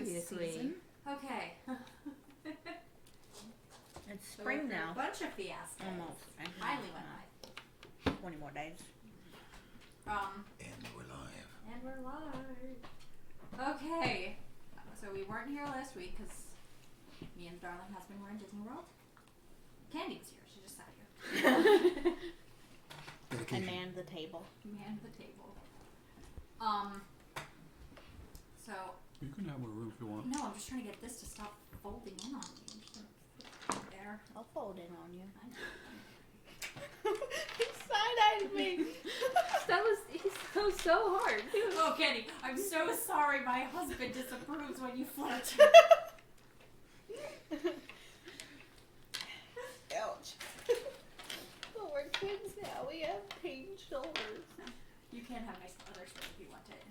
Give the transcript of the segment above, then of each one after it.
Previously. Okay. It's spring now. A bunch of fiascos. Almost. Finally went live. 20 more days. And we're live. And we're live. Okay. So we weren't here last week because me and darling husband were in Disney World. Candy was here. She just sat here. And manned the table. Manned the table. So. You can have a room if you want. No, I'm just trying to get this to stop folding in on me. There. I'll fold in on you. I know. He side-eyed me. He's so hard. Oh, Kenny, I'm so sorry. My husband disapproves when you flirt. Ouch. But we're kids now. We have pain shoulders. You can have my other spoon if you want it.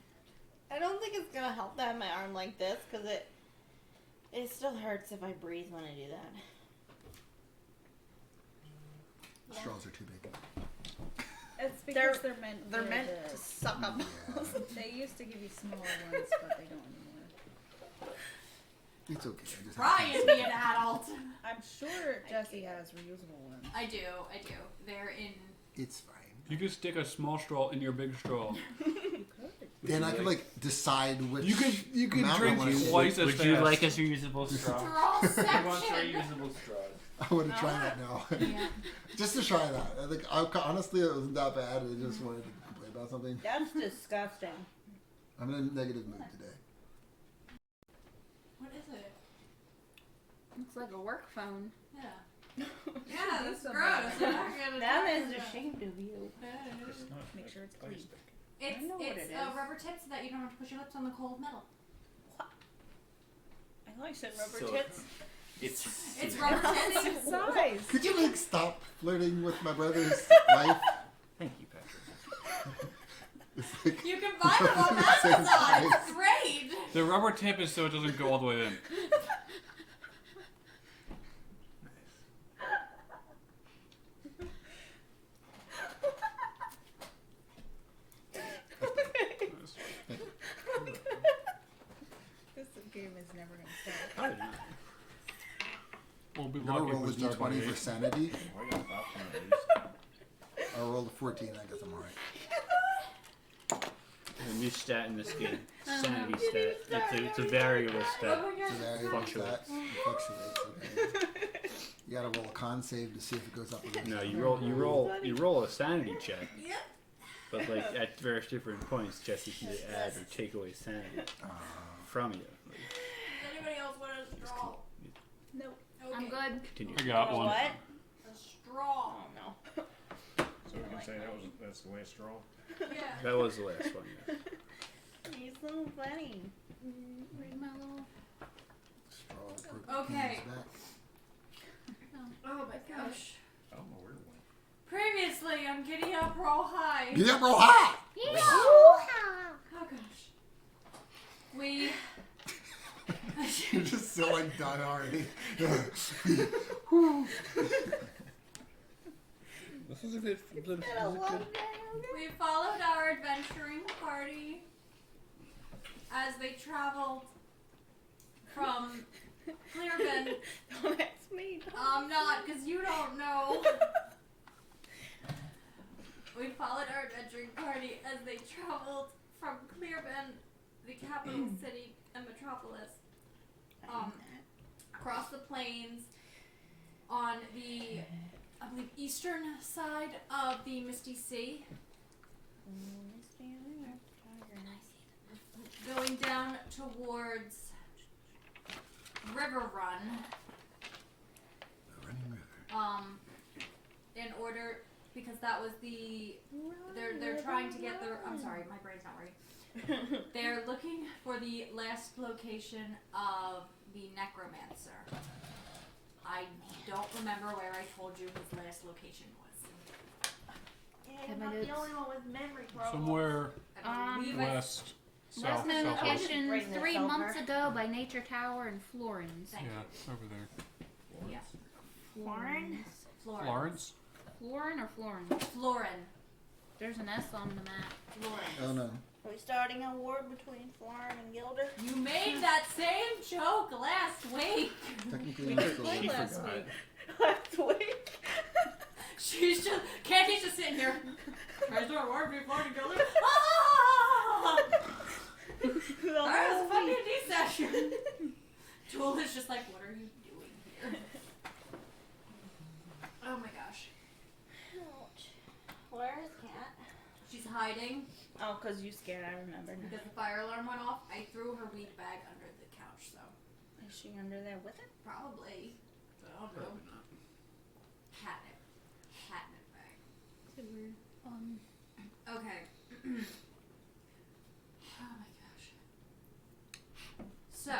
I don't think it's gonna help to have my arm like this because it still hurts if I breathe when I do that. Straws are too big. It's because they're meant to suck up. Yeah. They used to give you smaller ones, but they don't anymore. It's okay. I just Brian, be an adult. I'm sure Jessie has reusable ones. I do. They're in. It's fine. You can stick a small straw in your big straw. You could. Then I can decide which. You could amount I drink wanna do. twice as Would fast. you like a reusable straw? Straw He wants section. reusable straws. I want to try that now. Yeah. Just to try that. I think honestly it wasn't that bad. I just wanted to complain about something. That's disgusting. I'm in a negative mood today. What is it? Looks like a work phone. Yeah. Yeah, that's gross. That is ashamed of you. Make sure it's clean. It's I know what it is. rubber tips so that you don't have to push your lips on the cold metal. I thought you said rubber So- tits. It's rubber tips. Size. Could you stop flirting with my brother's wife? Thank you, Patrick. It's like, You can buy them on Amazon. It's great. The rubber tip is so it doesn't go all the way in. This game is never going to stop. Probably not. We'll be I'm gonna lucky roll a if we start by d20 for 8. sanity. I got option at least. I rolled a 14. I guess I'm alright. A new stat in this game. Sanity stat. It's a variable stat. Oh my It's a god. variable Fluctuates. stat. It fluctuates. Okay. You gotta roll a con save to see if it goes up or down. No, you roll a sanity check. Yep. But at various different points, Jesse can add or take away sanity from you. Does anybody else want a straw? Nope. Okay. I'm good. Continue. I got one. What? A straw. Oh no. So we can say that's the last straw. Yeah. That was the last one. Yeah. He's so funny. Where's my little... Straw per- Okay. comes back. Oh my gosh. I don't know where it went. Previously on Giddy Up Roll High. Get up real high! Oh gosh. We. You're just so done already. This is a good. We followed our adventuring party as they traveled from Clearbin. No, that's me. Not because you don't know. We followed our adventuring party as they traveled from Clearbin, the capital city and metropolis, across the plains on the, I believe, eastern side of the Misty Sea, going down towards River Run. Running river. In order, because that was they're trying to get the, I'm sorry, my brain's not working. They're looking for the last location of the necromancer. I don't remember where I told you his last location was. Yeah, you're not the only one with memory problems. Somewhere I believe west, south, Last known southwest. location Bring this 3 over. months ago by Nature Tower in Florence. Thank Yeah, over there. Yeah. Florence? Florence? Florin or Florence? Florin. There's an S on the map. Florence. Oh no. Are we starting a war between Florin and Gilder? You made that save spoke last week. Technically, I'm still Late in. last forgot. week. Last week. She's just Candy's just sitting here. Tries to work before together. Ah! Alright, it's a fun D&D session. Jewel is just like, what are you doing here? Oh my gosh. Ouch. Where is Cat? She's hiding Oh, because you scared, I remember now. because the fire alarm went off. I threw her weed bag under the couch, so Is she under there with it? probably. I don't know. Probably not. Catnip. Catnip bag. So weird. Okay. Oh my gosh. So,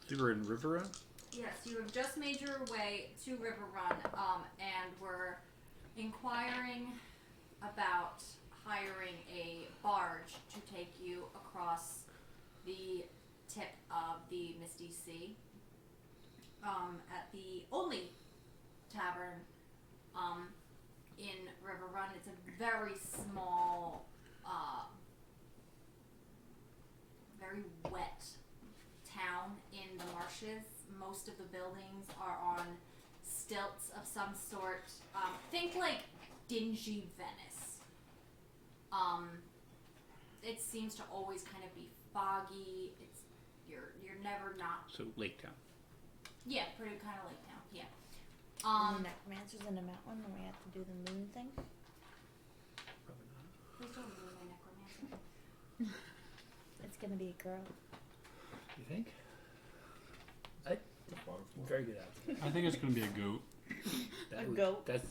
You were in River Run? yes, you have just made your way to River Run, and were inquiring about hiring a barge to take you across the tip of the Misty Sea. At the only tavern in River Run. It's a very small, very wet town in the marshes. Most of the buildings are on stilts of some sort. Think like dingy Venice. It seems to always kind of be foggy. You're never not. So Lake Town. Yeah, pretty kind of like town. Yeah. The necromancer's in the mountain where we have to do the moon thing. Probably not. Please don't ruin my necromancer. It's gonna be a girl. You think? Butterfly. Very good at I think it's gonna be a goat. A goat. That's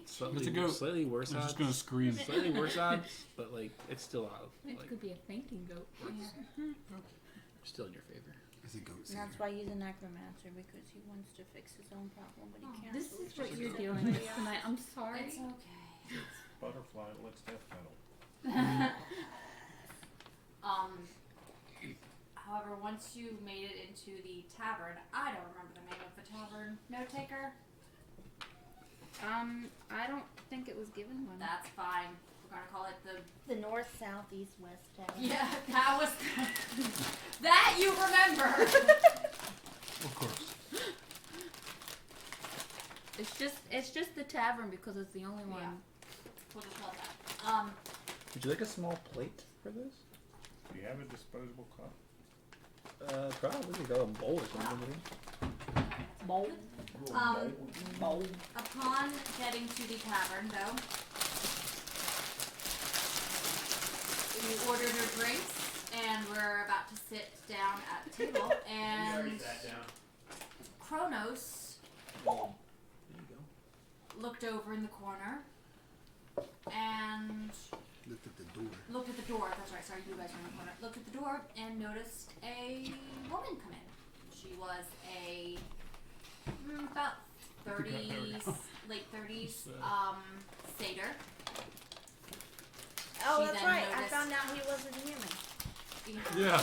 slightly, It's a goat. slightly worse I'm odds. just gonna scream. Slightly worse odds, but like it's still out. It Like could be a fainting goat. still in your favor. It's a goat And singer. that's why he's a necromancer, because he wants to fix his own problem, but he can't. This so is he's what just you're a dealing with tonight. I'm sorry. It's okay. Butterfly licks death metal. However, once you made it into the tavern, I don't remember the name of the tavern. Note taker? I don't think it was given one. That's fine. We're gonna call it the. The north, south, east, west town. Yeah, that was. That you remember! Of course. It's just the tavern because it's the only one. Yeah. We'll just call it that. Would you like a small plate for this? Do you have a disposable cup? Probably. We could go a bowl or something. Bowl. Bowl. Upon getting to the tavern, though, you ordered your drinks, and we're about to sit down at the table, and Kronos There you go. looked over in the corner and Looked at the door. looked at the door. That's right. Sorry, you guys were in the corner. Looked at the door and noticed a woman come in. She was a about 30s, late 30s, satyr. Oh, She that's then right. I noticed- found out he wasn't human. Yeah.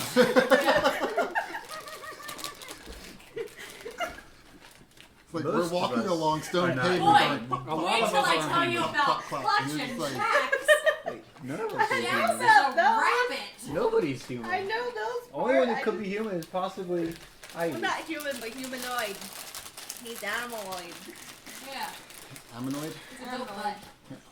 It's like Most we're of walking us along stone are not pavement. Boy, going, A lot Wait of till us I are tell you human. about Clap, clap. Clutch And and you're just like- Tracks. Wait, none of us are Jax is human. a No. rabbit. Nobody's human. I know those. Only one parts. that could be human is possibly Ivy. Well, not human, but humanoid. He's animaloid. Yeah, Ammonoid? it's a goat butt.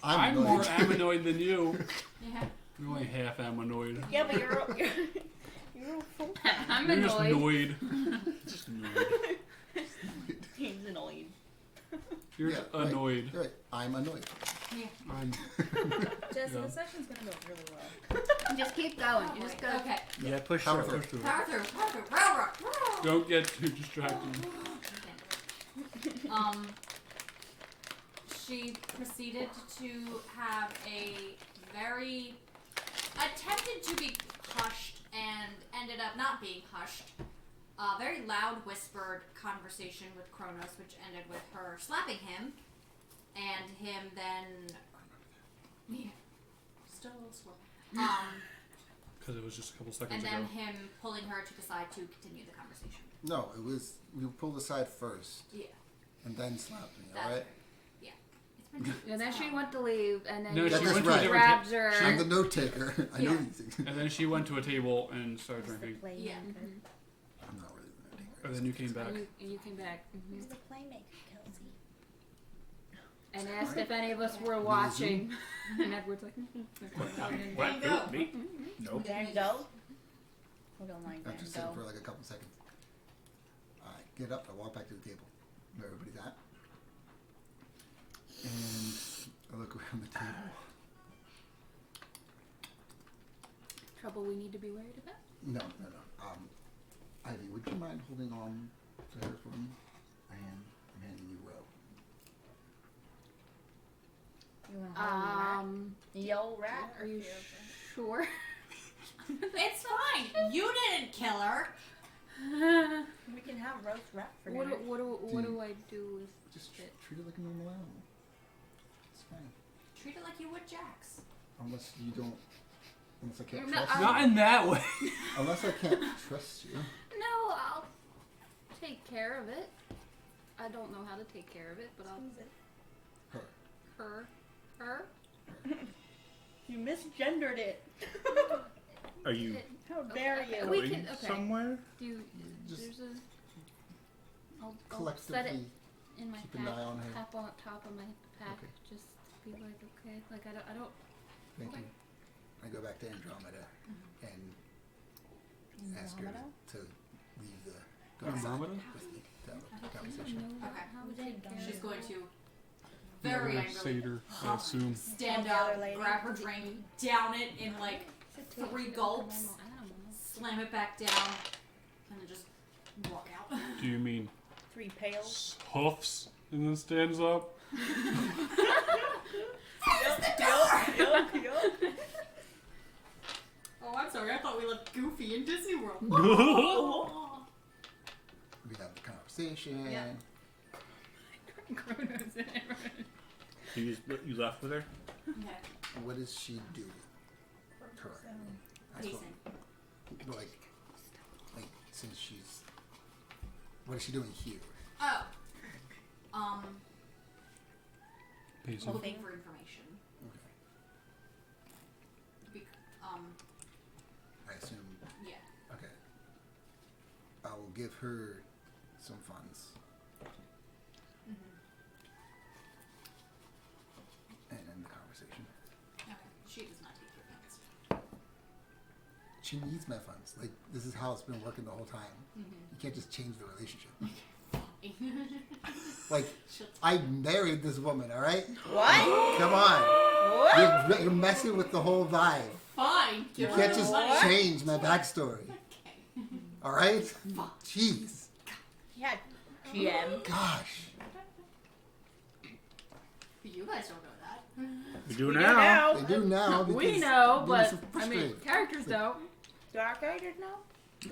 I'm Ammonoid. more ammonoid than you. Yeah. You're only half ammonoid. Yeah, but you're a full. I'm You're just annoyed. annoyed. Just annoyed. He's annoyed. You're Yeah, just right. annoyed. You're right. I'm annoyed. I'm. Jesse, Yeah. the session's gonna go really well. Just keep going. You just go. Okay. Yeah, push Power through. through. Power through. Power through. Railroad. Don't get too distracted. She proceeded to have a very attempted to be hushed and ended up not being hushed. Very loud whispered conversation with Kronos, which ended with her slapping him, and him then still a little sore. Because it was just a couple And seconds then ago. him pulling her to the side to continue the conversation. No, it was, we pulled aside first Yeah. and then slapped me, That's alright? Yeah. It's It's been And then she went to leave, and then No, he she just went to a different grabs her. I'm the note taker. I know Yeah. these things. And then she went to a table and started drinking. Yeah. I'm not really the note taker. And then you came back. And you came back. Who's the playmaker, Kelsey? And asked if any of us were watching. And Edward's like, What? There you Who? Me? Nope. Van Gogh? we don't like I'm Van just sitting Gogh. for like a couple seconds. I get up, I walk back to the table where everybody's at. And I look around the table. Trouble we need to be worried about? No. Ivy, would you mind holding on to her for me? I'm handing you Row. You want to hold the old rat? Are you sure? It's fine. You didn't kill her. We can have roast rat for What dinner. do I do with Just it? treat it like a normal animal. It's fine. Treat it like you would Jax. Unless you don't. Unless I can't No, trust you. Not in that way. Unless I can't trust you. No, I'll take care of it. I don't know how to take care of it, but I'll. Her. Her? You misgendered it. Are you How dare you? We going can- okay. somewhere? Do you, Just there's a. I'll set it collectively in my keep pack. an eye on her. Tap on top of my pack. Okay. Just be like, okay. Like I don't. Thank Okay. you. I go back to Andromeda and ask her Andromeda? to leave the go outside Andromeda? with me to have a I don't conversation. know Okay. how to take care She's of going it. to very Another angrily satyr, I assume. stand The other up, lady? grab her drink, down it in like 3 gulps, slam it back down, and then just walk out. Do you mean 3 pails. hoofs and then stands up? Oh, I'm sorry. I thought we left Goofy in Disney World. We have the conversation. Yeah. You left with her? Okay. What is she doing? Currently. I suppose- Pacing. like since she's. What is she doing here? Oh. Pacing. Looking for information. Okay. Bec- I assume. yeah. Okay. I will give her some funds and end the conversation. Okay. She does not take your funds. She needs my funds. Like, this is how it's been working the whole time. You can't just change the relationship. Like, I married this woman, alright? What? Come on. What? You're messing with the whole vibe. Fine. You Give can't her just the money. change my backstory. Okay. Alright? Jeez. Yeah, GM. Gosh. You guys don't know that. We do We do now. now. They do now because We know, being but so I mean, frustrated. characters don't. Do our characters know?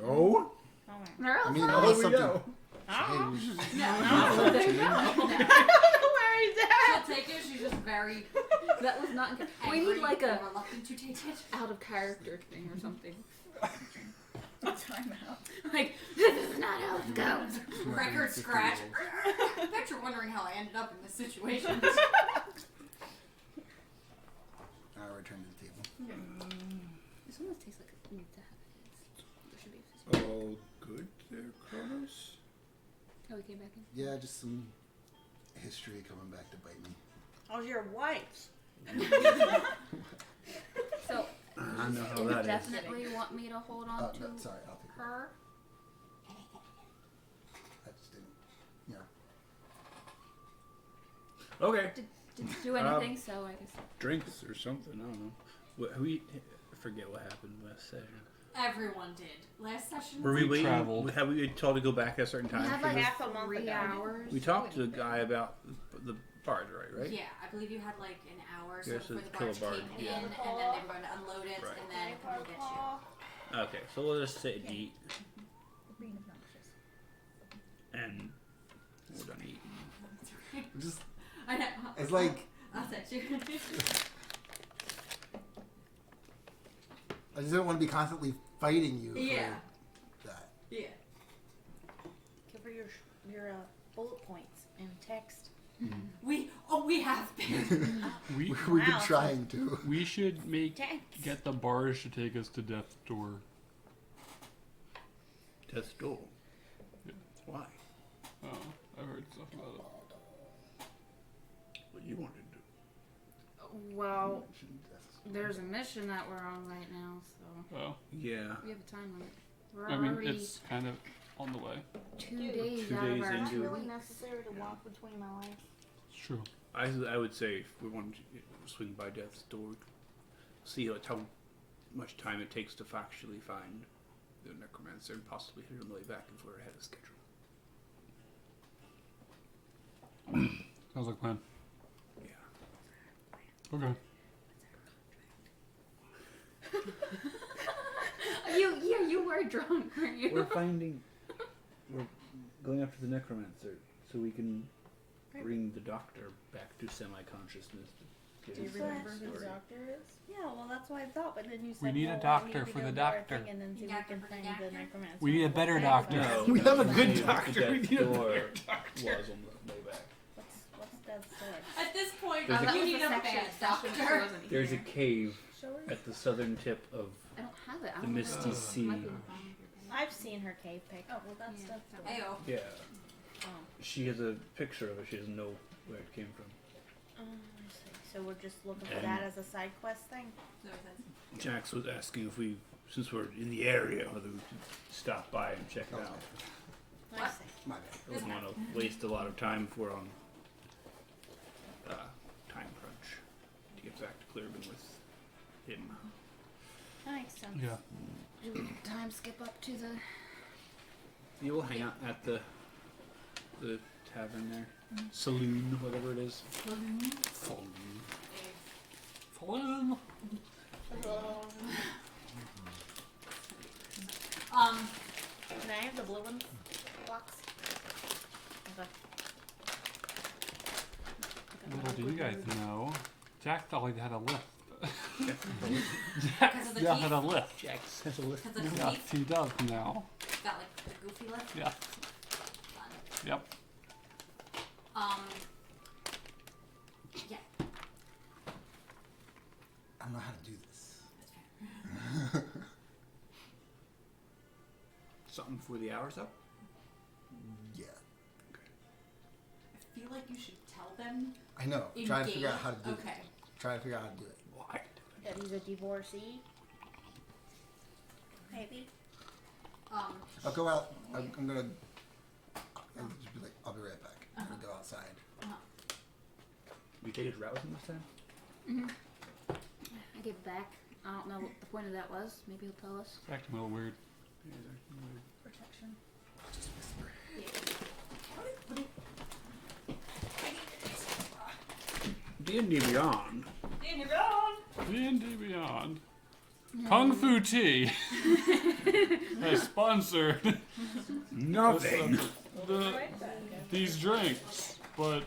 No. Okay. I mean, How unless do we something know? changed. No. Something changed. Where is that? She'll take it. She's just very That was not. We angry need like and a reluctant to take it. out of character thing or something. Time out. Like this is not how it goes. Record scratch. I bet you're wondering how I ended up in this situation. I return to the table. This almost tastes like a food that there should be. All good there, Kronos? Oh, we came back in. Yeah, just some history coming back to bite me. How's your wife? So I know how you that is. definitely want me to hold on Oh, to no, sorry, I'll take it. her? I just didn't. Yeah. Okay. Didn't do anything, so I guess. Drinks or something. I don't know. I forget what happened last session. Everyone did. Last session. Were we We waiting? traveled. Have we been told to go back at a certain We time? had for like this? half a month 3 ago. hours. We talked to the guy about the barge, right? Yeah, I believe you had like an hour or so Yeah, before so the kill a barge barge, came yeah. in, and then they were going to unload it, Right. and then come and get you. Okay, so we'll just sit and eat, Being obnoxious. and we're done eating. Just, I know. it's like, I'll set you. I just don't want to be constantly fighting you Yeah. for that. Yeah. Give her your bullet points and text. We have been. We We've Wow. been trying to. we should Thanks. get the barge to take us to Death's Door. Death's Door. Why? Oh, I've heard stuff about it. What you wanted to do? Well, there's a mission that we're on right now, so Oh, Yeah. we have a time limit. We're I mean, already it's kind of on the way. 2 Dude, days 2 out days of our into 2 it. weeks. necessary to walk between my legs. It's true. I would say if we wanted to swing by Death's Door, see how much time it takes to factually find the necromancer and possibly hit on the way back if we're ahead of schedule. Sounds like a plan. Yeah. Okay. You were drunk, weren't you? We're going after the necromancer so we can bring the doctor back to semi-consciousness. To Do you get his remember story. who the doctor is? Yeah, well, that's what I thought, but then you said We need a well, doctor need to for go the do our doctor. thing and then see if we Doctor can for the find doctor? the necromancer. We need a better doctor. No, We have a good the doctor. We Death's need a Door better was on the way back. What's Death's Door? At this point, There's a- you need a bad doctor. There's a cave Show her. at the southern tip of I don't have it. I the don't Misty know. Sea. Might be on the phone. I've seen her cave pic. Oh, well, that's Yeah. Death's Door. Ayo. Yeah. Oh. She has a picture of it. She doesn't know where it came from. I see. So we're just looking for And- that as a side quest thing? So that's- Jax was asking if we, since we're in the area, whether we could stop by and check it Oh, out. I see. My bad. I wouldn't want to waste a lot of time if we're on time crunch to get back to Clearbin with him. That makes sense. Yeah. Do we time skip up to the? You will hang out at the tavern there, saloon, whatever it is. Saloon. Saloon. Can I have the blue ones? Blocks? Okay. Little do you guys know, Jack thought he had a lift. Because of the Yeah, teeth? had a lift. Jax has a list. Because of the Yes, teeth? he does now. Got like the goofy lip? Yeah. Fun. Yep. Yeah. I don't know how to do this. That's fair. Something for the hours up? Yeah, I feel like you should tell them. I know. In Trying to figure out game? how to do it. Okay. Trying to figure out how to do it. Why? That he's a divorcee? Maybe. I'll go out. I'm gonna. I'll just be like, I'll be right back. I'm gonna go outside. We take his rousing this time? I get back. I don't know what the point of that was. Maybe he'll tell us. Acting a little weird. Protection. Just whisper. D&D Beyond. D&D Beyond. Kung Fu Tea has sponsored Nothing. these drinks, but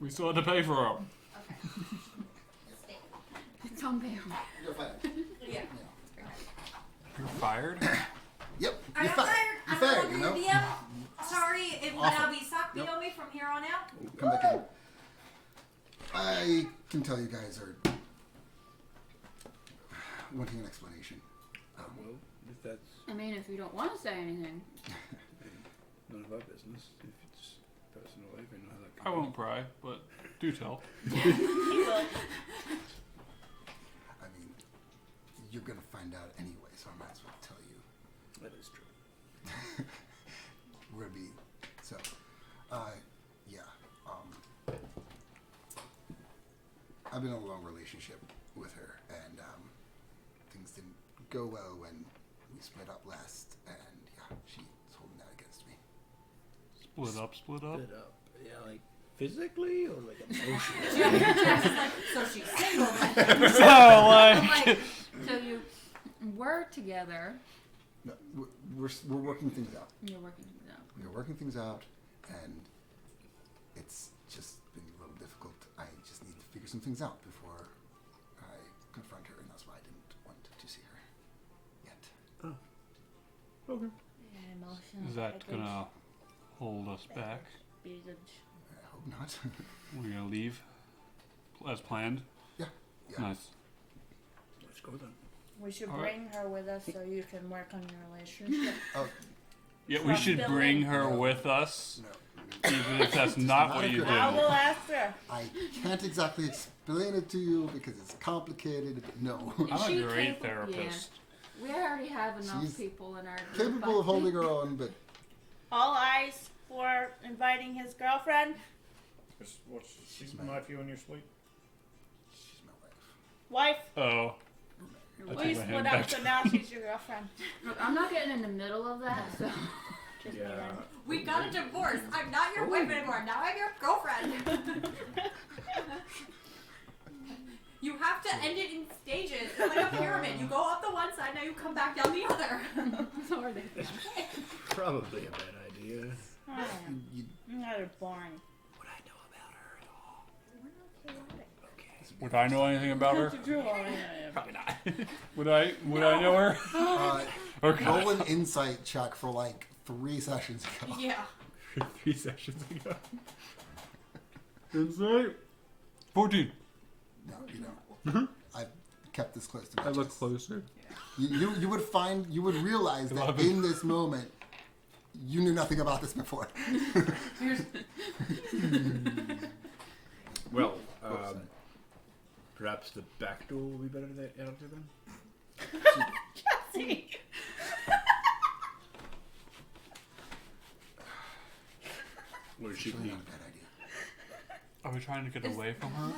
we still had to pay for them. It's on bail. You're fine. Yeah. You're fired? Yep. I You're got fired. fired. You're I'm no fired. You longer know. your DM. Sorry, it will Awful. now be Sakbi Yep. Omi from here on out. Come back in. I can tell you guys are wanting an explanation. Well, if that's I mean, if you don't want to say anything, none of our business, if it's personal life, I know how that I can won't pry, but do tell. He will. I mean, you're gonna find out anyway, so I might as well tell you. be. That is true. We're gonna be so. Yeah. I've been in a long relationship with her, and things didn't go well when we split up last, and yeah, she's holding that against me. Split up, split up. Split up. Yeah, like physically or like emotionally? So she's single. So, like, so you were together. No, we're working things out. You're working things out. We're working things out, and it's just been a little difficult. I just need to figure some things out before I confront her, and that's why I didn't want to see her yet. Okay. Yeah, emotional Is that baggage. gonna hold us back? Baggage. I hope not. We're gonna leave as planned. Yeah. Nice. Let's go then. We should All bring her with us so you can work on your relationship. Oh, Yeah, we should Trust bring Billy. her No. with us, no. even if that's not not what a you good do. I will ask her. I can't exactly explain it to you because it's complicated, but no. I'm a She great capable- therapist. We already have enough She's people in our group. Capable of I holding think. her own, but All eyes for inviting his girlfriend. She's knife you in your sleep? she's my wife. Wife. Oh. I We took my split hand up, back. so now she's your girlfriend. Look, I'm not getting in the middle of that, so. Just me Yeah. then. We got a divorce. I'm not your wife anymore. Now I'm your girlfriend. You have to end it in stages. It's like a pyramid. You go up the one side, now you come back down the other. So are they. Probably a bad idea. Oh, You, you guys are boring. Would I know about her at all? We're not chaotic. Okay. Would I know anything about her? Probably not. Would I know her? Okay. roll an insight check for like 3 sessions ago. Yeah. 3 sessions ago. Insight. 14. No, you don't. I've kept this close to my I look chest. closer. You would realize that 11. in this moment, you knew nothing about this before. Well, perhaps the back door will be better to answer then? Jesse. Or does she Actually, leave? not a bad idea. Are we trying to get away from her?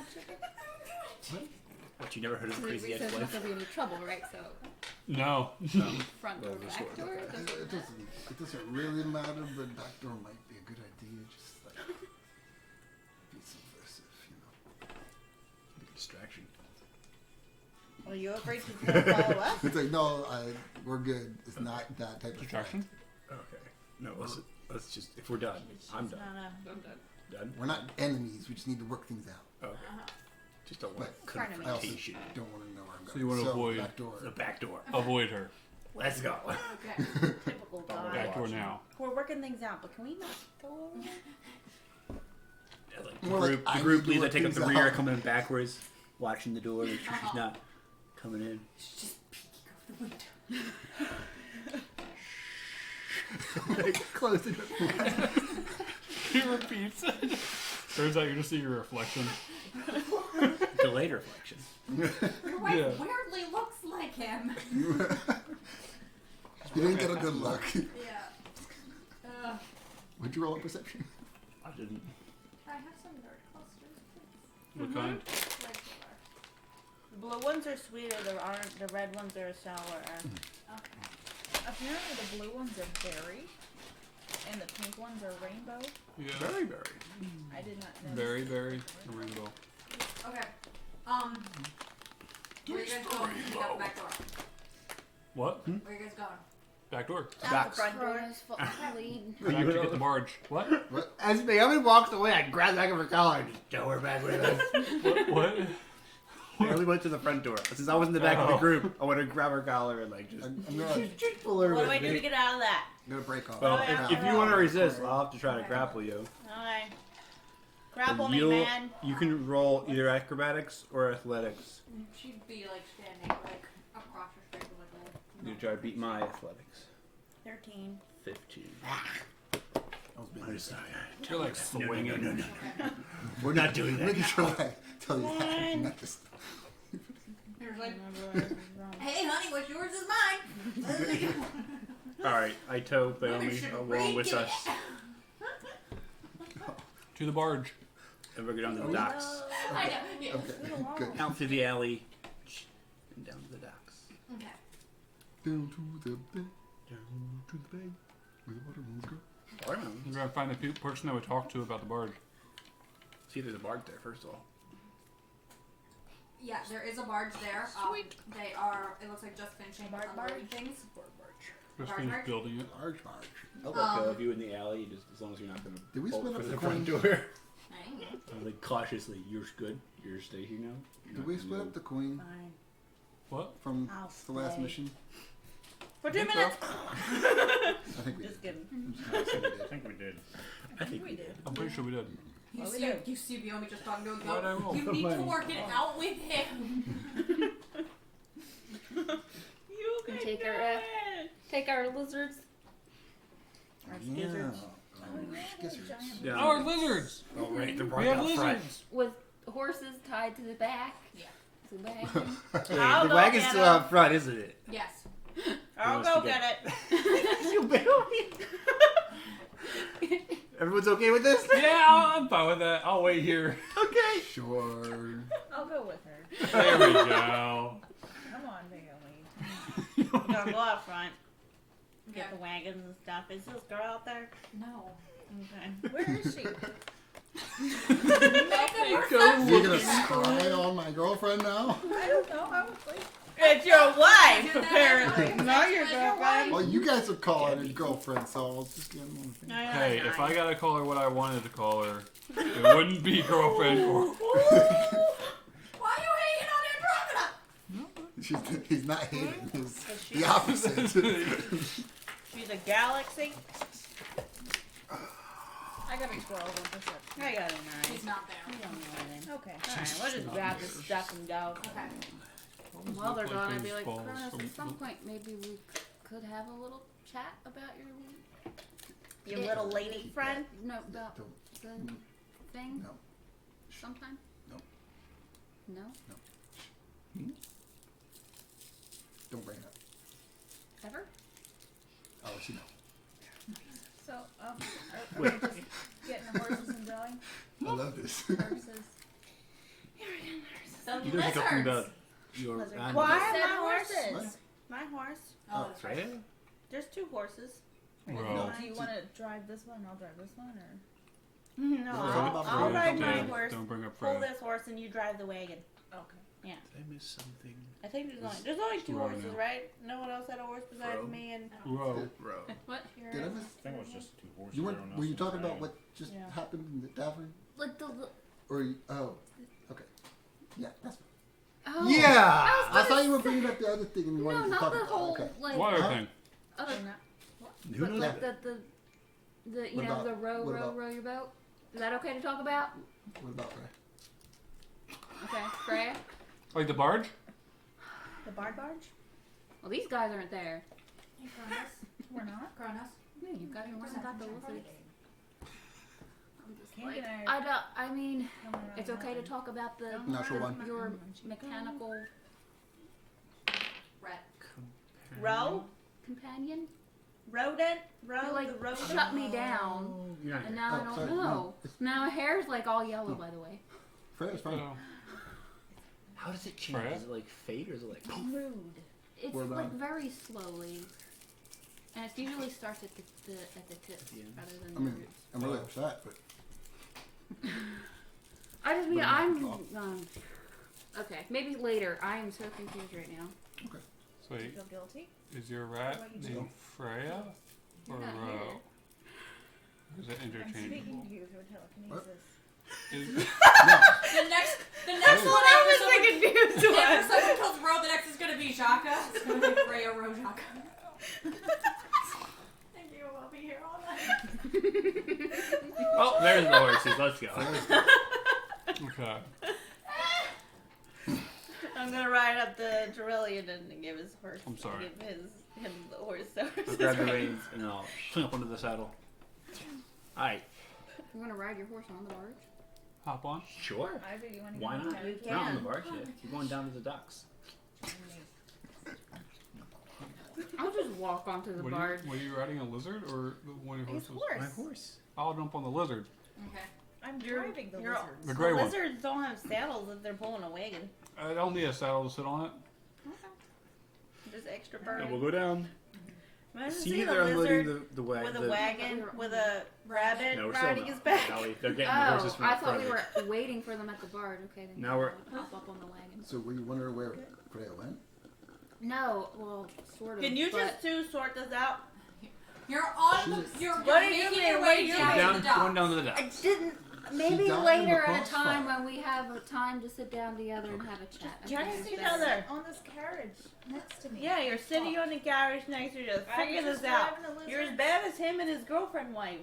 What, you never heard of a crazy Says not ex-wife? to be any trouble, right? So No. front door, Well, this back door. door. It doesn't really matter, but back door might be a good idea. Just like be subversive, you know. Big distraction. Well, you afraid she's gonna follow us? It's like no, we're good. It's not that type of Distraction? threat. Okay. No, let's just, if we're done, I'm She's done. not Done? We're not enemies. We just need to work things out. Okay. Just don't want But Frenemies. I also confrontation. don't want to know where I'm going. So you wanna avoid- back door. The back door. Avoid her. Let's go. Okay. a typical guy. Back door now. We're working things out, but can we not go over there? Yeah, like More like, I the group need to leads work that take up the things rear, out. coming in backwards, watching the door, make sure she's not coming in. She's just peeking over the window. Like, close it. He repeats. Turns out you're just seeing your reflection. Delayed reflection. Your wife Yeah. weirdly looks like him. You didn't get a good look. Yeah. Would you roll a perception? I didn't. I have some nerd clusters, please. What kind? Like The blue ones are sweeter. The red ones are sour. Okay. Apparently the blue ones are berry, and the pink ones are rainbow. Yeah. Very, very. I did not know. Very, very rainbow. Okay. Where are you guys going? You got the back door. What? Where are you guys going? Back door. Out Backs. the front door. Furnace full of lead. Back to get the barge. What? As Naomi walks away, I grab the back of her collar and just tow her back with us. What? I only went to the front door. Since I was in the back of the group, I went to grab her collar and like just I'm gonna, pull her What do with I do me. to get out of that? I'm gonna break off. Well, Oh, if you want to resist, I'll have to try to grapple you. Okay. Grapple me, You'll- man. You can roll either acrobatics or athletics. She'd be like standing like across your street like a. You try to beat my athletics. 13. 15. I was being I'm sorry. You're like swinging. No. We're not doing that. making sure I tell you that. One. Not just, There's like, hey honey, what's yours is mine. Alright, I tow Women Naomi should along break with it. us. To the barge. And we're going down to the docks. I know. Yeah. okay, good. Out through the alley. And down to the docks. Okay. Down to the bay. Down to the bay. Where the watermelons grow. Watermelons. We're gonna find the person that we talked to about the barge. See, there's a barge there, first of all. Yeah, there is a barge there. They are. It looks like just finishing unloading things. Just Barge, finished barge? building it. Barge. I'll let go of you in the alley, just as long as you're not going to Did we bolt split for up the the front coin? door. Nice. I'm like cautiously, you're good. You're stay here now. You're Did not we gonna split go- up the queen Fine. What? from I'll the last stay. mission? For 2 think so. minutes. I think we Just did. kidding. I'm just gonna say we I did. think we did. I think we did. I'm pretty sure we did. You see Biomi just talking to him. Why'd I roll? You need to work it out with him. You And can take do our, it. Take our lizards. Our Yeah. gizzards. Gizzards. Yeah. Our lizards. Oh, right. They're We right have out front. lizards. With horses tied to the back. Yeah. The wagon. I'll the go wagon's get still him. out front, isn't it? Yes. I'll wants go to get get- it. You Everyone's okay with this? Yeah, I'm fine with that. I'll wait here. Okay. Sure. I'll go with her. There we go. Come on, Bailey. We're gonna go out front. Get Okay. the wagons and stuff. Is this girl out there? No. Okay. Where is she? You're gonna spy on my girlfriend now? I don't know. I was like, It's your wife, Do that. apparently. It's Not your your girlfriend. Well, you guys are calling her girlfriend, so I'll just get one thing. Hey, if I gotta call her what I wanted to call her, it wouldn't be girlfriend or. Why are you hanging on Andromeda? He's not hating. He's she- the opposite. She's a galaxy. I got a 12 on perception. I got a 9. He's not there. We don't know anything. Okay. Alright, we'll just grab this stuff and go. Okay. While they're gone, I'd be those like, balls Cronus, from at some the- point, maybe we could have a little chat about your Your little lady friend. no about the thing. No. Sometime. No. No. Don't bring it up. Ever. I'll let you know. So, are we just getting the horses and going? I love this. Versus. The You don't think talking lizards. about your Lizard. animals. Why? Said My horse. horses. My horse. Oh, Oh, that's right. Freya? There's 2 horses. Well, Do you want to drive this one and I'll drive this one, or? No, Don't I'll bring ride up my Freya. horse. Don't bring up Pull Freya. this horse and you drive the wagon. Okay. Did I miss something? I think there's only 2 Right horses, now. right? No one else had a horse besides Fro? me and. Whoa. Bro. What? Did I miss? I think it was just 2 horses. You everyone weren't? else Were you was talking about riding. what just Yeah. happened in the tavern? Like the. Or oh, okay. Yeah, that's. Oh. Yeah! I thought you were bringing up the other thing and you wanted No, to not talk the about. whole Okay. like What other Huh? thing? other. Who But knows? like the you What know about- the row what about- row your boat. Is that okay to talk about? What about Ray? Okay, Freya. Like the barge? The barge? Well, these guys aren't there. Hey, Cronus. We're not. Cronus. Yeah, you guys are got the lizards. I'm just Can't like, get I don't. I mean, Coming around it's okay to nothing. talk about the Natural one. your mechanical Red. Row? companion. Rodent? Row? You like the rodent? shut me down, Oh, you're not and here. now I Oh, don't sorry, know. no. Now my hair's like all yellow, by the way. Freya's fine. Oh. How does it change? Freya? Is it like fade or is it like poof? Rude. It's What like about- very slowly, and it usually starts at the tip the end. rather than I mean, the roots. I'm really upset, but I just mean But I'm. not Okay, maybe later. I am so confused right now. So Do you feel guilty? is your rat What you named do? Freya You're or not Ro? here. Or is it I'm speaking interchangeable? to you through telekinesis. Is, no. The next Hey. one. I was after someone- the confused After one. someone tells Ro, the next is gonna be Jaka. It's gonna be Freya Ro Jaka. Thank you. I'll be here all night. Oh, there's the horses. Let's go. okay. I'm gonna ride up the Trillion and give his horse. I'm sorry. Give him the horse. So I'll grab the reins and I'll swing up onto the saddle. Alright. You want to ride your horse on the barge? Hop on. Sure. Ivy, do you want to Why get not? on the You carriage? Not on the can. barge yet. Keep going down to the docks. I'll just walk onto the barge. Were you riding a lizard or the one of your His horses? horse. My horse. I'll jump on the lizard. Okay. I'm You're- driving the you're- lizards. The gray one. Lizards don't have saddles if they're pulling a wagon. I don't need a saddle to sit on it. Just extra And burden. we'll go down. Imagine See, seeing they're a unloading lizard the with a the wagon with a rabbit No, we're still riding not. his back. Now they're getting the horses Oh, from I the thought we front. were waiting for them at the barge. Okay, then Now we're- hop up on the wagon. So were you wondering where Freya went? No, well, sort of. Can you but just two sort this out? You're on. You're What are you making doing? your What are way you down doing? to Down, the docks. going down to the I docks. didn't. Maybe died in later the at a time crossfire. when we have a time to sit down together and have a chat. I Just think text it's each better. other. On this carriage next to me. Yeah, you're sitting on the carriage next to just I'm figure just this out. driving a You're as lizard. bad as him and his girlfriend wife.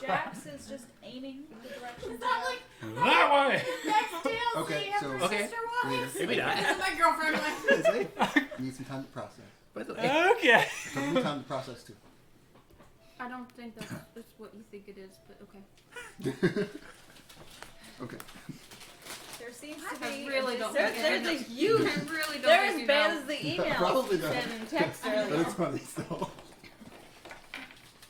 Jax is just aiming the direction. Is that like That way! next DLC? Okay, Have so- her Okay. sister wives? Maybe not. This is my girlfriend wife. Need some time to process. By the way, Okay. Took me time to process too. I don't think that's what you think it is, but okay. Okay. There seems to I be really don't There's, think there's a I huge. really don't They're think as you bad know. as the emails Probably you not. sent in text But earlier. it's funny still.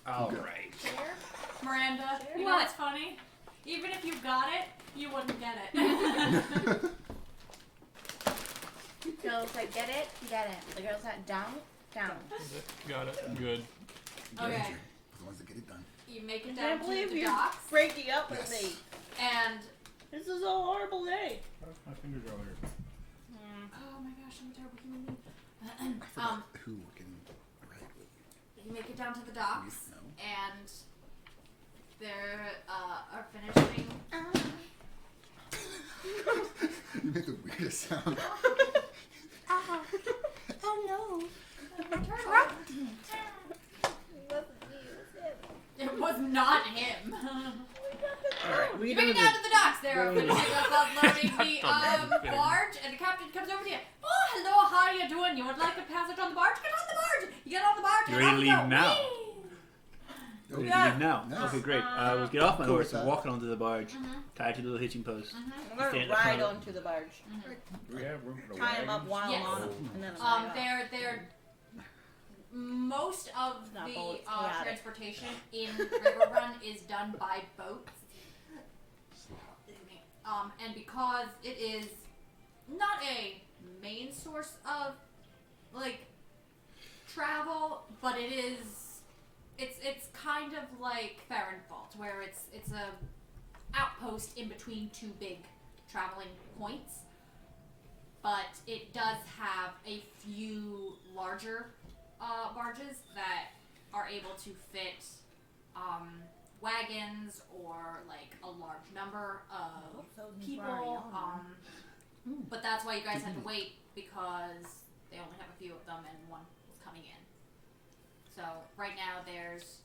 all right. Here? Miranda, you know what's funny? Even if you got it, you wouldn't get it. Girls that get it, get it. The girls that don't. Got it. Good. Okay. The ones that get it done. You make I it down can't to believe the you're docks, breaking up with Yes. me. and This is a horrible day. My fingers are here. oh my gosh, I'm a terrible human being. I forgot who we're getting right with. You make it down to the docks, No. and there are finishing. You make the weirdest sound. Oh no. It was not him. Alright, we You get make it down down to the docks. They're finishing up unloading the Goddamn barge, and the captain comes over to you. Oh, hello, how are you doing? You would like a passage on the barge? Get on the barge. You get on the barge. You and ready to off leave go. now? Whee! Ready to Yeah. leave now? Nice. Okay, great. We'll get off my Cool horse with and that. walk onto the barge, tied to the little hitching post. I'm Stand gonna at the ride front of- onto the barge. Do we have room for the Tie him up wagons? while Yes. I'm on him. And then I'm They're most of Not the boats, chaotic. transportation in Riverrun is done by boats. And because it is not a main source of like travel, but it's kind of like Farenfault, where it's a outpost in between two big traveling points. But it does have a few larger barges that are able to fit wagons or like a large number of people. But that's why you guys had to wait, because they only have a few of them and one was coming in. So right now there's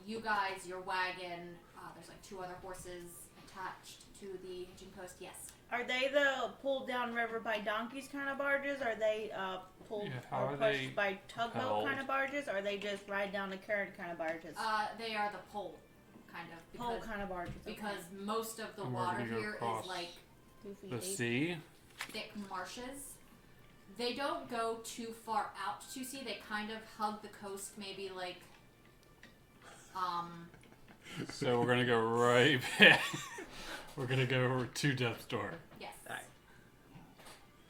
you guys, your wagon. There's like 2 other horses attached to the hitching post. Yes. Are they the pulled down river by donkeys kind of barges? Are they pulled Yeah, how or are pushed they by tugboat held? kind of barges? Or are they just ride down the current kind of barges? They are the pole kind of Pole because, kind of barges. okay. because most of the And we're water gonna go here across is like 2 feet The deep. sea? thick marshes. They don't go too far out to sea. They kind of hug the coast, maybe like So we're gonna go right back. We're gonna go to Death's Door. yes.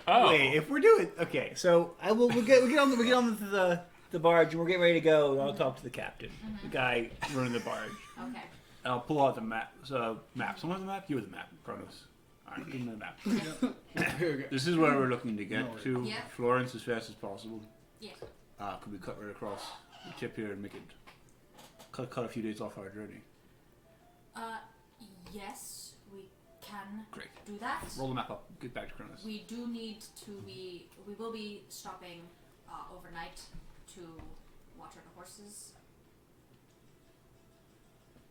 Oh! Wait, if we're doing okay, so we get on the barge and we're getting ready to go. And I'll talk to the captain, the guy running the barge. Okay. I'll pull out the map. Map. Someone has the map. You have the map. Promise. All right, give me the map. This is where we're looking to get to Yeah. Florence as fast as possible. Yeah. Could we cut right across the tip here and make it cut a few days off our journey? Yes, we can Great. do that. Roll the map up. Get back to Cronus. We do need to be. We will be stopping overnight to water the horses.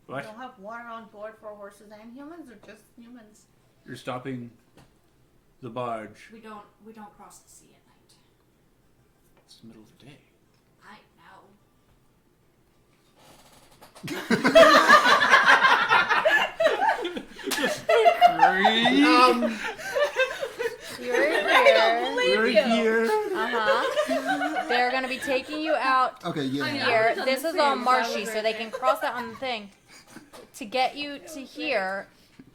You What? don't have water on board for horses and humans, or just humans? You're stopping the barge. We don't cross the sea at night. It's the middle of the day. I know. We're here. They're gonna be taking you out Okay, yeah. here. was This on is the all same marshy, side so they can cross that on the thing. To get you to here,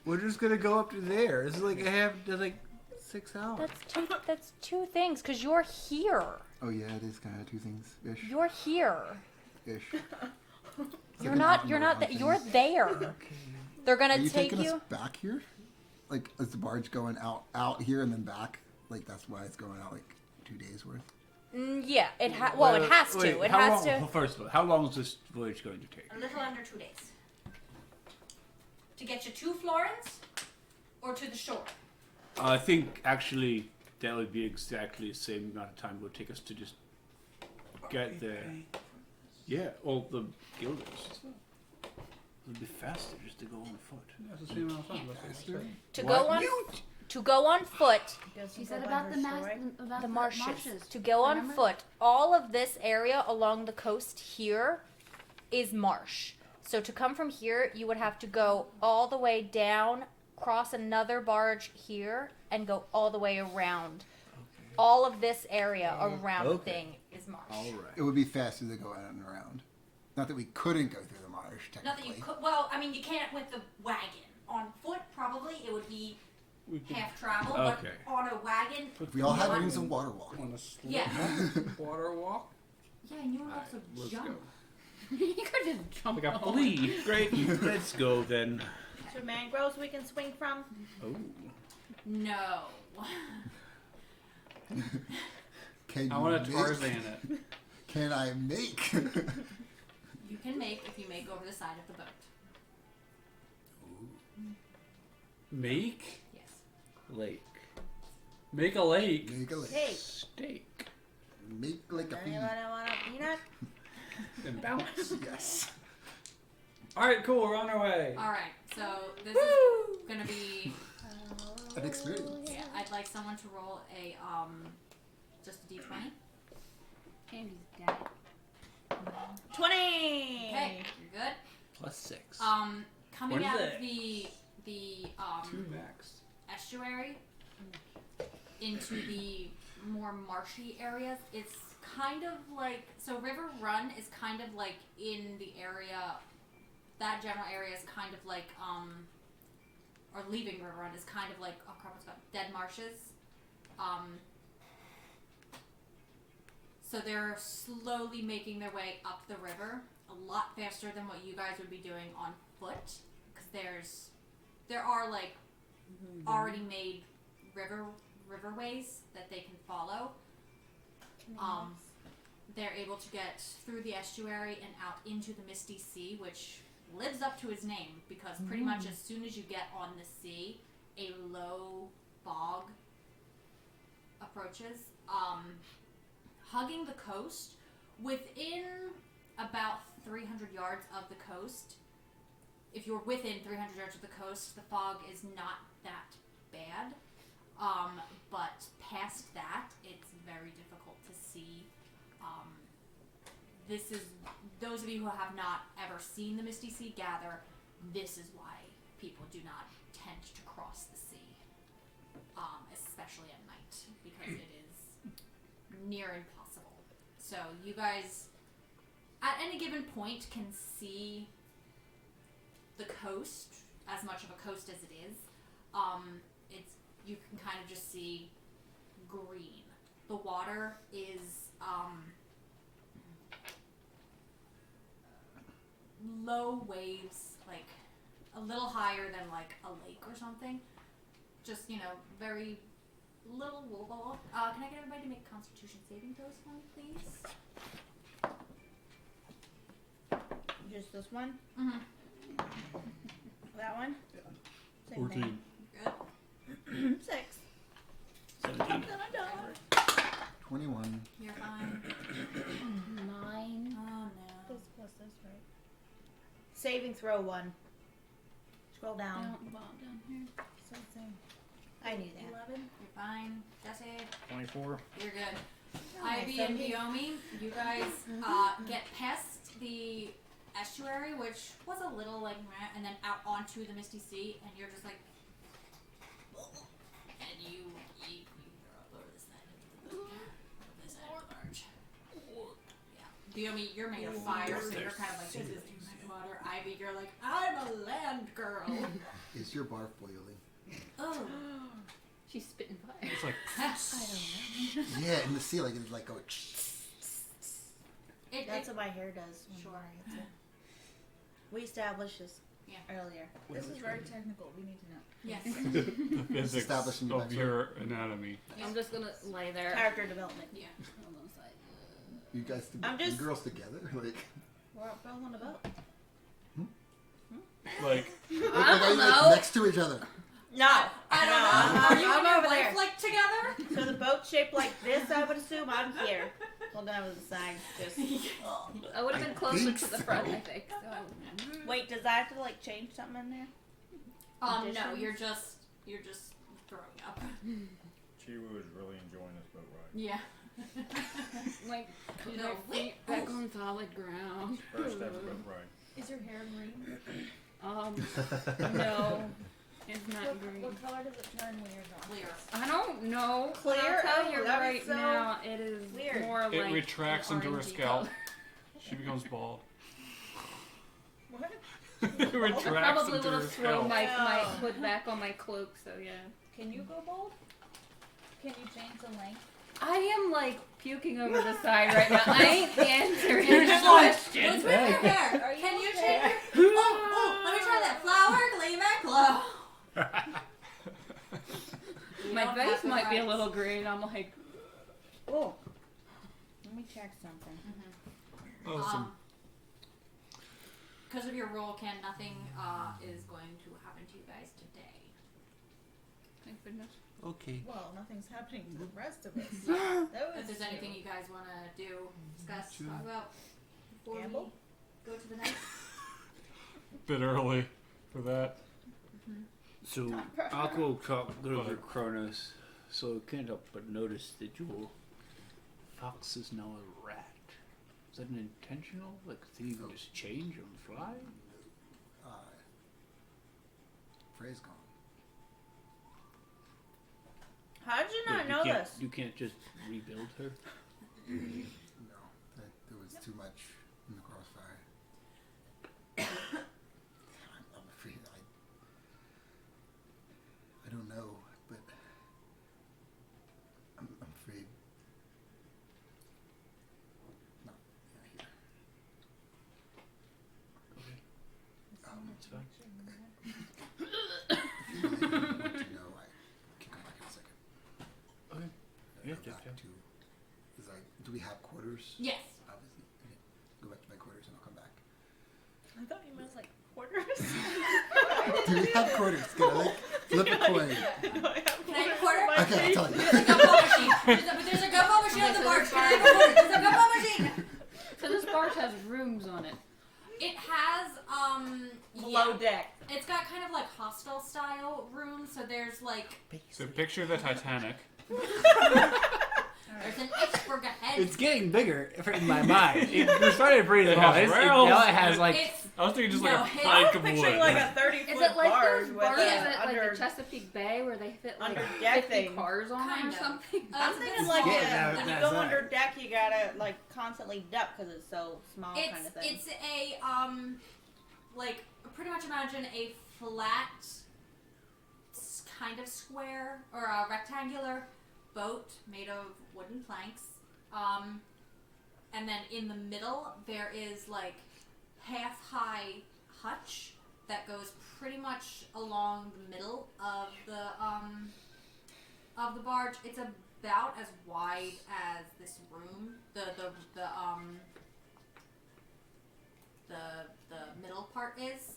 We're just gonna go up to there. This is like that's like 6 hours. that's two things, because you're here. Oh yeah, it is kind of 2 things ish. You're here. Ish. You're not you're there. They're Are gonna you take taking you. us back here? Like, is the barge going out here and then back? Like, that's why it's going out like 2 days worth. Yeah, it has to. Wait, It how has long, to. well, first of all, how long is this voyage going to take? A little under 2 days. to get you to Florence or to the shore? I think actually that would be exactly the same amount of time it would take us to just get there. Yeah, all the guilders. It would be faster just to go on foot. That's the same amount of time. That's what I'm saying. To go on foot. She said about the Marshes. To go on Remember? foot. All of this area along the coast here is marsh. So to come from here, you would have to go all the way down, cross another barge here, and go all the way around. All of this area around the Okay. thing is marsh. All right. It would be faster to go out and around. Not that we couldn't go through the marsh, technically. Not that you could. Well, I mean, you can't with the wagon. On foot, probably it would be half travel, Okay. but on a wagon. If we all had wings and water walk. On a slow Yeah. water walk. Yeah, and you would also Let's jump. go. You could just jump Like a off. Flea. Great. Let's go then. So mangroves we can swing from. Oh. No. Can I you want to make- Tarzan it. Can I make? You can make if you make over the side of the boat. Make Yes. lake. Make a lake. Make a lake. Hey, Steak. Make like a anyone want a peanut? And balance. Yes. All right, cool. We're on our way. All right. So this is gonna be. An experience. Yeah, I'd like someone to roll a just a d20. Andy's dead. 20. Okay, you're good. +6. Coming What is out it? of the 2 max. estuary into the more marshy areas, it's kind of like, so River Run is kind of like in the area, that general area is kind of like or leaving River Run is kind of like, oh crap, what's it called? Dead marshes. So they're slowly making their way up the river a lot faster than what you guys would be doing on foot, because there are like already made riverways that they can follow. They're able to get through the estuary and out into the Misty Sea, which lives up to its name, because pretty much as soon as you get on the sea, a low fog approaches, hugging the coast. Within about 300 yards of the coast, if you're within 300 yards of the coast, the fog is not that bad. But past that, it's very difficult to see. This is, those of you who have not ever seen the Misty Sea gather, this is why people do not tend to cross the sea, especially at night, because it is near impossible. So you guys, at any given point, can see the coast, as much of a coast as it is. You can kind of just see green. The water is low waves, like a little higher than like a lake or something. Just, very little wobble. Can I get everybody to make Constitution saving throws for me, please? Just this one? Mm-hmm. That one? Same 14. thing. Good. 6. 17. 21. You're fine. 9. Oh no. This plus this, right? Saving throw 1. Scroll down. Down here. Same thing. I knew that. 11. You're fine. Jesse, 24. you're good. Oh, Ivy and 17. Naomi, you guys get past the estuary, which was a little like meh, and then out onto the Misty Sea, and you're just like, and you throw over the side of the boat, over the side of the barge. Yeah, Naomi, you're made of fire, so you're kind of like, this is too much water. Ivy, you're like, I'm a land girl. Is your barf boiling? Oh. She's spitting fire. It's like Yeah, in the sea, like it's like go. That's what my hair does. When Sure. I get it. We established this earlier. This is very technical. We need to know. Yes. the physics Establishing the of backstory. your anatomy. I'm just gonna lay there. Character development. Yeah. Hold on a sec. You guys, I'm just- you girls together, like. We're all on a boat. Like, Look like know. next to each other. No. I don't no, know. Are you I'm and your over wife there. like together? So the boat's shaped like this, I would assume. I'm here. Hold on to the side. Just. I would have been I closer think to the so. front, I think. So. Wait, does I have to like change something in there? No, Additions? you're just throwing up. Chiwu is really enjoying this boat ride. Yeah. Like, put No, my feet back on solid ground. First ever boat ride. Is your hair green? No, it's not green. What color does it turn when you're gone? Clear. I don't know. but Clear? I'll tell Oh, you that was right so now, it is weird. more it like retracts an into her orangey scalp. color. She becomes bald. What? It I retracts probably into would her have thrown scalp. my Oh. hood back on my cloak, so yeah. Can you go bold? Can you change the length? I am like puking over the side right now. I ain't answering You're this just like, question. what's with your hair? Are you Can you okay? change your... Oh, let me try that flower, gleam and glow. My face might be a little green. I'm like, Oh. Let me check something. Awesome. Because of your role, Ken, nothing is going to happen to you guys today. thank goodness. Okay. Well, nothing's happening to the rest of us. If That was there's anything true. you guys want to do, discuss, Sure. talk about before Gamble? we go to the night. Bit early for that. So I'll go talk over Kronos. So I can't help but notice that your fox is now a rat. Is that an intentional thing you can just change on the fly? Frey's gone. How did you Yeah, not know can't, this? You can't just rebuild her. No, there was too much in the crossfire. I'm afraid I don't know, but I'm afraid. No, yeah, here. It's fine. If you really want to know, I can come back in a second. Okay. Yeah, Go take back time. to. Do we have quarters? Yes. Obviously. Okay. Go back to my quarters and I'll come back. I thought you meant like quarters. Do we have quarters? Can I flip a coin? Can I have a quarter? Okay, I'll tell you. There's a gumball machine. There's a gumball machine on the barge. Can I have a quarter? There's a gumball machine. So this barge has rooms on it. It has, Below yeah. deck. It's got kind of like hostel style rooms, so there's like, So picture the Titanic. there's an iceberg ahead. It's getting bigger in my mind. We're starting pretty It small. has It's- rails. Now it has like. It's, I was thinking just like No, a hey, plank I'm of picturing wood. like a 30-foot Is it like barge those with barges Yeah. at like under. the Chesapeake Bay where they fit like under deck 50 thing. cars on Kind it or of. something? I'm it's a bit thinking like smaller. Yeah, when you that's go right. under deck, you gotta like constantly duck because it's so small, kind of thing. It's a like pretty much imagine a flat, kind of square or a rectangular boat made of wooden planks. And then in the middle there is like half-high hutch that goes pretty much along the middle of the barge. It's about as wide as this room. The middle part is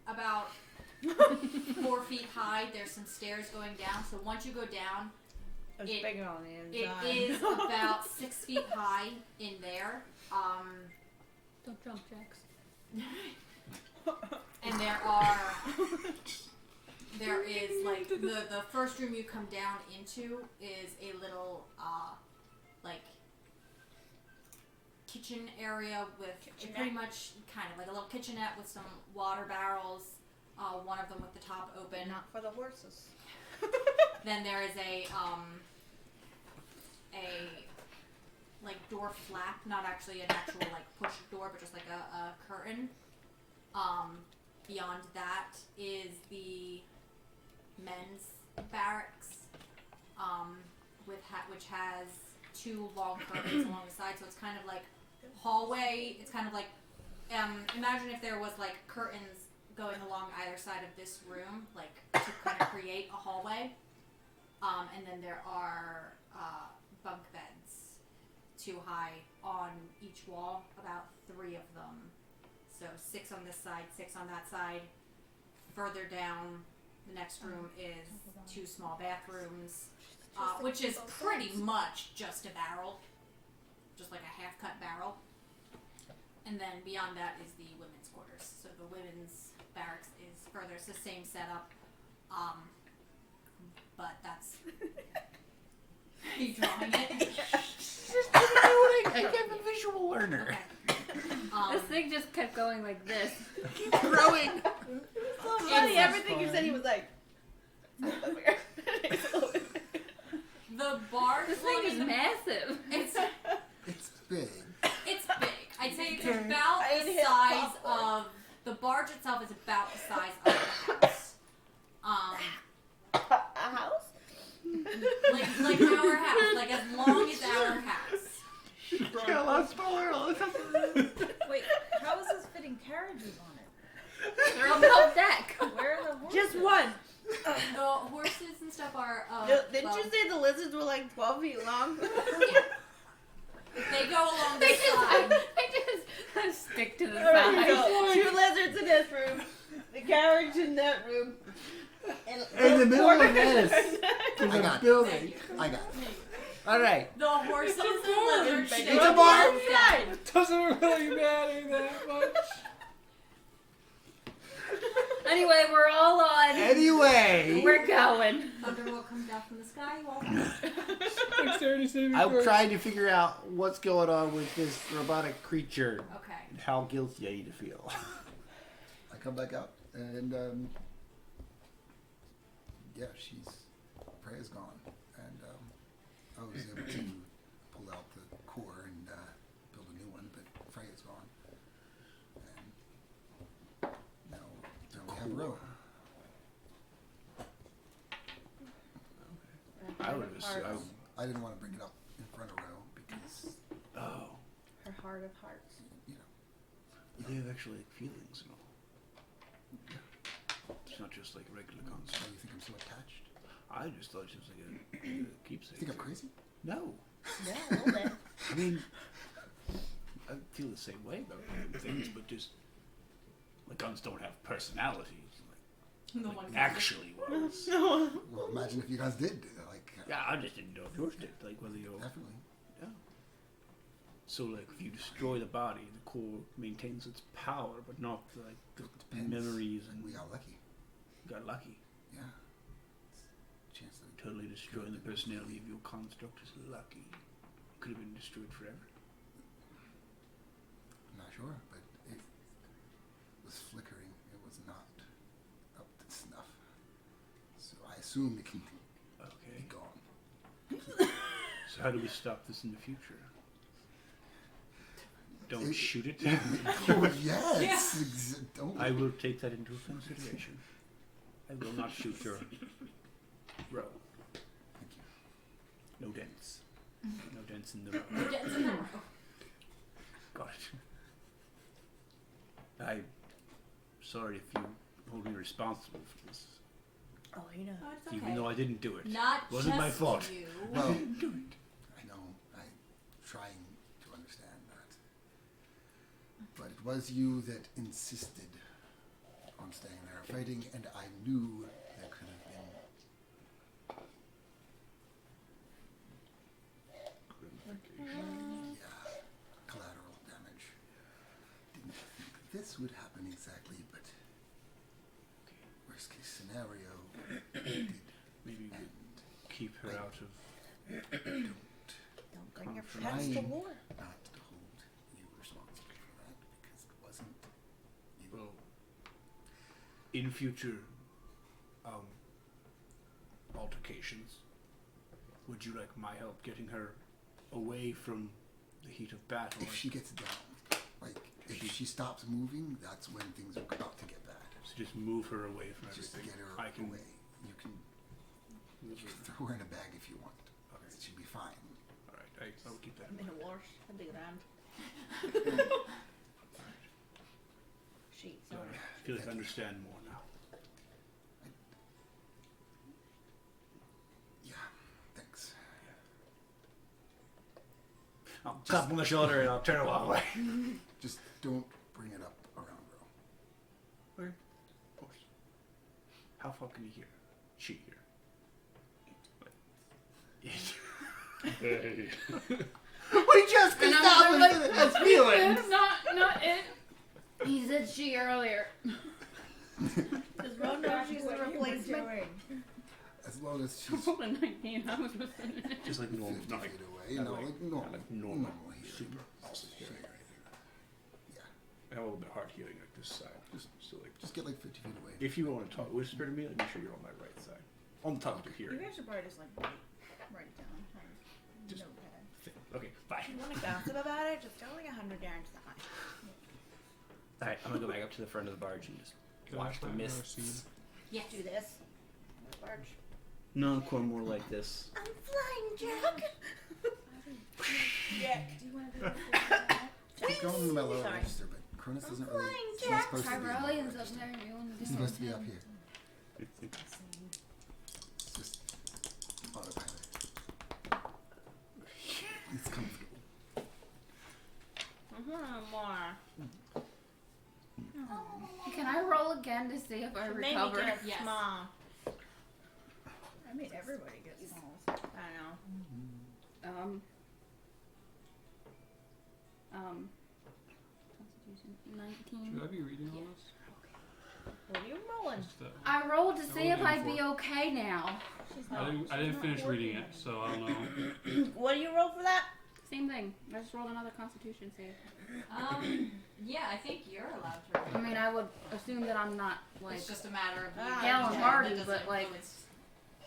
about 4 feet high. There's some stairs going down. So once you go down, It's it- bigger on the it inside. is about 6 feet high in there. Don't jump, Jax. And there is like the first room you come down into is a little like kitchen area with pretty much kind of like a little kitchenette with some water barrels, one of them with the top open. Not for the horses. Then there is a like door flap, not actually an actual like push door, but just like a curtain. Beyond that is the men's barracks, which has 2 long curtains along the side, so it's kind of like hallway. It's kind of like imagine if there was like curtains going along either side of this room, like to kind of create a hallway. And then there are bunk beds, 2 high on each wall, about 3 of them So 6 on this side, 6 on that side. Further down, the next room is 2 small bathrooms, which is pretty much just a barrel, just like a half-cut barrel. And then beyond that is the women's quarters. So the women's barracks is further. It's the same setup, but that's. Are you drawing it? I'm a visual learner. Okay. This thing just kept going like this. Keep growing. So funny. Everything you said, he was like. The bar. This thing is massive. It's It's big. It's big. I'd say it's about I the hit size popcorn. of the barge itself is about the size of the house. A house? Like our house, like as long as our house. Yeah, a lot smaller. Wait, how is this fitting carriages on it? They're on the deck. Where are the horses? Just one. The horses and stuff are. Didn't well, you say the lizards were like 12 feet long? Yeah. They go along the They side. just stick to the There you side. go. 2 lizards in this room, the carriage in that room, and In the middle of quarters this. in that. There's I a got it. building. I got it. All right. The horses and lizards. It's stay a on bar. the side. Doesn't really matter that much. Anyway, we're all on. Anyway, We're going. Thunder will come down from the sky. Well, Dexterity saving I'm throw. trying to figure out what's going on with this robotic creature okay. and how guilty I need to feel. I come back out, and yeah, Freya's gone, and I was able to pull out the core and build a new one, but Freya's gone, and now we have a row. I would assume. I didn't want to bring it up in front of Ro because Oh, Her heart of hearts. they have actually like feelings and all. It's not just like a regular so concept. you think I'm so attached. I just thought it was like a keepsake. You think I'm crazy? No. Yeah, a little bit. I mean, I feel the same way about things, but just like guns don't have personalities. The Like one actually was. Well, imagine if you guys did. Yeah, I just didn't know if yours did. Like whether you're. Definitely. Yeah. So like if you destroy the body, the core maintains its power, but not like the Depends. memories and We got lucky. got lucky. Yeah. It's a chance that Totally destroying the personality of your construct is lucky. Could have been destroyed forever. I'm not sure, but it was flickering. It was not up to snuff. So I assume it can be Okay. gone. So how do we stop this in the future? Don't It- shoot it. Oh, yes. Don't. I will take that into consideration. I will not shoot your row. Thank you. No dents. No dents in the row. Gets in the row. Got it. I'm sorry if you hold me responsible for this. Oh, you know. Oh, it's okay. Even though I didn't do it. Not Wasn't just my fault. you. Well, I know. I'm trying to understand that. But it was you that insisted on staying there fighting, and I knew there could have been collateral damage. Didn't think this would happen exactly, but worst case scenario did. Maybe we And keep her out of. Don't bring your Confirm. pets to Trying war. not to hold you responsible for that because it wasn't you. Well, in future altercations, would you like my help getting her away from the heat of battle? If she gets down, like if she stops moving, that's when things are about to get bad. So just move her away from Just everything. get her I can away. You can move her. throw her in a bag if you want. Okay. It should be fine. All right, I will keep that in In mind. a wash. A big round. Sheets. So I feel like I understand more now. Yeah. Thanks. I'll tap on the shoulder and I'll turn and walk away. Just don't bring it up around Okay. Of course. How far can you hear? She hear. Hey. We just And I'm established like, that it has feelings. not it. He said she earlier. Does Ron know she's a replacement? As long as she's Rolled a 19. I was within it. Just like normal, 50 not like feet away, you know, not like normal, like normal, hearing. super awesome hearing or anything. Yeah, I have a little bit hard hearing like this side. Just so like, just get like 50 feet away. if you want to talk whisper to me, like make sure you're on my right side, on the top of your You hearing. guys should probably just like write it down. Just- Notepad. Okay, bye. If you want to gossip about it, just go like 100 yards that way. All right, I'm gonna go back up to the front of the barge and just Can I watch the plant another mists. seed? Yes. Do this. Barge. No, Corn, more like this. I'm flying, Jack. Yeah. Do you want to do that? Keep going mellow Sorry. register, but Cronus doesn't really. flying, He's not supposed to be. Tyrellian's in up the there. You want to He's do supposed to be something? up here. It's just autopilot. It's comfortable. More. Can I roll again to see if I Maybe recover? get Yes. small. I mean, everybody gets smalls. I know. Constitution Should 19. I be reading all this? What are you rolling? Just, I rolled to see if rolled I'd be for okay now. I didn't finish reading it, so I don't know. What do you roll for that? Same thing. I just rolled another Constitution save. Yeah, I think you're allowed to. I mean, I would assume that I'm not like. It's just a matter of Ah, Hale and that Hardy, doesn't but, like- influence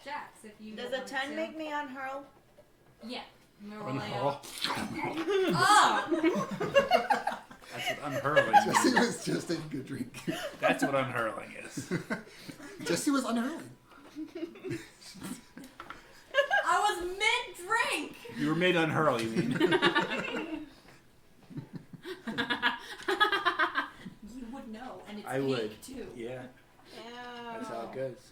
Jax, if you Does a want 10 to. make me unhurl? Yeah. I'm gonna roll Unhurl. Oh! That's what unhurling Jesse is. was just taking a drink. That's what unhurling is. Jesse was unhurling. I was mid-drink. You were made unhurl, you mean? You would know, and it's I pink would. too. Yeah, Yeah. that's how it goes.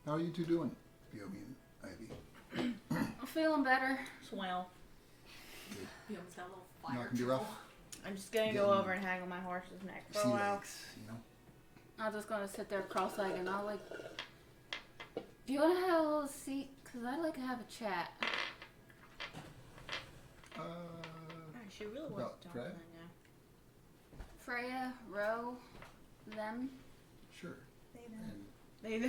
How are you two doing, Biomi and Ivy? I'm feeling better. Swell. You almost got a little fire. Not gonna be rough. I'm just gonna go over and haggle my horse's neck for Sea a while. legs, you know. I'm just gonna sit there cross-legged and I'll like. Do you want to have a little seat? Cause I'd like to have a chat. She really was About talking Fred? now. Freya, Ro, them. Sure. And They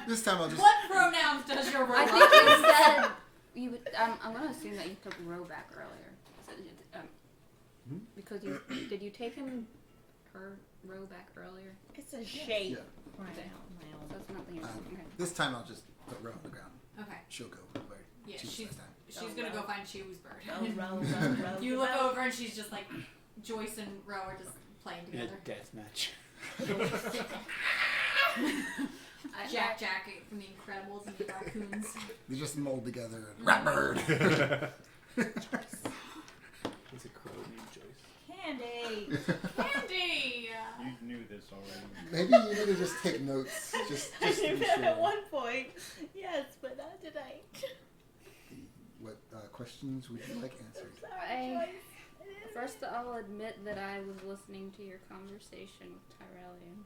this time I'll just. What pronouns does your I robot think you use? said you would. I'm gonna assume that you took Ro back earlier. So, because you did you take him her Ro back earlier? It's a shape. Yeah. Right Okay. now, So it's not the answer. Okay. This time I'll just put Ro on the ground. Okay. She'll go where Yeah, she was she's last time. she's gonna go find Chiwoo's bird. Oh, row. You look over and she's just like Joyce and Ro are just playing In a together. death match. Jack from The Incredibles and the raccoons. They just mold together and rat bird. It's a crow named Joyce. Candy. Candy! You knew this already. Maybe you need to just take notes, just I to knew be that at sure. one point. Yes, but not tonight. What questions would you like answered? Sorry, I- Joyce. First, I'll admit that I was listening to your conversation with Tyrellian.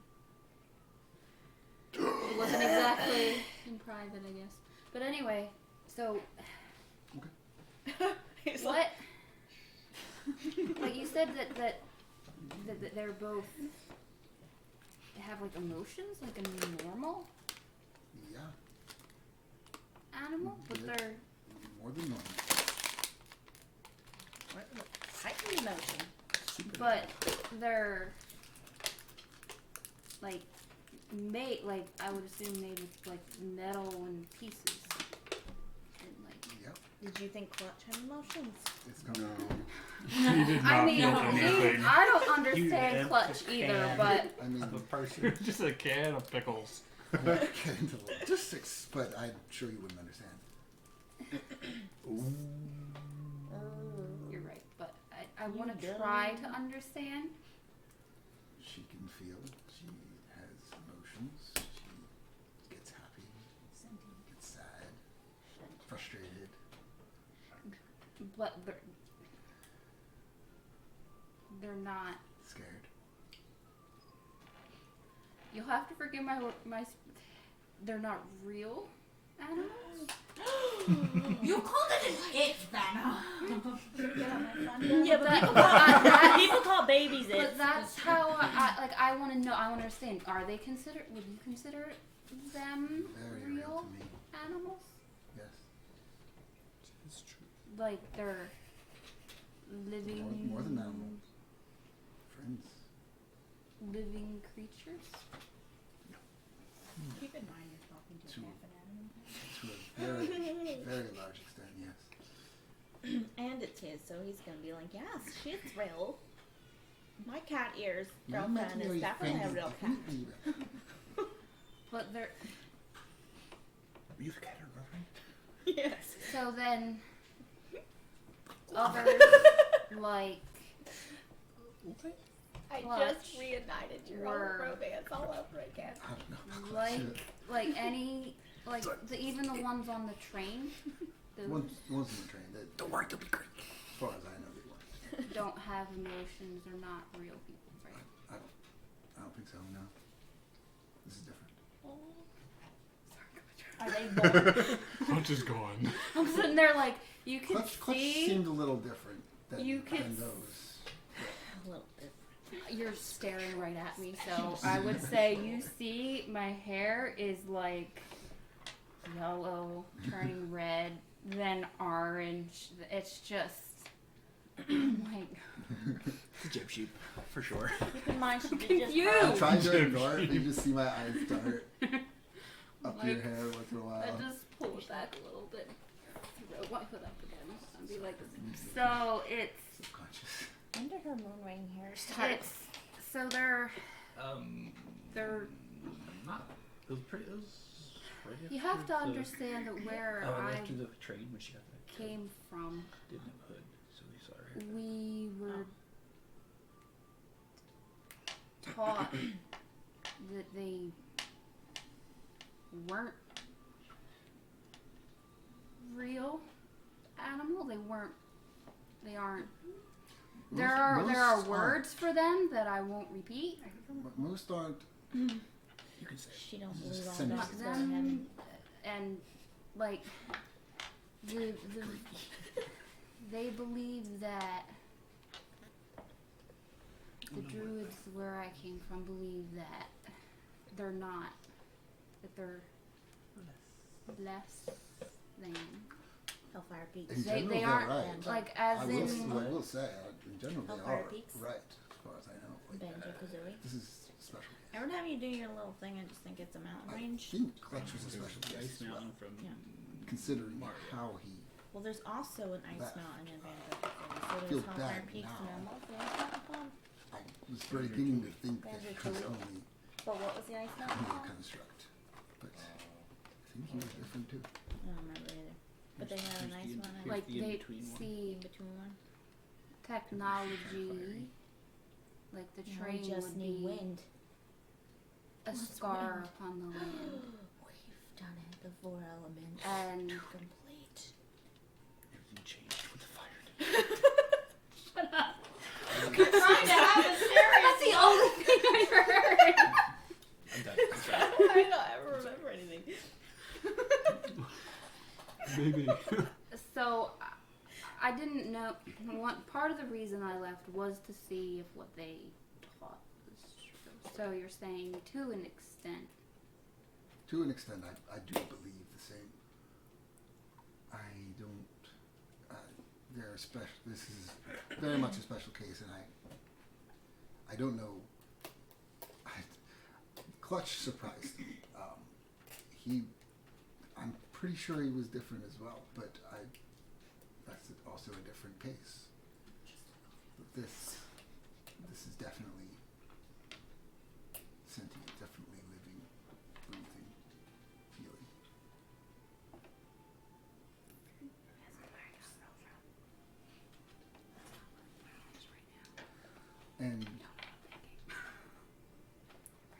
It wasn't exactly in private, I guess. But anyway, so He's like, what? Like you said that they're both have like emotions, like a normal Yeah, animal, but Yeah. they're more than normal. heightened emotion. but they're like made like I would assume made with like metal and pieces. And like Yep, Did you think Clutch had emotions? it's coming. He did not I mean, feel anything. I don't understand empty Clutch either, can. but I mean, Of a person. Just a can of pickles. I won't get into the logistics, but I'm sure you wouldn't understand. you're right. But I want to try to understand. She can feel. She has emotions. She gets happy. Gets sad. Frustrated. But they're not. Scared. You'll have to forgive my. They're not real animals. You called it an it, Vanna. Yeah, but people call babies it. But that's how I want to know. I want to understand. Are they considered? Would you consider them Very real to me. animals? Yes. It's true. Like they're living. More than animals. Friends. Living creatures. Keep in mind you're talking to To- half an animal. To a very, very large extent, yes. And it's his, so he's gonna be like, yes, she's real. My cat ears You're girlfriend making is your definitely a friends real cat. completely But they're. Are you the cat or girlfriend? Yes. So then. Others like. I Clutch just reignited your were- old romance all over again. I don't know. Like any even the ones on the train. Those One's in the train. Don't worry, they'll be great. As far as I know, they weren't. don't have emotions. They're not real people, right? I don't think so. No. This is different. Are they both? Clutch is gone. I'm sitting there like you can Clutch see. seemed a little different than, You can than those. A little bit. You're staring right at me, so I would say you see my hair is like yellow, turning red, then orange. It's just like It's a jib sheep, for sure. Keep in mind, she did just confused. I grow. tried to ignore it. You just see my eyes dart up to your Like, hair once in a I while. just pull it back a little bit, throw my hood up again, and be like, so it's Subconscious. When did her moonwing hair start? it's so they're Not. It was pretty. It was. Right you have to after the- understand that where Oh, I after the train when she got that killed, came from, didn't have a hood, so we saw her. we were taught that they weren't real animal. They aren't. There are Most words for them that I won't repeat. But most aren't. You can say. She don't Just believe all send dogs it. go to heaven. And like the they believe that the druids where I came from believe that they're not, that they're less than. Hellfire Peaks. In They general, they they're aren't right. like as I in will say, in general, they Hellfire are Peaks? right, as far as I know. Like, Banjo Kazooie. this is special. Every time you do your little thing, I just think it's a mountain I range. think Clutch was a special The case Ice as well, Mountain from Yeah. considering Mario. how he. Well, there's also an ice That- mountain in Banjo Kazooie. So feel there's Hellfire bad Peaks now. and then what's the ice mountain called? I was beginning to think that Banjo it was Kazooie. only But what was the ice mountain a called? construct, but I think he was different too. I don't remember either. But they had an ice mountain like the they in-between one. see in between one. technology, like the Now we train just would need be wind. a scar upon the land. We've done it. The 4 elements. And Complete. Everything changed with the fire. shut up. You're trying to have a serious. That's the only thing I heard. I'm done. That's right. I don't ever remember anything. Baby. So I didn't know. One part of the reason I left was to see if what they taught was true. So you're saying to an extent. To an extent, I do believe the same. I don't. They're special. This is very much a special case, and I don't know. Clutch surprised me. I'm pretty sure he was different as well, but that's also a different case. But this is definitely sentient, definitely living, breathing, feeling.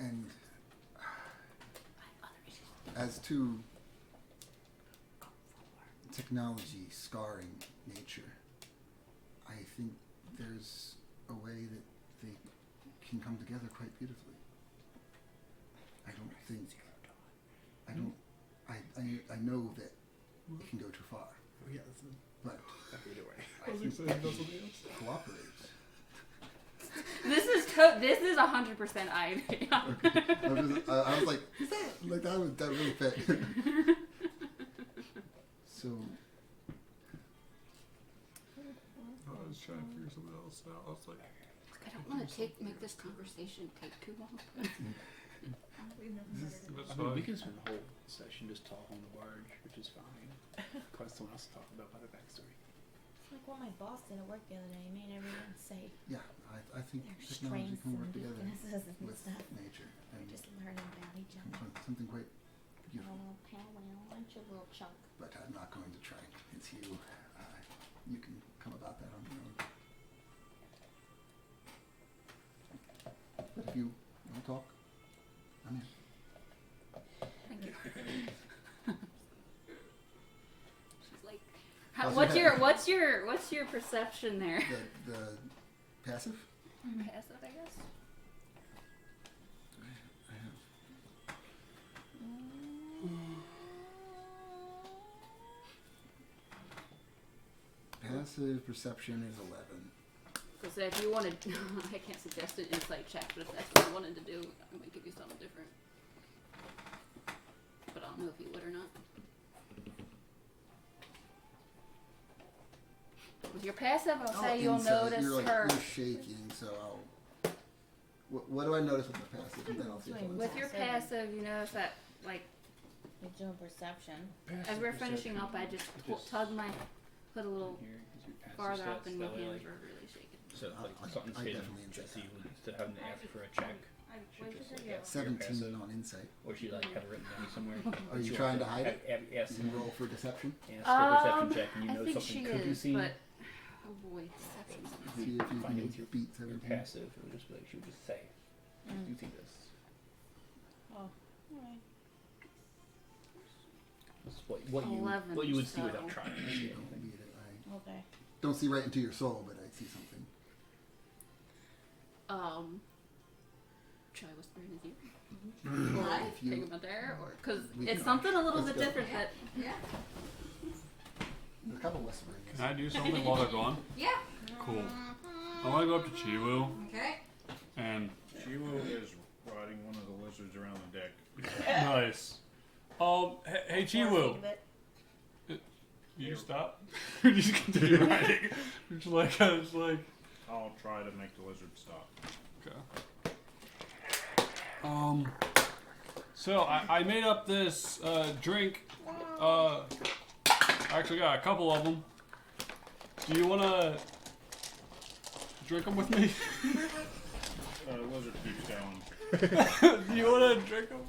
And as to technology scarring nature, I think there's a way that they can come together quite beautifully. I don't think. I know that it can go too far. Oh, yeah, that's But either way. I was excited about something else. cooperate. This is 100% Ivy. Okay. I was like, is that really fit? So I was trying to figure something else out. I was like, I don't want to make this conversation take too long. that's I mean, we fine. can spend the whole session just talking on the barge, which is fine. Cause someone else to talk about the backstory. It's like what my boss did at work the other day. He made everyone say yeah, I think their technology strengths can and work together weaknesses and with stuff. nature and We're just learning about each other. something quite beautiful. Oh, powwow, aren't you a little chunk? But I'm not going to try and convince you. You can come about that on your own. But if you want to talk, I'm here. Thank you. She's like, How's what's your perception there? The passive? Passive, I guess. I have. Passive perception is 11. Because if you wanted, I can't suggest an insight check, but if that's what you wanted to do, I might give you something different. But I don't know if you would or not. With your passive, I'll say you'll Insight. notice You're her. You're shaking, so I'll. What do I notice with the passive? And then I'll see if I'm With your passive, you notice that, like, You're doing perception. as we're finishing up, I just put a little Here is your passive farther stats, up, and my that way, hands like, were really shaking. So like I something's hidden, definitely enjoy Jesse that. would, instead of having to ask for a check, What just did like you ask get? for your 17 passive, on insight. or she like have it written down somewhere. Are you She trying wants to hide it? Ask And roll for deception? for a perception check, and you I know think something she could be is, seen. but oh boy, deception's See if you Find it can with your beat Your 17. passive, it would just be like she would just say, "Do you think this?" Alright. This is what you 11, would see so- without trying. You don't need it. I Okay. don't see right into your soul, but I see something. Should I whisper in his ear? Or Right? if you- Take him out there, or because We it's can- something a little let's bit go. different. That Yeah. There's a couple whisperings. Can I do something while they're gone? Yeah. Cool. I want to go up to Chiwu Okay. and Chiwu is riding one of the lizards around the deck. nice. Hey Chiwu, Forcing a bit. you stop. You just continue riding. It's like. I'll try to make the lizard stop. Okay. So I made up this drink. I actually got a couple of them. Do you wanna drink them with me? The lizard keeps going. Do you wanna drink them?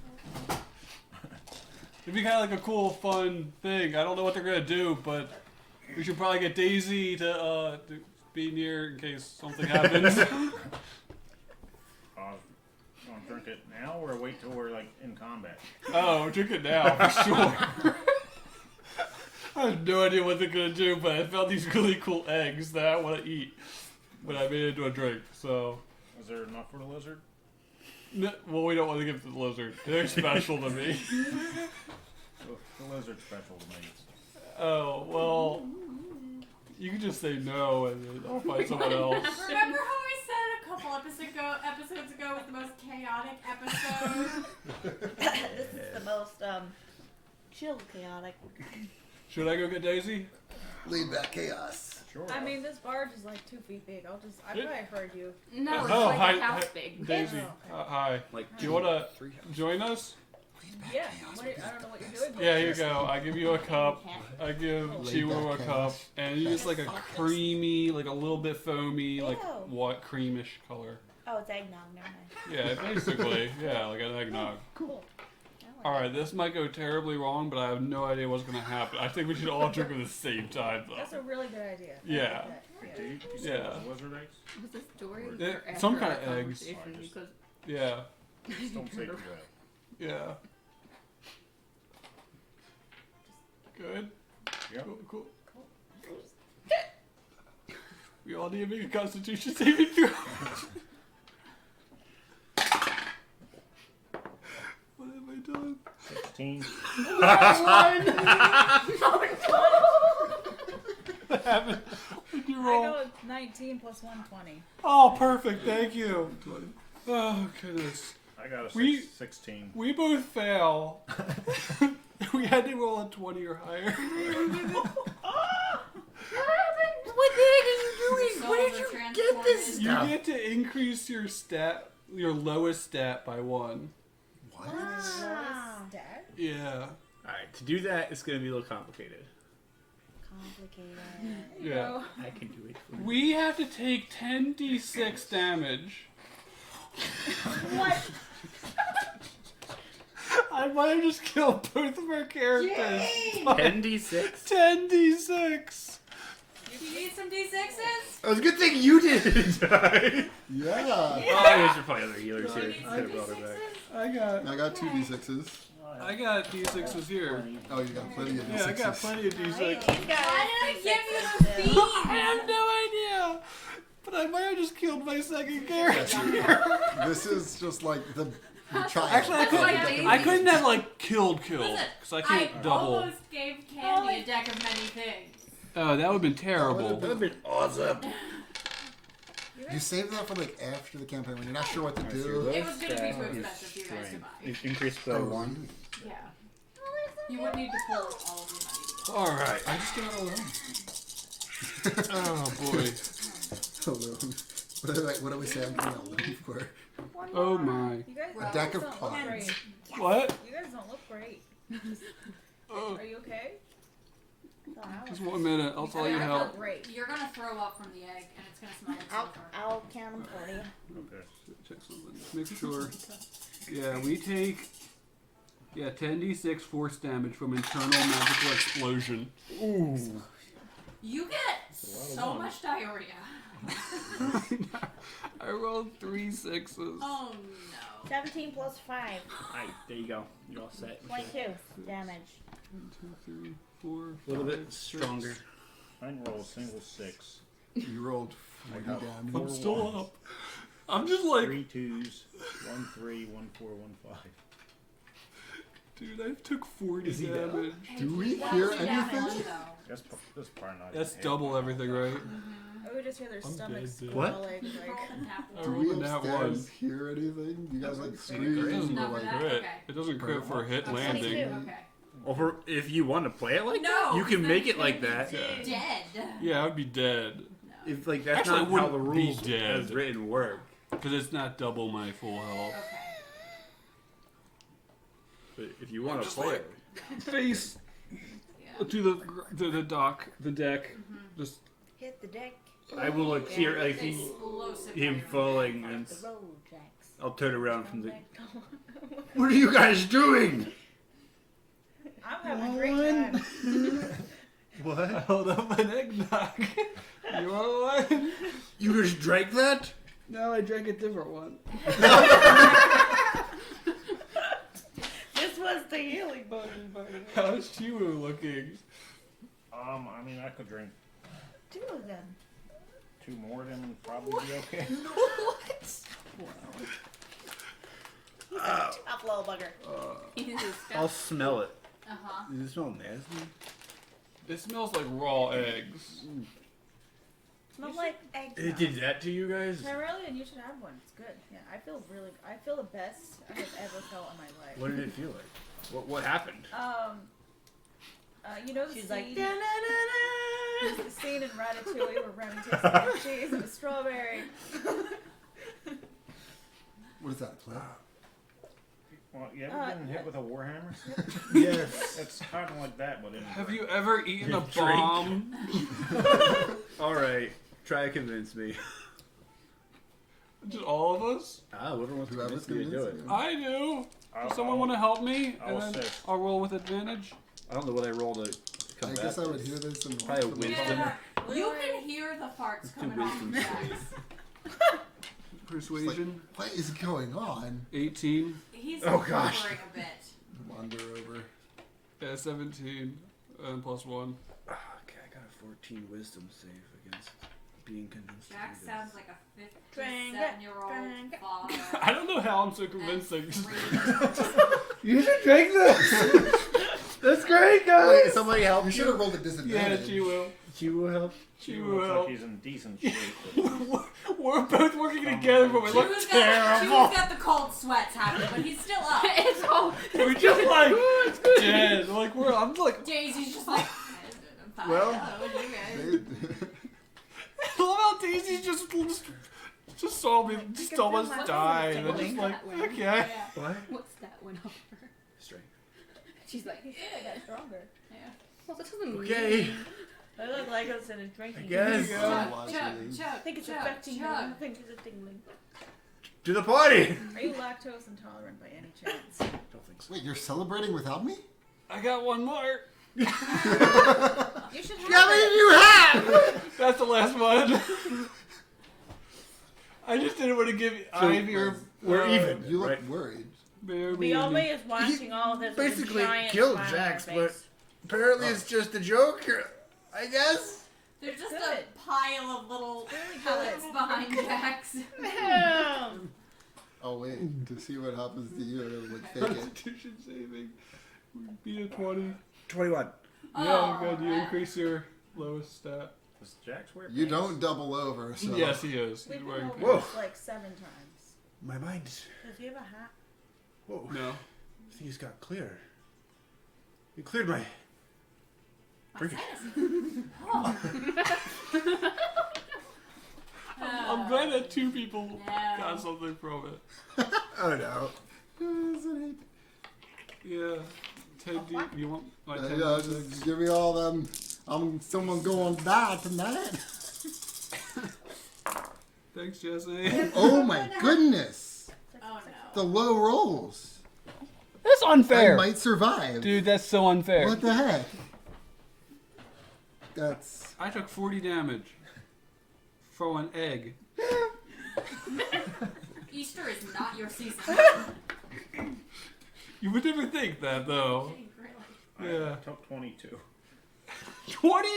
It'd be kind of like a cool, fun thing. I don't know what they're gonna do, but we should probably get Daisy to be near in case something happens. Want to drink it now or wait till we're like in combat? Oh, drink it now for sure. I have no idea what they're gonna do, but I found these really cool eggs that I want to eat. But I made it into a drink, so. Is there enough for the lizard? Well, we don't want to give it to the lizard. They're special to me. The lizard's special to me. Oh, well. You can just say no and then I'll find someone else. Remember how I said a couple episodes ago was the most chaotic episode? This is the most chill chaotic. Should I go get Daisy? Laid back chaos. Sure. I mean, this barge is like 2 feet big. I probably heard you. no, it's Oh, like hi, a house hi. big. Daisy, hi. Like Do you want to 3 hours. join us? Yeah. I don't know what you're doing. Yeah, here you go. I give you a cup. I give Laid Chiwu a back cup. chaos. And you just like a creamy, like a little bit foamy, like Ew. what creamish color. Oh, it's eggnog. Never mind. Yeah, basically. Yeah, like an eggnog. Cool. Alright, this might go terribly wrong, but I have no idea what's going to happen. I think we should all drink at the same time, That's though. a really good idea. I Yeah. like that. Do you Yeah. those lizard eggs? Was this during Yeah, or after some our kind of eggs. conversation? Just- Because Yeah, Just don't say too bad. yeah. Good? Yep. Cool. We all need to make a Constitution saving throw. What have I done? 16. What happened? What did you I roll? go with 19 plus 120. Oh, perfect. Thank you. Oh, goodness. I got a We- 16. We both fail. We had to roll a 20 or higher. What the heck are you doing? So Where did the you transform get this is- You stuff? get to increase your lowest stat by 1. What? Dad? Yeah. Alright, to do that, it's going to be a little complicated. Complicated. Yeah. I can do it for you. We have to take 10d6 damage. What? I might have just killed both of our characters. 10d6? 10d6. You need some D6s? Oh, it's a good thing you didn't die. Yeah. Oh, there's probably other healers You here. need Could some have brought her back. D6s? I got 2 d6s. I got d6s here. Oh, you got plenty of d6s. Yeah, I got plenty of d6. Why did I give you the I have no idea. But I might have just killed my second character. This is just like the child. Actually, That's like I couldn't have like killed because I I can't double. almost gave Candy a deck of many things. Oh, that would have been terrible. That would have been awesome. You save that for like after the campaign when you're not sure what to do. It was going to be too expensive for you guys to buy. It's increased by Oh, 1. Yeah. You would need to pull all of your money. All right. I just got alone. Oh boy. Alone. What do we say I'm getting alone for? Oh my. You guys A deck of don't look cards. great. What? You guys don't look great. Oh, Are you okay? just 1 minute. I'll tell you I how. feel great. You're going to throw up from the egg, and it's going to smell like sulfur. I'll count them for you. Okay. Check something. Make sure. Yeah, we take. Yeah, 10d6 force damage from internal magical explosion. You get so much diarrhea. I rolled 3 6s. Oh no. 17 plus 5. Alright, there you go. You're all set. 22 damage. 1, 2, 3, 4. A little bit 5, 6. stronger. I didn't roll a single 6. You rolled 40 got damage. I'm still up. I'm just like, 3 2s, 1 3, 1 4, 1 5. dude, I took 40 damage. Do we That hear was the damage, anything? though. That's probably not. That's even double half. everything, right? I would just hear their I'm stomachs dead, dude. What? growling. You rolled Like, a nat I Do one. we rolled a nat upstairs 1. hear anything? You guys like It scream doesn't No, or for like? that? crit. Okay. It doesn't crit for a hit Okay. landing. 22. Okay. Or if you want to play it like No, that, you can then make it like Candy's that. Dead. Yeah, I'd be dead. No. If like that's Actually, I not how the wouldn't be rules dead. as written work. Because it's not double my full health. Okay. But if you want to just play like- it, Face Yeah. to the deck. Just Hit the deck. I will like hear like Explosive him diarrhea. falling, and The road jacks. I'll turn around from the. Deck. What are you guys doing? I'm having a great time. I What? held up an eggnog. You want one? You just drank that? No, I drank a different one. This was the healing potion party. How's Chiwu looking? I mean, I could drink 2 of them. 2 more, then probably be okay. Tough little bugger. I'll smell it. Uh-huh. Does it smell nasty? It smells like raw eggs. Smells like egg. It did that to you guys? Tyrolean, you should have one. It's good. Yeah, I feel the best I have ever felt in my life. What did it feel like? What happened? You know the She's scene, like, da-na-na-na. the scene in Ratatouille where Remy tastes the cheese and the strawberry. What is that? Play? Well, you ever been hit with a warhammer? Yes. It's kind of like that, but in a Have drink. you ever eaten a Drink. bomb? Alright, try to convince me. Just all of us? Whoever wants to Whoever's convince me to do it. convincing. I do. Does someone I'll- want to help me? I'll And then assist. I'll roll with advantage. I don't know what I rolled to I come guess back. I would hear this and Probably watch them. wisdom. Yeah. You can hear the farts do coming off wisdom the saving. bags. Persuasion. What is going on? 18. He's Oh, gosh. recovering a bit. Wander over. Yeah, 17. And plus 1. Okay, I got a 14 wisdom save against being convinced. Jack to do sounds this. like a Drink it, 57-year-old drink it. father. I don't know how I'm so convincing. You should drink this. That's great, guys. Wait, somebody help You should have rolled a Yeah, disadvantage. she will. She will help. She He looks will. like he's in decent shape. We're both working together, but we look Chew's terrible. got the cold sweats happening, but he's still up. It's all. We're just like dead. Like I'm like. Daisy's just like. I'm fine. Well. Hello, you guys. I love how Daisy just saw me, just almost die, and then just like, okay. Yeah. What? What's that one over? Strength. She's like, I got stronger. Yeah. well, that doesn't Okay. mean. I look like I was in a drinking. I guess. Yeah. Chug, chug, Actually. chug, I think it's chug, affecting you. I chug. don't think it's a tingling. To the party. Are you lactose intolerant by any chance? Don't think so. Wait, you're celebrating without me? I got one more. You should have How many it. do you have? That's the last one. I just didn't want to give Ivy or we're even. You look Right. worried. Naomi is watching all of this with a Basically giant killed smile on Jax, her but face. apparently it's just a joke. I guess. There's just Good. a pile of little Really pellets good. behind Jax. Oh wait, to see what happens to you, I gotta like fake it. Constitution saving. We beat a 20. 21. Oh, Yeah, good. You that- increase your lowest stat. Does Jax wear You pants? don't double over, so. Yes, he is. We've He's been wearing over Whoa. this like 7 times. My mind is. Does he have a hat? Whoa. No. Things got clear. You cleared my. My Drink it. sinus. Oh. I'm glad that 2 people No. got something from it. Oh no. Yeah. Ted, do you want my 10 Yeah, just give me all them. Someone's going to die tonight. Thanks, Jesse. Oh my goodness. Oh no. The low rolls. That's I might survive. Dude, that's so unfair. What the heck? That's. I took 40 damage from an egg. Easter is not your season. You would never think that, though. Really. Yeah. I took 22. 20?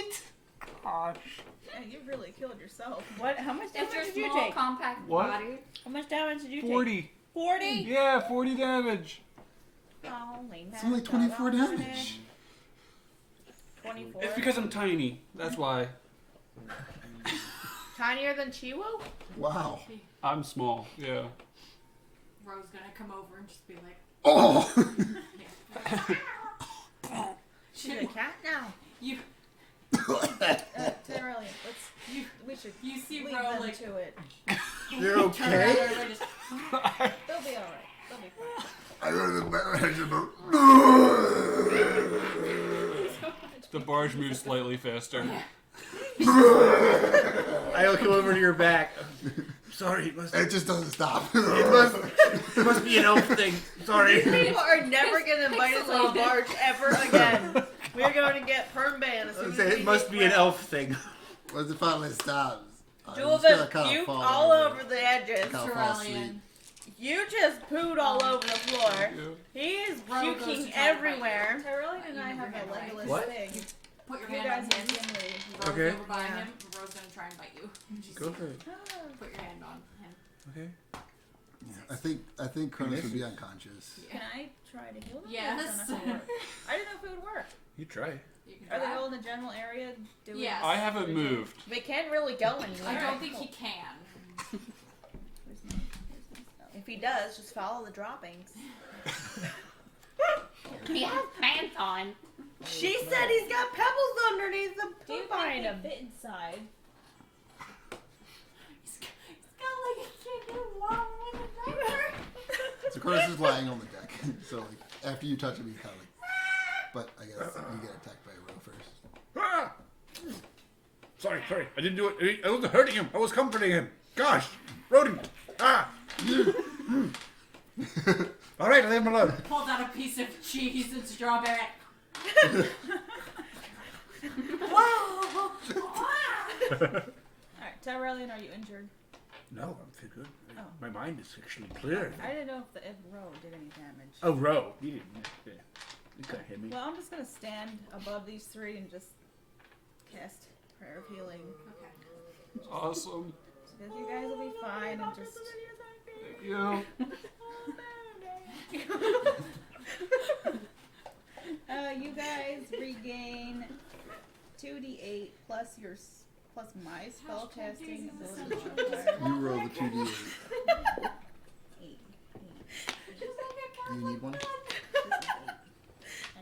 Gosh. Yeah, you really killed yourself. What? How much It's your damage did you small, take? compact What? body. How much damage did you take? 40. 40? Yeah, 40 damage. Holy It's only 24 damage. 24. It's because I'm tiny. That's why. Tinier than Chiwo? Wow. I'm small. Yeah. Ro's gonna come over and just be like, Oh! She's a cat now. you Terrellian, we should you see leave Ro them like to it. You're turn around okay? and everybody just They'll be alright. They'll be fine. I heard the manageable. The barge moves slightly faster. I'll come over to your back. Sorry, it must, It just doesn't stop. it must be an elf thing. Sorry. People are never going to invite us on a barge ever again. We're going to get perm ban as soon as we It must get be an wet. elf thing. Once it finally stops. Two of us puked all over the edges. Kinda fall asleep. Terrellian. You just pooed all over the floor. Yeah. He is Ro goes to puking try to everywhere. Terrellian and I You have bring it a right. Legolas What? thing. Put your You hand guys on can him. Gimli. Ro's Okay. over by Yeah. him. Ro's gonna try and bite you. Just Go for it. put your hand on him. Okay. I think Cronus would be unconscious. Can I try to heal them? Yes. I don't know if it would work. I didn't know if it would work. You try. You can Are they try. all in the general area? Do we- Yes. I haven't moved. They can't really go anywhere. I don't think he can. Where's my stuff? If he does, just follow the droppings. He has pants on. She said he's got pebbles underneath the Do you poop behind think him. they fit inside? He's got like a kid who long with a diaper. So Cronus is lying on the deck. So like after you touch him, he's kind of like. But I guess you get attacked by a row first. Ah! Sorry. I didn't do it. I wasn't hurting him. I was comforting him. Gosh. Rodent. Ah. All right, leave him alone. Pulls out a piece of cheese and strawberry. Whoa! Alright, Terrellian, are you injured? No, I'm feel good. Oh. My mind is actually clear. I didn't know if Ro did any damage. Oh, Ro. You didn't. Yeah. You can't hit me. Well, I'm just gonna stand above these three and just cast Prayer of Healing. Okay. awesome. Because you guys will be fine and just. Thank you. You guys regain 2d8 plus plus my spell casting ability modifier. You roll the 2d8. 8. Do you need one?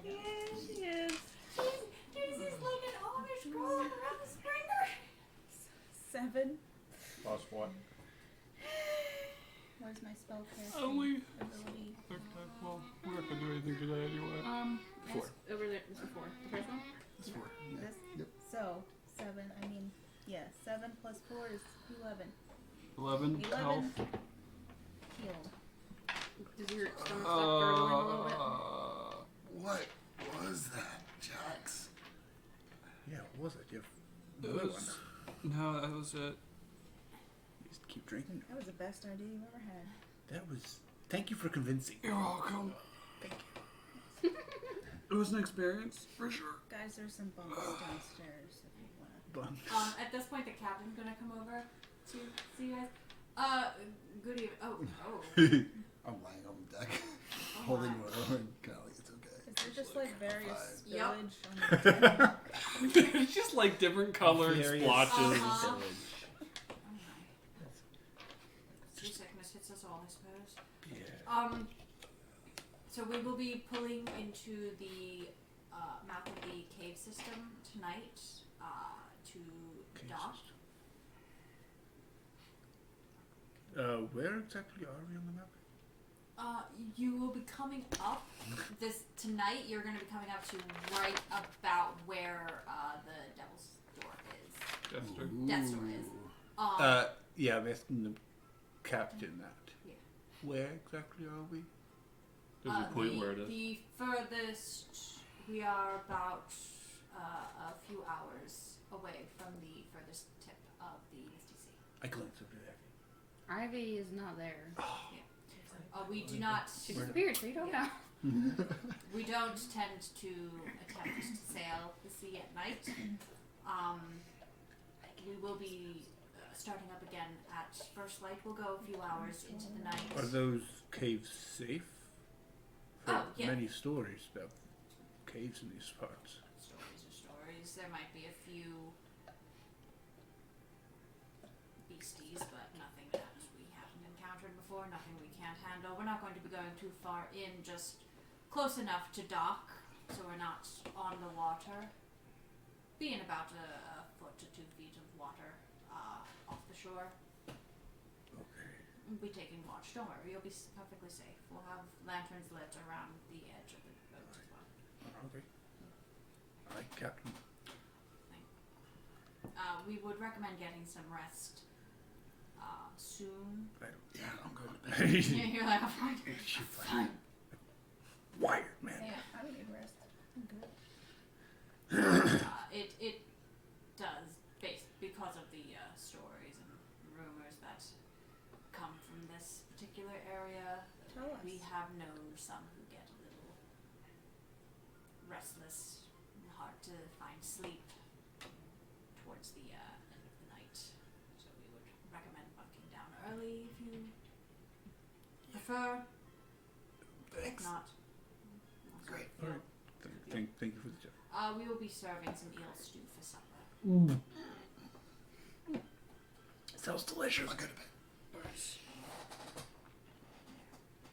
Yes. Daisy's like an Amish girl around the Springer. 7. Plus what? Where's my spell casting Only. ability? Okay, well, we're not gonna do anything today anyway. 4. Over there. This is 4. The first one? It's 4. Yeah. This? Yep. So, 7, 7 plus 4 is 11. 11 health. Healed. Does your stomach stop gurgling a little bit? What was that, Jax? Yeah, what was it? You have It another was, one. no, that was it. Just keep drinking. That was the best idea you've ever had. That was. Thank you for convincing. You're welcome. Thank you. It was an experience, for sure. Guys, there's some bunks downstairs if you want to. Bun. At this point, the captain's gonna come over to see you guys. Good evening. Oh. I'm lying on the deck, Oh holding my. one. Kind of like it's okay. Is there just like various Yep. spillage on the deck? It's just like different colored Various splotches. Uh-huh. village. Oh my. Seasickness hits us all, I suppose. Yeah. So we will be pulling into the mouth of the cave system tonight to dock. Where exactly are we on the map? You will be coming up this tonight. You're going to be coming up to right about where the Devil's Door is. Jester. Death's Door is. Yeah, I'm asking the captain that. Yeah. Where exactly are we? There's a point where it is. The furthest, we are about a few hours away from the furthest tip of the Misty Sea. I glance over there. Ivy is not there. We do not. She disappeared, so you don't know. We don't tend to attempt to sail the sea at night. We will be starting up again at first light. We'll go a few hours into the night. Are those caves safe? I've heard Oh, yeah. many stories about caves in these parts. Stories are stories. There might be a few beasties, but nothing that we haven't encountered before, nothing we can't handle. We're not going to be going too far in, just close enough to dock, so we're not on the water. Be in about a foot to 2 feet of water off the shore. Okay. We'll be taking watch. Don't worry, you'll be perfectly safe. We'll have lanterns lit around the edge of the boat as well. Okay. All right, Captain. We would recommend getting some rest soon. Yeah, I'm going to bed. You're like, I'm fine. Fine. Wired, man. Yeah, I don't need rest. I'm good. It does, because of the stories and rumors that come from this particular area. Tell us. We have known some who get a little restless and hard to find sleep towards the end of the night. So we would recommend bunking down early if you prefer. Thanks. If not, Great. feel All right. Thank you for the tip. we will be serving some eel stew for supper. Sounds delicious. I'll go to bed.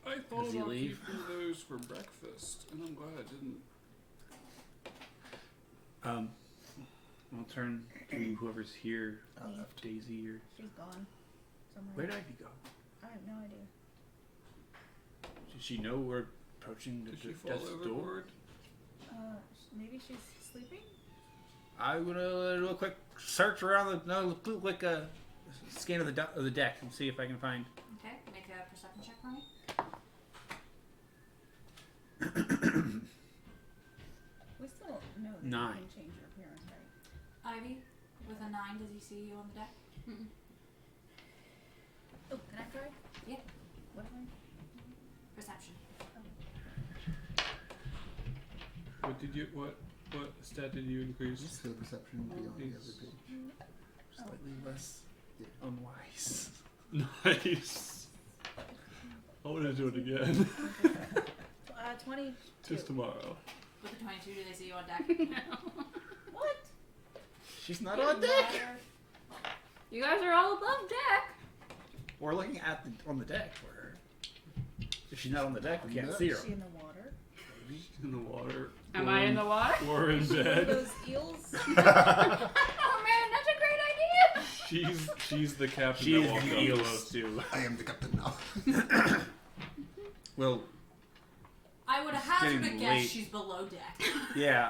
I thought Does he about leave? keeping those for breakfast, and I'm glad I didn't. I'll turn to whoever's here. I left. Daisy or She's gone. Somewhere. where did Ivy go? I have no idea. Does she know we're approaching the Did she fall death's door? overboard? Maybe she's sleeping? I'm gonna do a quick search around quick scan of the deck and see if I can find. Okay, make a perception check for me. We still don't know that 9. you can change your appearance, right? Ivy, with a 9, does he see you on the deck? Oh, can I try? Yeah. What am I? Perception. What stat did you increase? Skill perception beyond the These- other page. Slightly less. Nice. I want to do it again. 22. Just tomorrow. With the 22, do they see you on deck? What? She's not on deck. You guys are all above deck. We're looking at on the deck for her. If she's not on the deck, we can't see her. Is she in the water? In the water. Am I in the water? Or in One of bed. those eels? Oh man, that's a great idea. She's the captain She that is walked the up to eels us. too. I am the captain now. Well, I would hazard a getting guess late. she's below deck. yeah.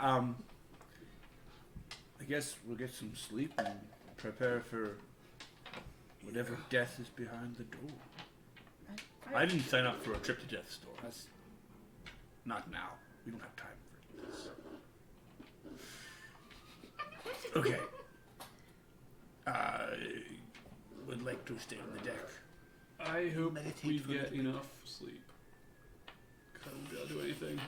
I guess we'll get some sleep and prepare for whatever death is behind the door. I didn't sign up for a trip to death's door. That's not now. We don't have time for this. Okay. I would like to stay on the deck. I hope Meditate we for get the- enough sleep. 'Cause I won't be able to do anything.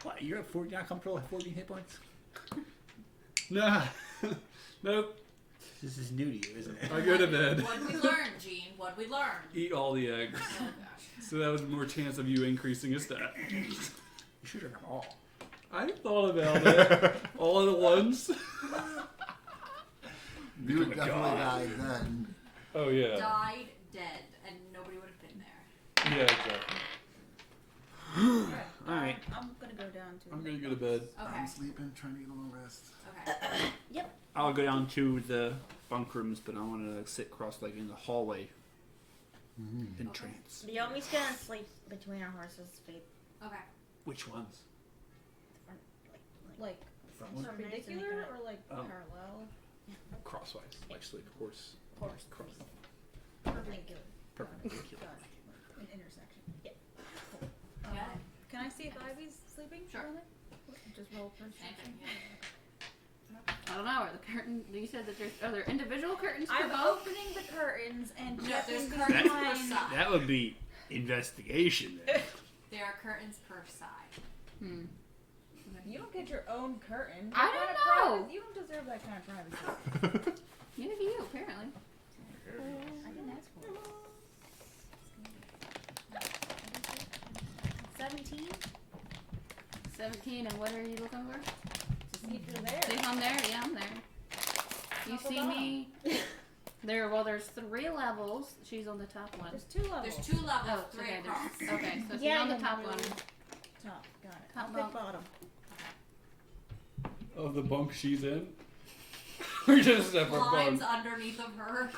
What? You're at 40, not comfortable at 14 hit points? Nah. Nope. This is new to you, isn't it? I go to bed. What'd we learn, Gene? What'd we learn? Eat all the eggs. Oh gosh. So that was more chance of you increasing his stat. You should drink them all. I thought about it. All at once. You would Oh my definitely God. die then. Oh yeah. Died dead, and nobody would have been there. Yeah, exactly. Alright. I'm gonna go down to. I'm gonna go to bed. Okay. I'm sleeping, trying to get a little rest. Okay. I'll go down to the bunk rooms, but I want to sit cross-legged in the hallway in trance. Yomi's gonna sleep between our horses' feet. Okay. Which ones? Like Front one? perpendicular or like Oh. parallel? Crosswise. Like sleep horse. Horse. Cross. Perpendicular. Perpendicular. Got it. An intersection. Yeah. Cool. Yeah. Can I see if Ivy's sleeping? Sure. on it? Just roll Same perception. thing. Yeah. I don't know. Are the curtain? You said that are there individual curtains for I'm both? opening the curtains and No, checking there's curtains per behind. side. That would be investigation then. There are curtains per side. Hmm. You don't get your own curtain. I What don't kind of know. privacy- You don't deserve that kind of privacy. Neither do you, apparently. I didn't ask for it. 17? 17, and what are you looking for? To see if you're there. See if I'm there? Yeah, I'm there. You Top or see bottom? me? There's 3 levels. She's on the top one. There's 2 levels. There's 2 levels, Oh, 3 okay, across. Okay, so she's Yeah, on the I top know. one. Top. Got it. Top I'll bunk. pick bottom. Of the bunk she's in. We're just a separate Blinds bunk. underneath of her.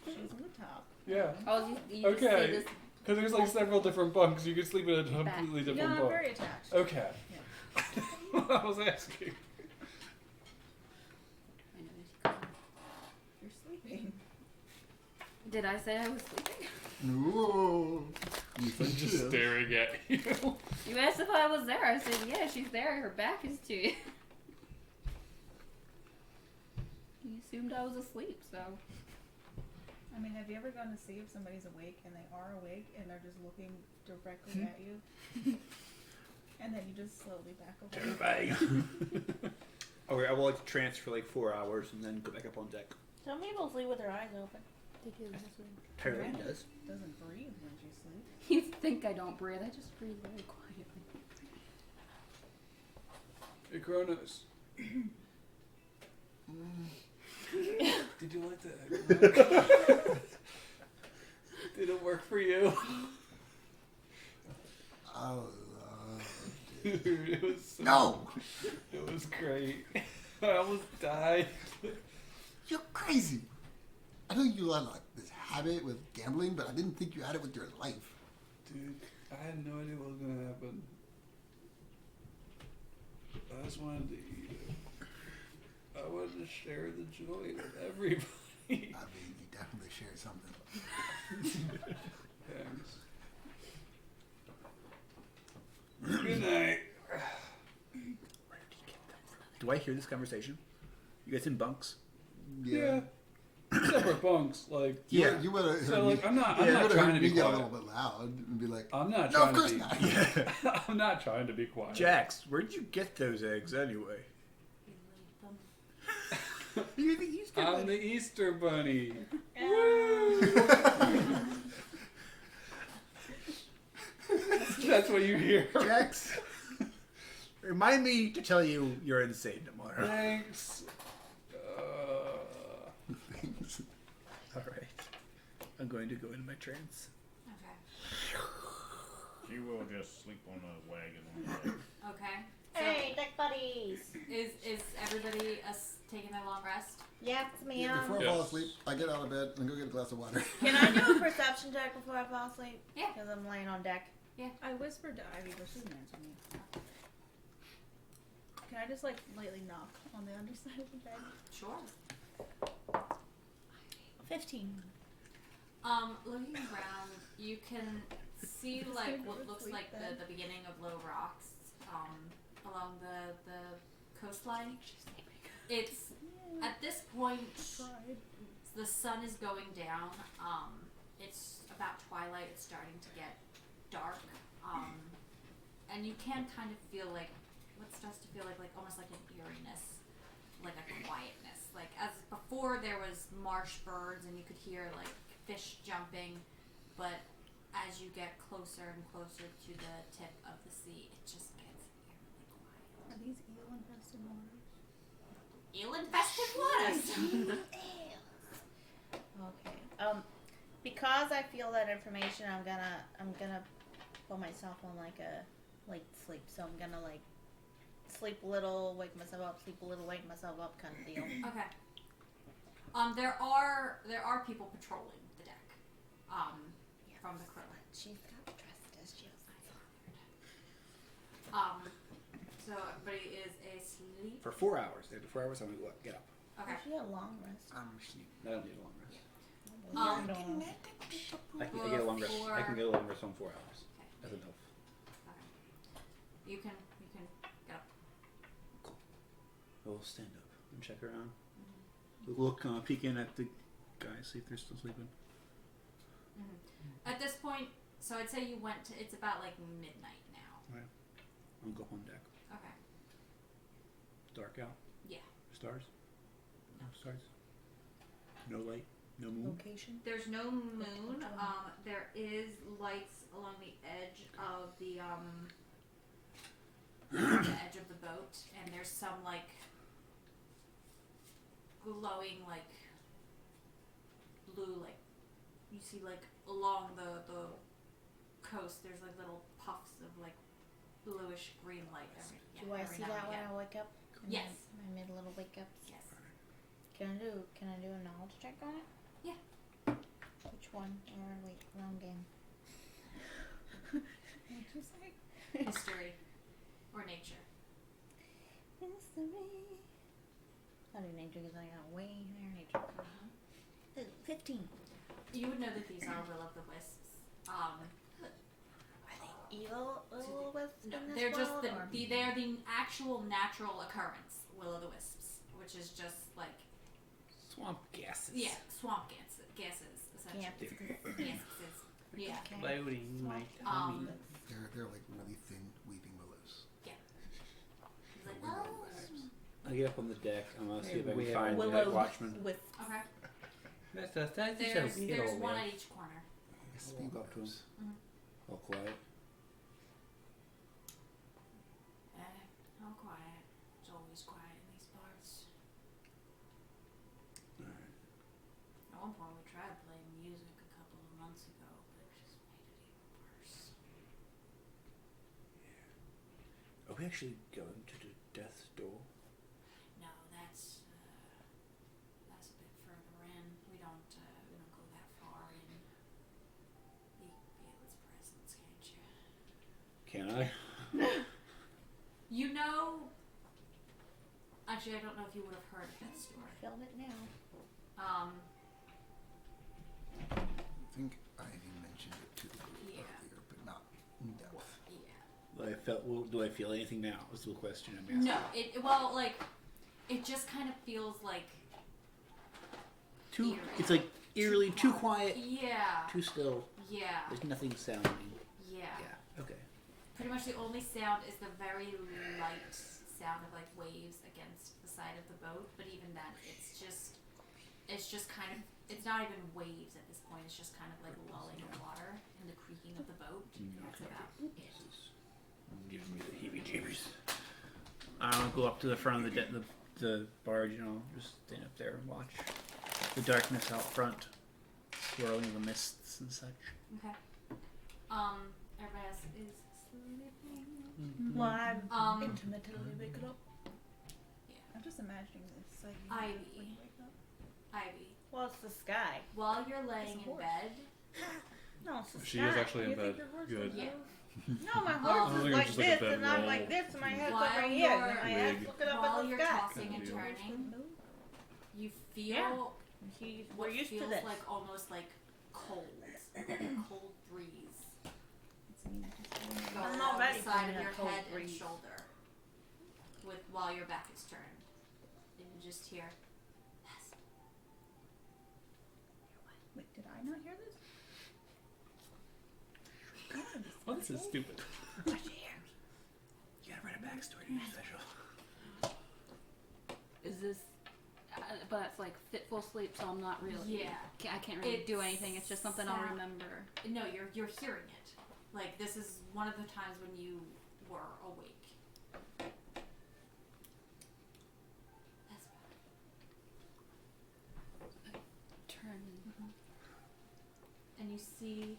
She's on the top. Yeah. Oh, you just Okay. see this. Because there's like several different bunks. You could sleep in a Back. completely No, different I'm bunk. very attached. Okay. I was asking. I know this. You're sleeping. Did I say I was sleeping? Whoa. You I'm think just so? staring at you. You asked if I was there. I said, yeah, she's there. Her back is to you. You assumed I was asleep, so. I mean, have you ever gone to see if somebody's awake and they are awake and they're just looking directly at you? And then you just slowly back away. Terrifying. Okay, I will like to trance for like 4 hours and then go back up on deck. Some people sleep with their eyes open. Tyler does. Doesn't breathe when she sleeps. You think I don't breathe. I just breathe very quietly. Hey, Kronos. Did you like that? Did it work for you? Oh, Dude, it was so, no! It was great. I almost died. You're crazy. I know you had like this habit with gambling, but I didn't think you had it with your life. Dude, I had no idea what was gonna happen. I just wanted to eat it. I wanted to share the joy with everybody. I mean, you definitely shared something. Thanks. Good night. Do I hear this conversation? You guys in bunks? Yeah. Separate bunks, like. Yeah. You would have. So like, I'm not you trying to heard be me yell a quiet. little bit loud and be like, I'm not no, of trying course to be. not. I'm not trying to be quiet. Jax, where'd you get those eggs anyway? We laid them. You think he's I'm the Easter Bunny. Oh, That's what you hear. Jax, remind me to tell you you're insane tomorrow. Thanks. Things. All right. I'm going to go into my trance. Okay. She will just sleep on a wagon. Okay. So Hey, deck buddies. is everybody taking their long rest? Yes, Yeah, ma'am. before I Yes. fall asleep, I get out of bed and go get a glass of water. Can I do a perception check before I fall asleep? Yeah. Because I'm laying on deck. I whispered to Ivy, but she didn't answer me. Can I just like lightly knock on the underside of the bed? Sure. 15. Looking around, you can see Just like gonna go what to looks sleep like then. the beginning of low rocks along the coastline. It's at this point Tried. the sun is going down. It's about twilight. It's starting to get dark, and you can kind of feel like what starts to feel like almost like an eeriness, like a quietness. Like as before, there was marsh birds and you could hear like fish jumping, but as you get closer and closer to the tip of the sea, it just gets eerily quiet. Are these eel infested waters? Eel-infested waters. Okay. Because I feel that information, I'm gonna put myself on like a light sleep. So I'm gonna like sleep a little, wake myself up, sleep a little, wake myself up, kind of deal. Okay. There are people patrolling the deck. From the crew. She's got dressed as she was. So everybody is asleep. For 4 hours. After 4 hours, I'm going to get up. Okay. She had a long rest. I'm asleep. I don't need a long rest. Um, I can get a long rest. I Before- can get a long rest on 4 hours. Okay. That's enough. You can get up. We'll stand up and check around. Look, peek in at the guys, see if they're still sleeping. At this point, so I'd say you went to. It's about like midnight now. I'll go on deck. Okay. Dark out. Yeah. Stars? No stars? No light? No moon? Location? There's no moon. There is lights along the edge of the edge of the boat, and there's some like glowing like blue, like you see like along the coast. There's like little puffs of like bluish green light. Do I every see now that and when again. I wake up? Yes. My mid little wake ups. Yes. Can I do a knowledge check on it? Yeah. Which one? Or wait, wrong game. What'd you say? History or nature. History. I'll do nature because I got way higher nature. 15. You would know that these are will-o'-the-wisps. Are they evil little wisps No, in this they're just world, or? they're the actual natural occurrence will-o'-the-wisps, which is just like Swamp gases. swamp gases essentially. Gases. Yeah. Okay. Loading my Um, They're like really thin weeping willows. He's like, They're willow oh. wisps. I get up on the deck. I'm going to see if I We can have find the Willow night watchman. with Okay. That's There's one at each corner. Speed walk up to 'em. bumps. All quiet. How quiet. It's always quiet in these parts. Alright. At one point we tried playing music a couple of months ago, but it just made it even worse. Are we actually going to the death's door? No, that's a bit further in. We don't go that far in. Feel its presence, can't you? Can I? You know. Actually, I don't know if you would have heard of that story. Filled it now. I think Ivy mentioned it to the group Yeah. earlier, but not in depth. Yeah. Do I feel anything now? Is the question I'm asking. No, it just kind of feels like Too. eerie. It's like eerily too quiet, Yeah. too still. Yeah. There's nothing sounding. Yeah. Yeah. Okay. Pretty much the only sound is the very light sound of like waves against the side of the boat, but even then it's just it's just kind of, it's not even waves at this point, it's just kind of like lulling the water and the creaking of the boat. That's about it. This is giving me the heebie-jeebies. I don't go up to the front of the barge, you know, just stand up there and watch the darkness out front, swirling the mists and such. Okay. Everybody else is sleeping. Well, I'm Um, intermittently waking up. I'm just imagining this. Like, you Ivy. Like, wake up. Ivy, Well, it's the sky. while you're laying It's a in horse. bed, No, it's the She sky. is actually in You think bed. your horse Good. would Yeah. move? No, my I horse think is it's like just like a this, bed and I'm roll. like this, and my head's While over here, you're- and my head's Wig. looking up while at the you're sky. tossing and Kinda deal. turning, you feel Yeah. We're what used to feels this. like almost like cold, like a cold breeze It's me just go I'm along not ready the for side of that your cold head and breeze. shoulder, while your back is turned, and you just hear. Wait, did I not hear this? God, Oh, this is stupid. You gotta write a backstory to your special. Is this? But it's like fitful sleep, so I'm not really. Yeah. I can't really do anything. It's just something I'll Sound- remember. No, you're hearing it. Like this is one of the times when you were awake. That's Turn. and you see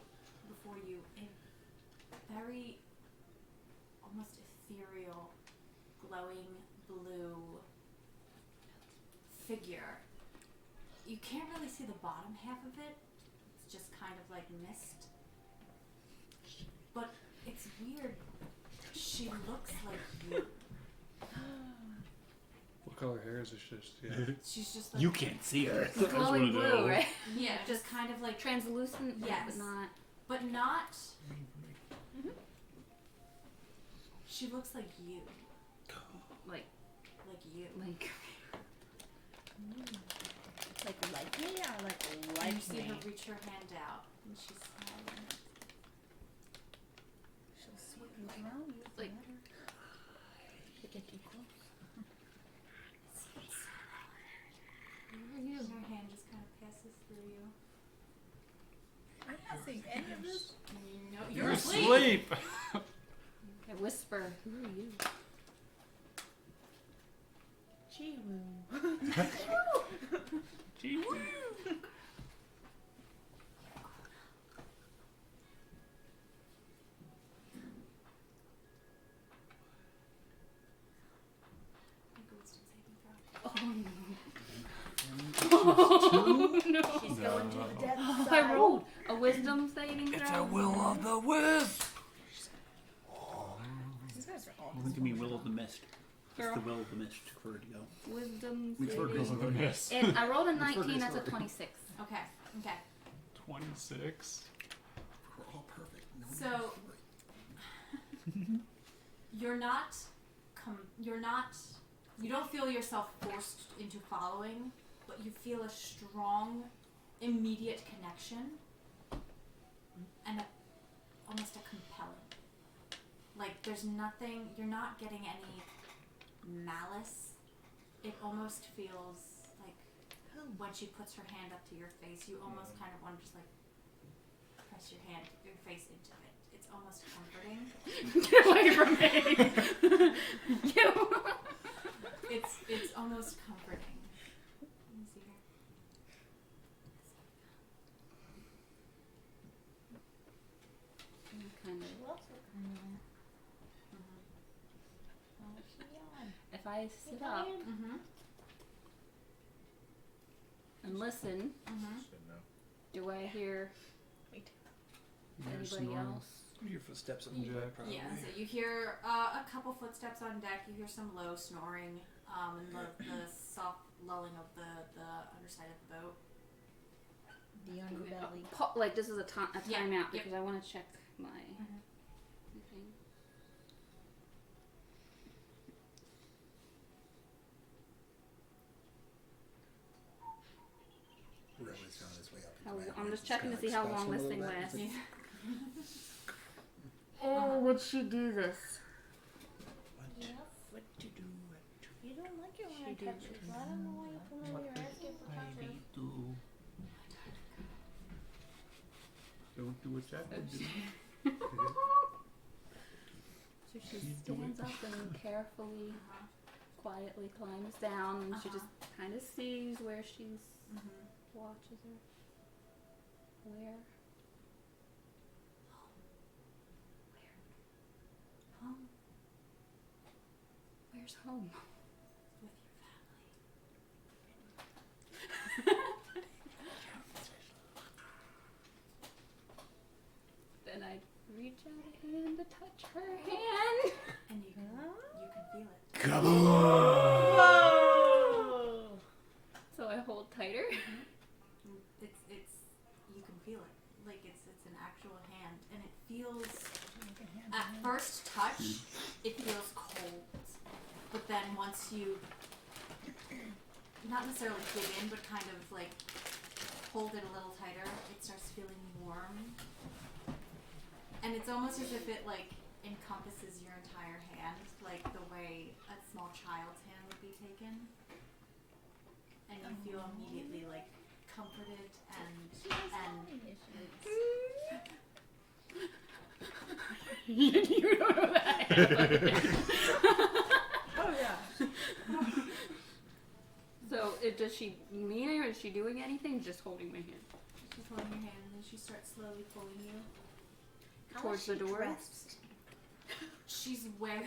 before you a very almost ethereal, glowing blue figure. You can't really see the bottom half of it. It's just kind of like mist. But it's weird. She looks like you. What color hair is this? Just yeah. She's just like You can't see her. I just wanna Glowing blue, know. right? yeah, just kind of like Translucent, Yes. but not. but not. She looks like you, Like, like you. like. Like me or like And you see me? her reach her hand out, and she's smiling. she'll swing around you. Like- She get too close. And her hand just kind of passes through you. I'm not seeing any of this. No, You're you're asleep. asleep. I whisper. Who are you? Chiwu. Gee. Make a wisdom saving throw. Oh no! She's going to the death I side. rolled a wisdom saving throw. It's a will of the wisp. These guys are all. Look at me, will of the mist. It's Girl. the will of the mist for her to go. Wisdom Which word goes saving. on the Yes. And I rolled a Which word 19. is That's a sorry? 26. Okay. Okay. 26. We're all perfect. No one So- else is right. You're not. You're not. You don't feel yourself forced into following, but you feel a strong, immediate connection, and almost a compelling. Like there's nothing. You're not getting any malice. It almost feels like when she puts her hand up to your face, you almost kind of want to just like press your face into it. It's almost comforting. Get away from me! Get away. It's almost comforting. Let me see here. Kind of. Who else would come in? Mm-hmm. Oh, she yawned. If I sit up Mm-hmm. and listen, Mm-hmm. do I hear anybody else? Your footsteps on the Yeah. deck, probably. Yeah, so you hear a couple footsteps on deck. You hear some low snoring, and the soft lulling of the underside of the boat. The underbelly. Like this is a timeout Yeah, yep. because I want to check my Mhm. thing. We're always on his way up. into How, my I'm brain. just checking to kinda see how like long splashing this a thing little bit. lasts. It's Oh, would she do this? Yes. What to do? You don't like it when I She touch did. you, so I don't know why you come over here asking for touches. Do what Jack would do. So she stands up and carefully, quietly climbs down, and she just kind of sees where she's watches her. Where? Home Where's home? with your Then I reach out a hand to touch her hand. and you can feel it. Come on! Whoa! So I hold tighter. It's you can feel it. Like it's an actual hand, and it feels at first touch it feels cold, but then once you not necessarily dig in, but kind of like hold it a little tighter, it starts feeling warm, and it's almost as if it like encompasses your entire hand, like the way a small child's hand would be taken, and you feel immediately like comforted and You don't know that. Oh yeah. So does she mean it, or is she doing anything? Just holding my hand. she's holding your hand, and then she starts slowly pulling you. How Towards is the she door? dressed? She's wearing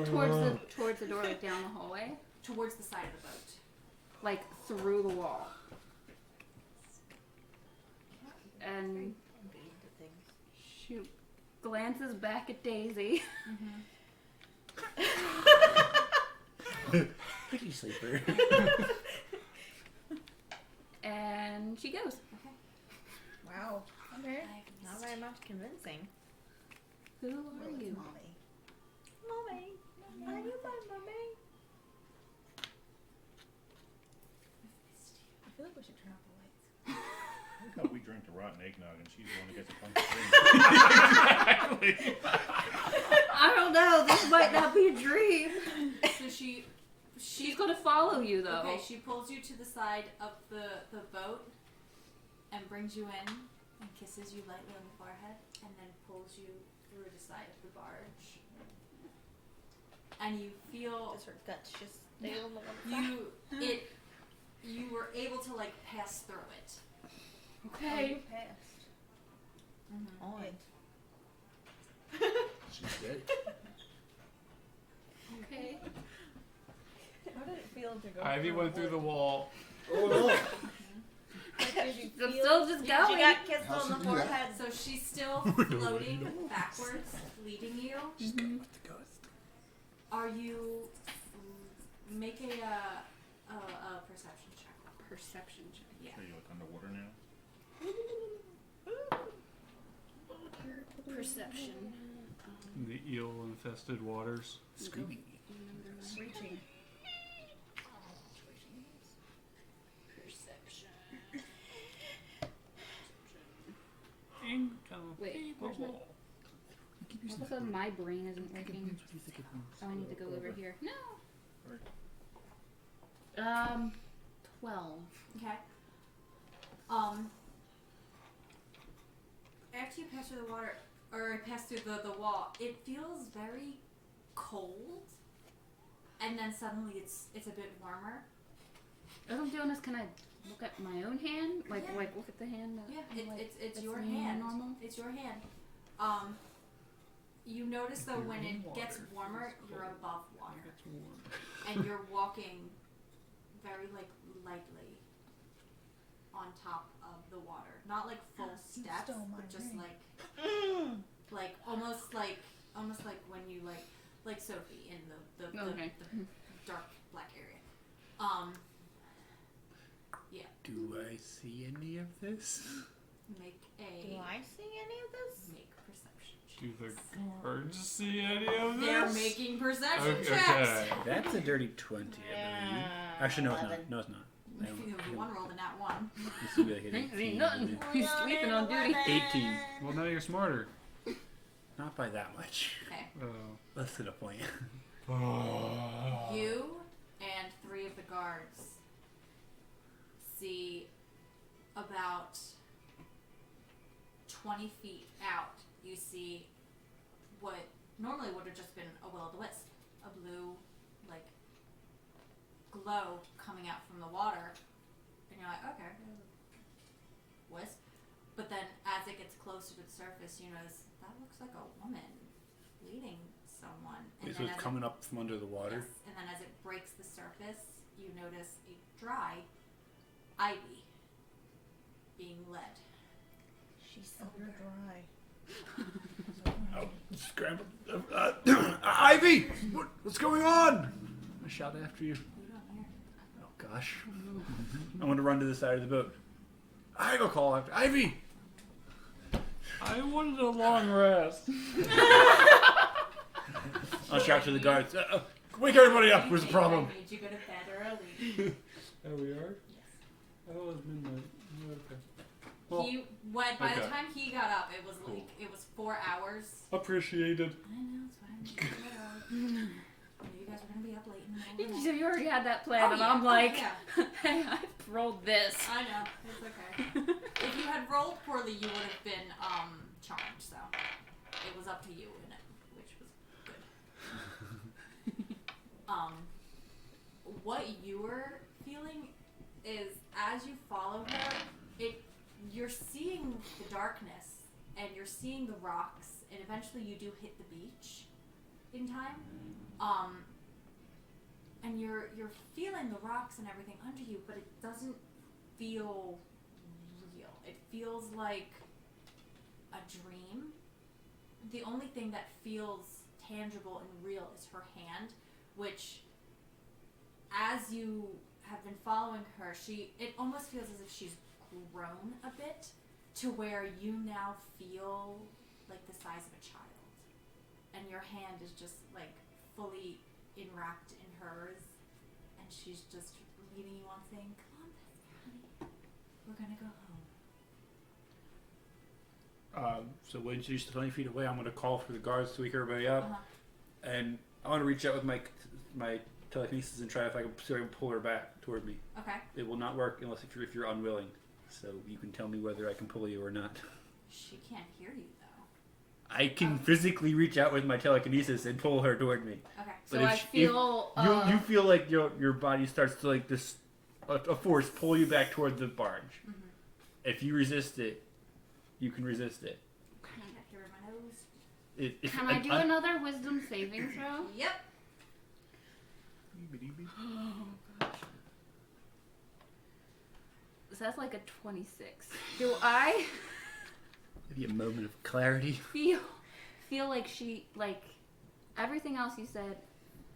Towards the door, like down the hallway, towards the side of the boat. like through the wall. And she glances back at Daisy. Pretty sleeper. And she goes. Wow. Okay. Not very much convincing. Who Well, are it's you? Mommy. Mommy, are you my mommy? I feel like we should turn off the lights. I thought we drank the rotten eggnog and she's the one who gets a punch. I don't know. This might not be a dream. So she's She's gonna follow you though. okay. She pulls you to the side of the boat and brings you in and kisses you lightly on the forehead, and then pulls you through the side of the barge. And you feel Does her guts just stay on the one side? you were able to like pass through it. Okay. Passed. On. She's dead. Okay. How did it feel to go? Ivy through went through the wall. Oh no! Like, did you I'm feel still just She going. got kissed How'd on she the do that? forehead. So she's still floating backwards, leading you. Are you make a perception check? Perception check. Yeah. Are you like underwater now? Perception. The eel-infested waters. Screaming. reaching? Perception. Wait, where's my? All of a sudden, my brain isn't working. Oh, I need to go over here. No. 12. Okay. After you pass through the water, or pass through the wall, it feels very cold, and then suddenly it's a bit warmer. As I'm doing this, can I look at my own hand? Like, Yeah. like look at the hand. That, Yeah, like, it's that's your normal? hand. Normal. It's your hand. You notice though when it gets warmer, you're above water, and you're walking very like lightly on top of the water. Not like full steps, stole my but just ring. like almost like when you like Sophie in the Okay. the dark black area. Do I see any of this? Make Do a I see any of this? make perception Do checks. the guards see any of this? They're making perception Okay. checks. That's a dirty 20, I believe. Actually, no, it's 11. not. No, it's not. One rolled in that one. This will be like an Ain't 18. nothing. He's sleeping on duty. 18. Well, now you're smarter. Not by that much. Okay. Less than a point. You and 3 of the guards see about 20 feet out, you see what normally would have just been a will-o'-the-wisp, a blue, like, glow coming out from the water, and you're like, okay, wisp. But then as it gets closer to the surface, you notice that looks like a woman leading someone. And So it's coming up from under the water. Yes, and then as it breaks the surface, you notice a dry ivy being led. She's so You're dry. dry. Oh, scramble. Ivy! What's going on? I shout after you. You don't hear. Oh, gosh. I want to run to the side of the boat. I go call after Ivy! I wanted a long rest. I'll shout to the guards. Wake everybody up. Where's the problem? I made you go to bed early. There we are. Yes. I thought it was midnight. Okay. Well, He went, by the okay. time he got up, it was Cool. like, it was 4 hours. appreciated. I know, that's why I made you go to bed early. I knew you guys were going to be up late in the middle of the So night. you already had that plan, Oh, and yeah. I'm like, Oh, yeah. hey, I've rolled this. I know, it's okay. If you had rolled poorly, you would have been charmed, so it was up to you, and which was good. What you were feeling is as you follow her, you're seeing the darkness and you're seeing the rocks, and eventually you do hit the beach in time. And you're feeling the rocks and everything under you, but it doesn't feel real. It feels like a dream. The only thing that feels tangible and real is her hand, which, as you have been following her, it almost feels as if she's grown a bit to where you now feel like the size of a child, and your hand is just like fully enwrapped in hers, and she's just leading you on, saying, "Come on, honey, we're gonna go home." So when she's 20 feet away, I'm going to call for the guards to wake everybody up. Uh-huh. And I want to reach out with my telekinesis and try if I can, see if I can pull her back toward me. Okay. It will not work unless if you're unwilling. So you can tell me whether I can pull you or not. She can't hear you though. I can physically reach out with my telekinesis and pull her toward me. Okay. So But I if feel. you feel like your body starts to like this a force pull you back toward the barge. Mhm. If you resist it, you can resist it. I can't hear my nose. Can I do another wisdom saving throw? Yep. So that's like a 26. Do I Maybe a moment of clarity. feel like everything else you said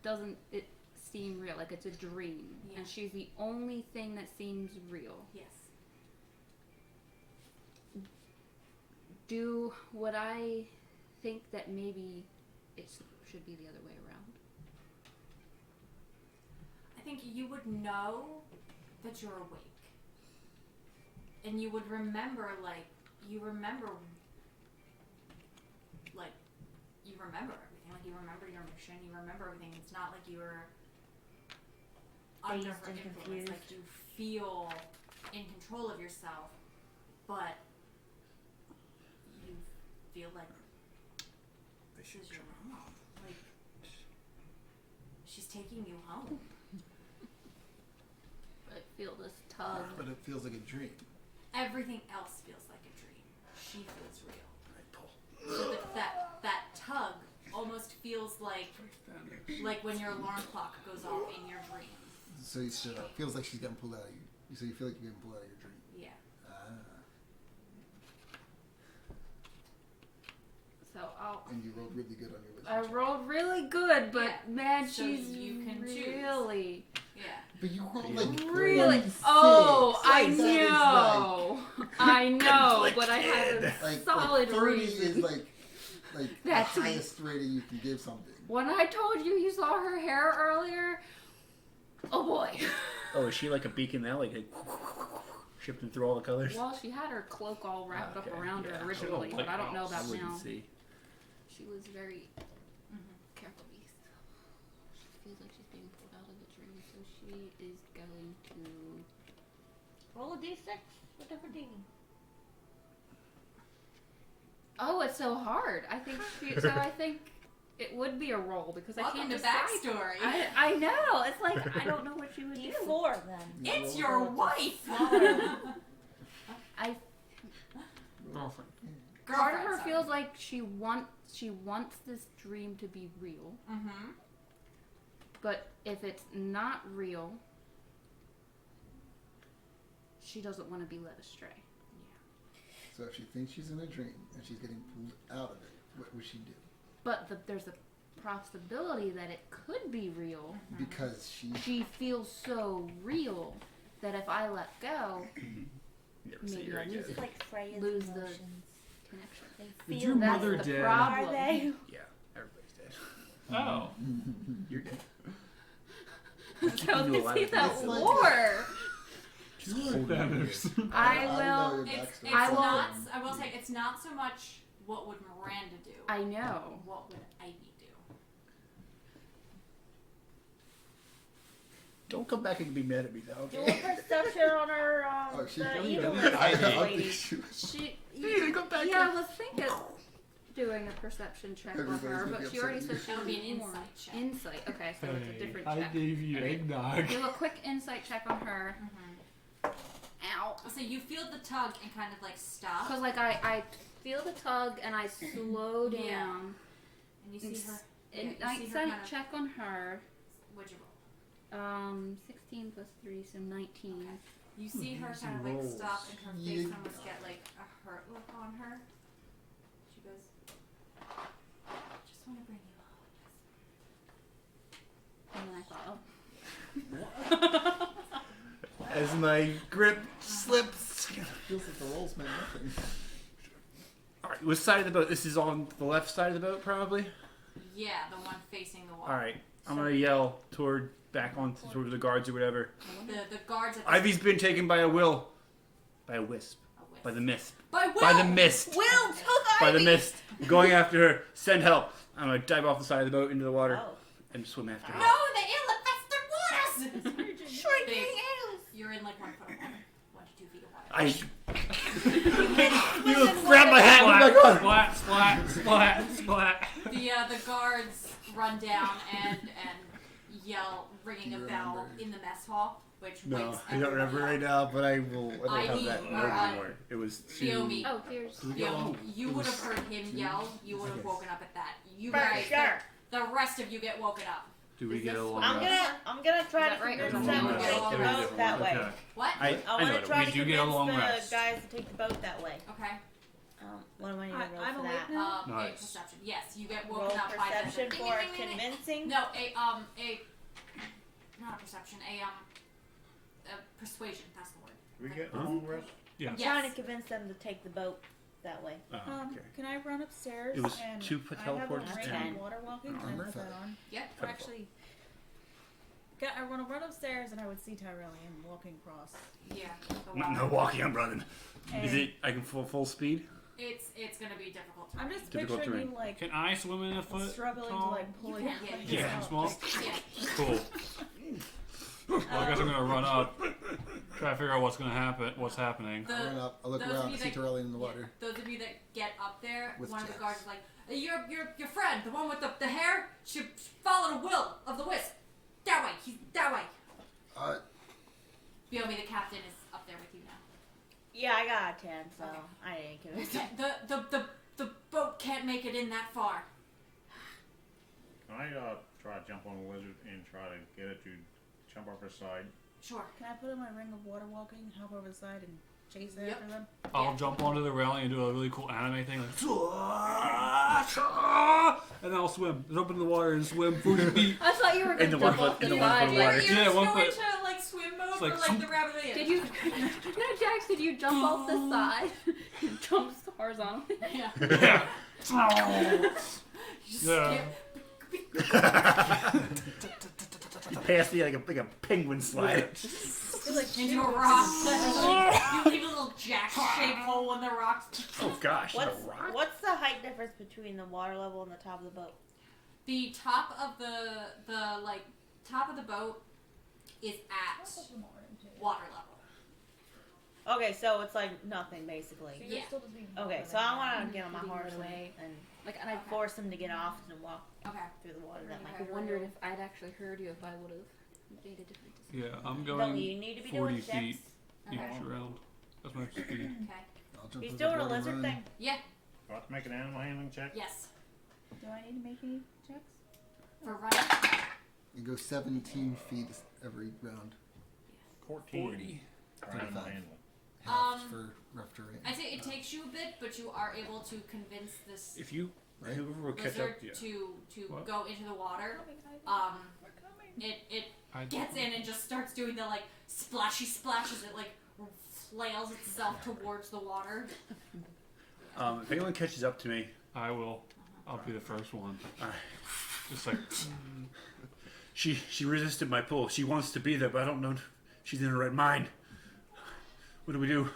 doesn't it seem real, like it's a dream, Yeah. and she's the only thing that seems real. Yes. Would I think that maybe it should be the other way around? I think you would know that you're awake. And you would remember, you remember everything. Like, you remember your mission, you remember everything. It's not like you're under Dazed her and influence. confused. Like, you feel in control of yourself, but you feel like this is your mom. Like, she's taking you home. I feel this tug. But it feels like a dream. Everything else feels like a dream. She feels real. I pull. So that tug almost feels like when your alarm clock goes off in your dream. So it feels like she's getting pulled out of you. So you feel like you're getting pulled out of your dream. Yeah. So And you rolled really good on your wisdom I check. rolled really good, but Yeah. man, So she's you can choose. really, Yeah. But you rolled like really. 26. Oh, I Like, that is know, I know, Conflicted. but I had a Like solid 30 reason. is like That's the highest rating you can give something. When I told you saw her hair earlier, oh boy. Oh, is she like a beacon now? Like shifting through all the colors? Well, she had her cloak all wrapped Okay, up around yeah. her originally, Oh, but I don't know I about wouldn't now. see. She was very Mm-hmm. careful beast. She feels like she's being pulled out of the dream, so she is going to Roll a d6. Whatever, Dee. Oh, it's so hard. I think I think it would be a roll because I Welcome can't to decide. backstory. I know. It's like I don't know what you would do. D4 then. It's your wife. I Girlfriend. part of her feels like she wants this dream to be real, Mm-hmm. but if it's not real, she doesn't want to be led astray. So if she thinks she's in a dream and she's getting pulled out of it, what would she do? But there's a possibility that it could be real. Because She feels so real that if I let go, Never say maybe you're I lose It's it. like Freya's Lose the emotions. connection. They Is feel your that's mother the dead? problem. Are they? Yeah, everybody's dead. Oh. You're dead. So you let's alive see at that least. war. Just hold on. I know will. your It's backstory. I will- not. I will say it's not so much what would Miranda do. I know. What would Ivy do? Don't come back and be mad at me now, Do okay? a perception on her, Oh, she's the really evil good. I don't lady. think she was. She. You come back Yeah, I was thinking doing a perception check on Everybody's her, gonna but be she already upset said with she That would be an wanted more. insight check. Insight. Okay, so it's a different I check. gave you eggnog. Do a quick insight check on her. Ow. So you feel the tug and kind of like stop, Because like I feel the tug and I slow Yeah. down. and you see her. And Yeah, you see her insight kind of- check on her. What'd you roll? 16 plus 3, so 19. You see her kind of like stop, and her face almost get like a hurt look on her. She goes, "Just want to bring you home." And then I thought, oh. As my grip slips. Feels like the rolls meant nothing. Alright, which side of the boat? This is on the left side of the boat, probably? Yeah, the one facing the wall. Alright, I'm gonna yell toward the guards or whatever. The guards at the Ivy's been taken by a wisp. a wisp. By the mist. By Will. By the mist. Will took By the Ivy. mist. Going after her. Send help. I'm gonna dive off the side of the boat into the water Oh. and swim after her. No, the ill-infested waters. Shrinking Babe, eels. you're in like 1 foot of water, 1 to 2 feet of water. I You grab my hat. Oh my god. Splat, splat, splat, splat. The guards run down and yell, ringing a Do you bell remember? in the mess hall, which No, wakes I don't remember right everybody now, but I will. I don't have Ivy that or, note anymore. It was Naomi. Oh, here's. up. You would have heard him yell. You would have woken up at that. You For guys, sure. the rest of you get woken up. Do we Is get this a long I'm rest? gonna try Is to that right, or convince is them that to wrong? take the Yeah, boat that way. Okay. What? I know want what to it try we to do get a long convince the rest. guys to take the boat that way. Okay. What am I gonna roll I'm for awake that? now. A Nice. perception. Yes, you get Roll woken up by the perception ding, for ding, ding, ding, ding. convincing. No, not a perception. A persuasion. That's the word. We get a Huh? long rest? Yeah. I'm Yes. trying to convince them to take the boat that way. Oh, okay. Can I run upstairs? It was and 2 I have teleports a ring and- of water walking. Can I Armor put that fit. on? Yep. Or actually, I want to run upstairs and I would see Tyrellian walking across. Yeah. The No, water. no walking, I'm running. Is And it? I can full speed. It's gonna be difficult. To I'm read. just Difficult picturing terrain. you like Can I swim in a foot? struggling tall? to like pull You it. can, like, yeah. Yeah, small. Yeah. Cool. Well, I guess I'm gonna run up, try to figure out what's gonna happen, what's happening. The- I run up, I look those of around, you see that- Torelli in the water. Those of you that get up there, With one of the Jax. guards is like, your friend, the one with the hair, she followed a will of the wisp. That way, he's that way. Biomi, the captain, is up there with you now. Yeah, I got a 10, so Okay. I ain't convinced them. The boat can't make it in that far. Can I try to jump on the lizard and try to get it to jump off her side? Sure. Can I put in my ring of water walking, hop over the side, and chase Yep. after them? I'll jump onto the railing and do a really cool anime thing, like, and then I'll swim. Just open the water and swim full speed. I thought you were In gonna the 1 jump off foot- in the the 1 side. foot of water. Like, Yeah, You're 1 going foot. to like swim mode It's for like like the rabbit in. did you, Jax? Did you jump off the side and jump horizontally? Yeah. Yeah. You just Yeah. You pass me like a penguin slide. into a rock. You leave a little jack-shaped hole in the rocks. Oh gosh. What's the height difference between the water level and the top of the boat? The top of the like top of the boat is at water level. Okay, so it's like nothing basically. So you're Yeah. still just being Okay, bothered so I right want now. to get on my Being horse led away. and Like, and force him to get off and walk Okay. through the water that I might. wondered if I'd actually heard you if I would have made a different decision. Yeah, I'm No, going you need to be 40 doing feet checks. each Okay. round. That's my speed. Okay. I'll jump He's over doing a board and lizard run. thing. Yeah. Do I have to make an animal handling check? Yes. Do I need to make any checks? For running. You go 17 feet every round. 14 for animal 35. handling. Half Um, for rough terrain. I say it takes you a bit, but you are able to convince this If you, Right? whoever will catch lizard up, yeah. to What? go into the water. We're coming. It I gets in and just starts doing the like splashy splashes. It like flails itself towards the water. If anyone catches up to me, I will. I'll be the first one. Alright. Just like she resisted my pull. She wants to be there, but I don't know if she's in her right mind. What do we do?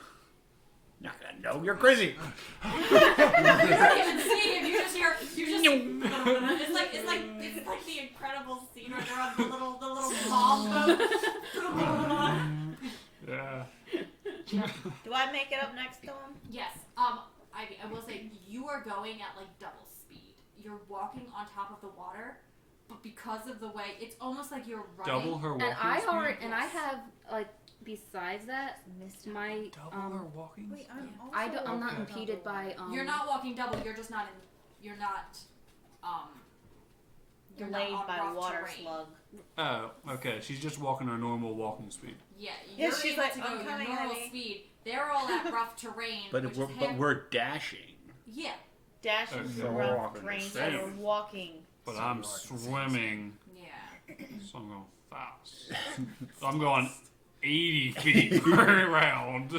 Not gonna know. You're crazy. You don't even see him. You just hear. You just. It's like the incredible scene where they're on the little bomb boat. yeah. Do I make it up next to him? Yes. I will say you are going at like double speed. You're walking on top of the water, but because of the way, it's almost like you're running. Double her walking And I speed. already, and I have like besides that, my Double her walking Wait, speed. I'm not Okay. impeded by You're not walking double. You're just not in. You're not. You're not Delayed on by rough water terrain. slug. Oh, okay. She's just walking her normal walking speed. Yeah, Yeah, you're she's able like, to go "I'm your coming, normal honey." speed. They're all at rough terrain. But which we're, is but we're dashing. Yeah. Dashing Okay. through So rough walking the terrain, so same. we're walking. But So I'm you're like the same swimming, Yeah. so I'm going fast. So I'm going 80 feet per round.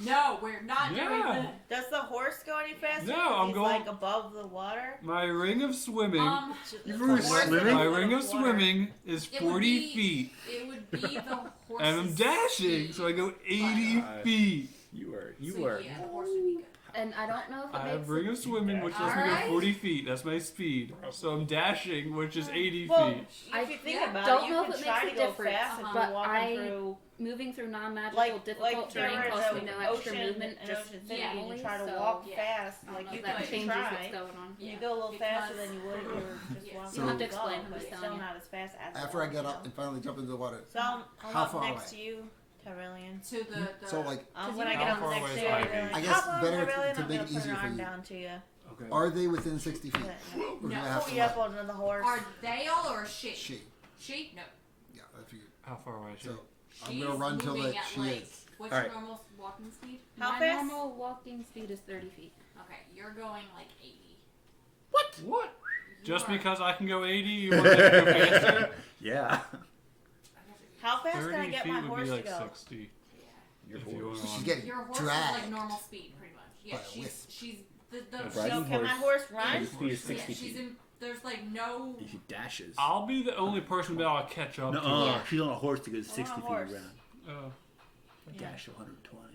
No, we're not Yeah. doing that. Does the horse go any faster? No, 'Cause I'm he's going- like above the water. My ring of swimming. The were horse swimming? is My above ring the of water. swimming is It would 40 be- feet. It would be the horse's And I'm dashing, speed. so I go 80 But- feet. You are. So, yeah, the horse would be good. and I don't know if it I makes have ring of swimming, which lets me go Alright. 40 feet. That's my speed. So I'm dashing, which is 80 Well, feet. if you think Yeah. about Don't it, you know can if it try makes to a go difference, fast if Uh-huh. you're but walking through moving through non-magical like difficult there terrain was costs me an no extra ocean movement. in Just Ocean City, Yeah. and you try to so, walk yeah. fast, I don't like know you if that could changes try. what's going on. You Yeah, go a little faster because- than you would if you were just Yeah. walking. You'll have to go, explain, I'm but just it's telling still you. not as fast as After I get up walking. and finally jump into the water, So I'm How up far next away? to you, Tyrillian. To the so like, When I How get up far next away to is you, Ivy? Tyrillian, I guess hop on, better Tyrillian, to I'm make gonna it put easier an for arm you. down to you. Okay. Are they within 60 feet? Yeah. Or do No. I have Pull to you up run? onto the horse. Are they all or she? She. She? No. Yeah, I figured. How far away is she? So I'm She's gonna run till moving like at she like, is. What's Alright. your normal walking speed? How My fast? normal walking speed is 30 feet. Okay, you're going like 80. What? You Just are- because I can go 80, you want me to go faster? Yeah. How fast can I 30 get feet my would horse be like to go? 60. Yeah. Your If you horse. want She's on. getting Your horse dragged. is like normal speed, pretty much. Yeah, By a wisp. she's the Right. So Riding can my horse. horse run? His speed is yeah, 60 she's feet. in. There's like no. He dashes. I'll be the only person to be able to catch up to No, her. she's on a horse to go 60 on a feet horse. around. Oh. Dash 120.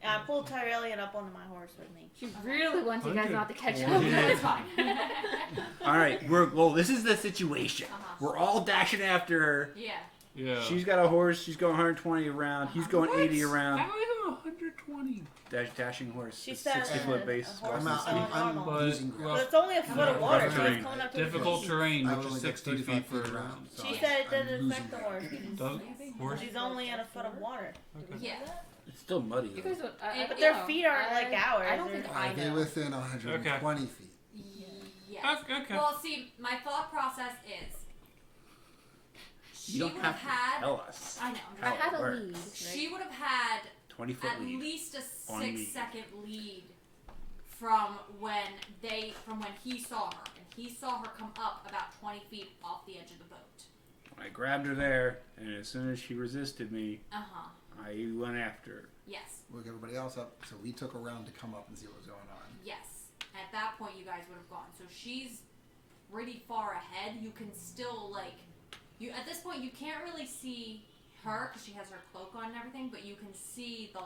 And I pulled Tyrillian up onto my horse with me. She really wants you guys not to catch up. Okay. No, it's fine. All right, this is the situation. Uh-huh. We're all dashing after her. Yeah. Yeah. She's got a horse. She's going 120 around. He's going 80 around. How am I going 120? Dashing horse. She It's said 60 foot base. a horse I'm is out. so I'm normal. But losing But ground. it's only a foot of rough water. So terrain. it's coming up to the Difficult feet. terrain, I've which only is got 60 35 feet per feet round. around. So She said it I'm didn't losing affect the ground. horse. Does horse? She's only in a foot of water. Okay. Yeah. It's still muddy. You Though. guys would, But their feet aren't I- like ours. I don't think They're- I Are they know. within 120 feet? Yes. Okay. Well, see, my thought process is. She You don't would have have to had. tell us. I know. I I'm had a works. lead. She would have had 20 foot at lead. least a On me. 6-second lead from when he saw her, and he saw her come up about 20 feet off the edge of the boat. I grabbed her there, and as soon as she resisted me, Uh huh. I went after her. Yes. Woke everybody else up, so we took a round to come up and see what was going on. Yes. At that point, you guys would have gone. So she's pretty far ahead. You can still at this point you can't really see her because she has her cloak on and everything, but you can see the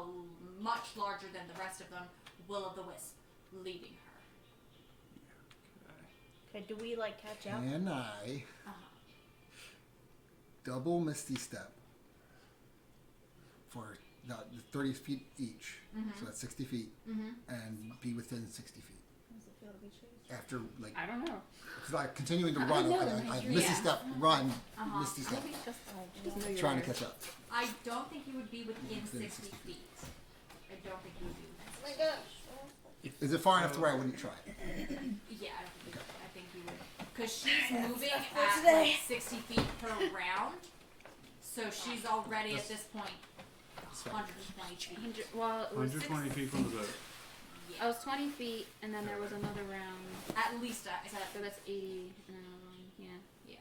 much larger than the rest of them Will-o'-the-Wisp leading her. Okay, do we catch up? Can I Uh-huh. double Misty Step for the 30 feet each, Mhm. so that's 60 feet, Mhm. and be within 60 feet. How does it feel to be chased? After, like, I don't know. it's like continuing to I run, know, I I misty Yeah. step, run, Uh-huh. misty step, Just know you're trying to there. catch up. I don't think you would be within Within 60 60 feet. I don't think you would be within 60 Oh my gosh. Is it far enough to where I wouldn't try it? Yeah, I think you would. Because she's moving for at today. like 60 feet per round. So she's already at this point 120 feet. Well, it was 120 feet from the boat. Yeah. I was 20 feet, and then there was another round. At least, I said So that's 80. Yeah. Yeah.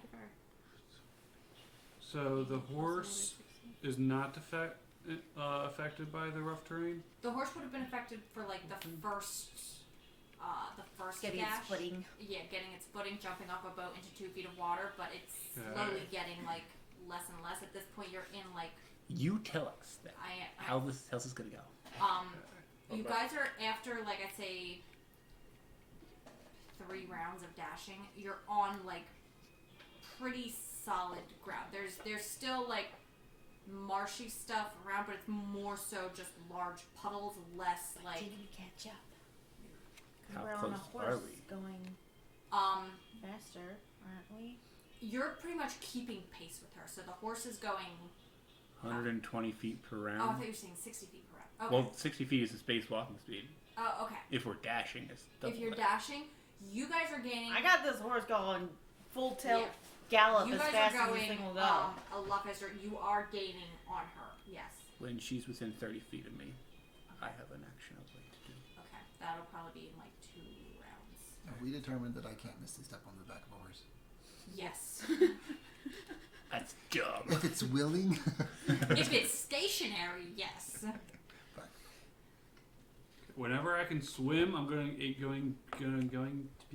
So the horse is not affected by the rough terrain? the horse would have been affected for like the first Getting dash. its footing. Yeah, getting its footing, jumping off a boat into 2 feet of water, but it's Yeah. slowly getting like less and less. At this point, you're in like You tell us that. How this is gonna go. You guys are after like I'd say 3 rounds of dashing. You're on like pretty solid ground. There's still like marshy stuff around, but it's more so just large puddles, less like Didn't catch up. How We're on a close horse are we? going faster, aren't we? You're pretty much keeping pace with her. So the horse is going 120 feet per round. Oh, I thought you were saying 60 feet per round. Okay. Well, 60 feet is the space walking speed. Oh, okay. If we're dashing, it's double If you're that. dashing, you guys are gaining. I got this horse going full tilt Yeah. gallop You as guys fast are as going this thing will go. a lot faster. You are gaining on her. Yes. When she's within 30 feet of me, I have an action I'd like to do. Okay. That'll probably be in like 2 rounds. Have we determined that I can't misty step on the back of a horse? Yes. That's dumb. If it's willing. If it's stationary, yes. Whenever I can swim, I'm going to be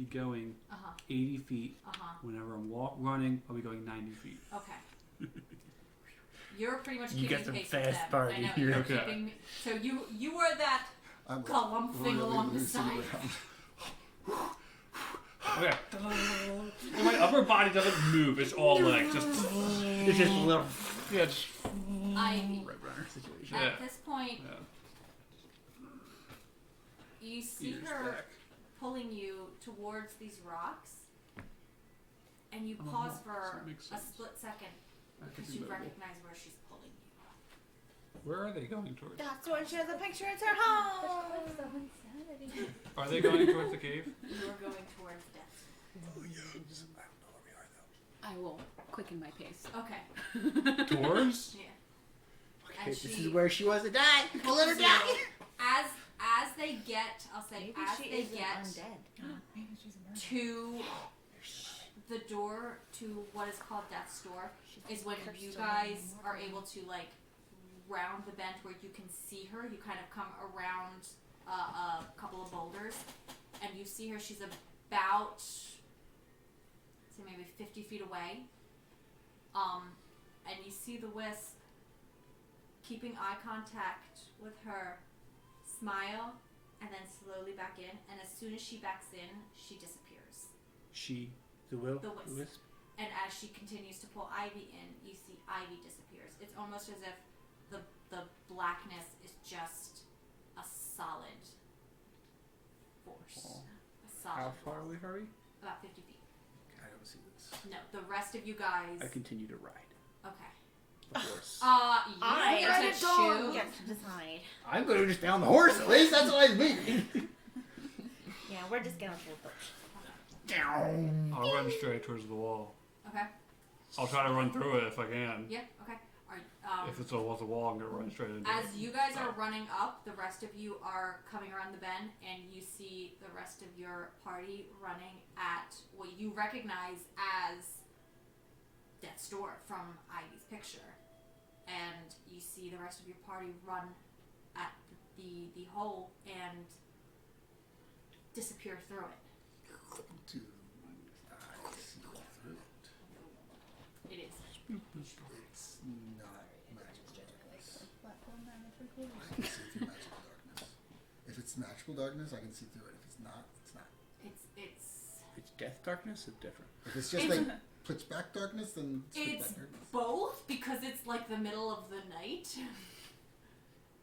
going Uh huh. 80 feet. Uh huh. Whenever I'm running, I'll be going 90 feet. Okay. You're pretty much You keeping get some pace fast with them. party I know. here. You're Okay. keeping. So you are that I'm clump thing really along the loosey side. around. Okay. And my upper body doesn't move. It's all like just. It's just a little Yeah. Just, Ivy. right runner situation. Yeah. At this point, yeah. you see Ears her back. pulling you towards these rocks, and you Oh, pause so for that makes a sense. split second I could because be you mobile. recognize where she's pulling you. Where are they going towards? That's why she has a picture. It's her home. Are they going towards the cave? You are going towards death. Oh, yes. I don't know where we are, though. I will quicken my pace. Okay. Towards? Yeah. Okay, And this she is where she wants to die. pulls Let her you die. as they get. I'll say Maybe as she they isn't get undead. Maybe she's a murderer. to the door to what is called Death's Door is when cursed you to guys run are able to like round the bend where you can see her. You kind of come around a couple of boulders, and you see her. She's about say maybe 50 feet away. And you see the wisp keeping eye contact with her, smile, and then slowly back in. And as soon as she backs in, she disappears. She, the will, The wisp. And as she continues to pull Ivy in, you see Ivy disappears. It's almost as if the blackness is just a solid force. Oh. A solid How far wall. away are we? About 50 feet. I don't see this. No, the rest of you guys. I continue to ride Okay. the horse. You I get to choose. get to decide. I'm going to just down the horse at least. That's what I mean. Yeah, we're just gonna hold the. I'll run straight towards the wall. Okay. I'll try to run through it if I can. Yeah. Okay. If it's a wall, I'm gonna run straight into As it. you guys are running up, the rest of you are coming around the bend, and you see the rest of your party running at what you recognize as Death's Door from Ivy's picture. And you see the rest of your party run at the hole and disappear through it. It is. It's not magical darkness. Platform down the 3 quarters. I can see through magical darkness. If it's magical darkness, I can see through it. If it's not, it's not. It's It's death darkness or different? If it's just It's- like pitch black darkness, then it's pitch It's black darkness. both because it's like the middle of the night.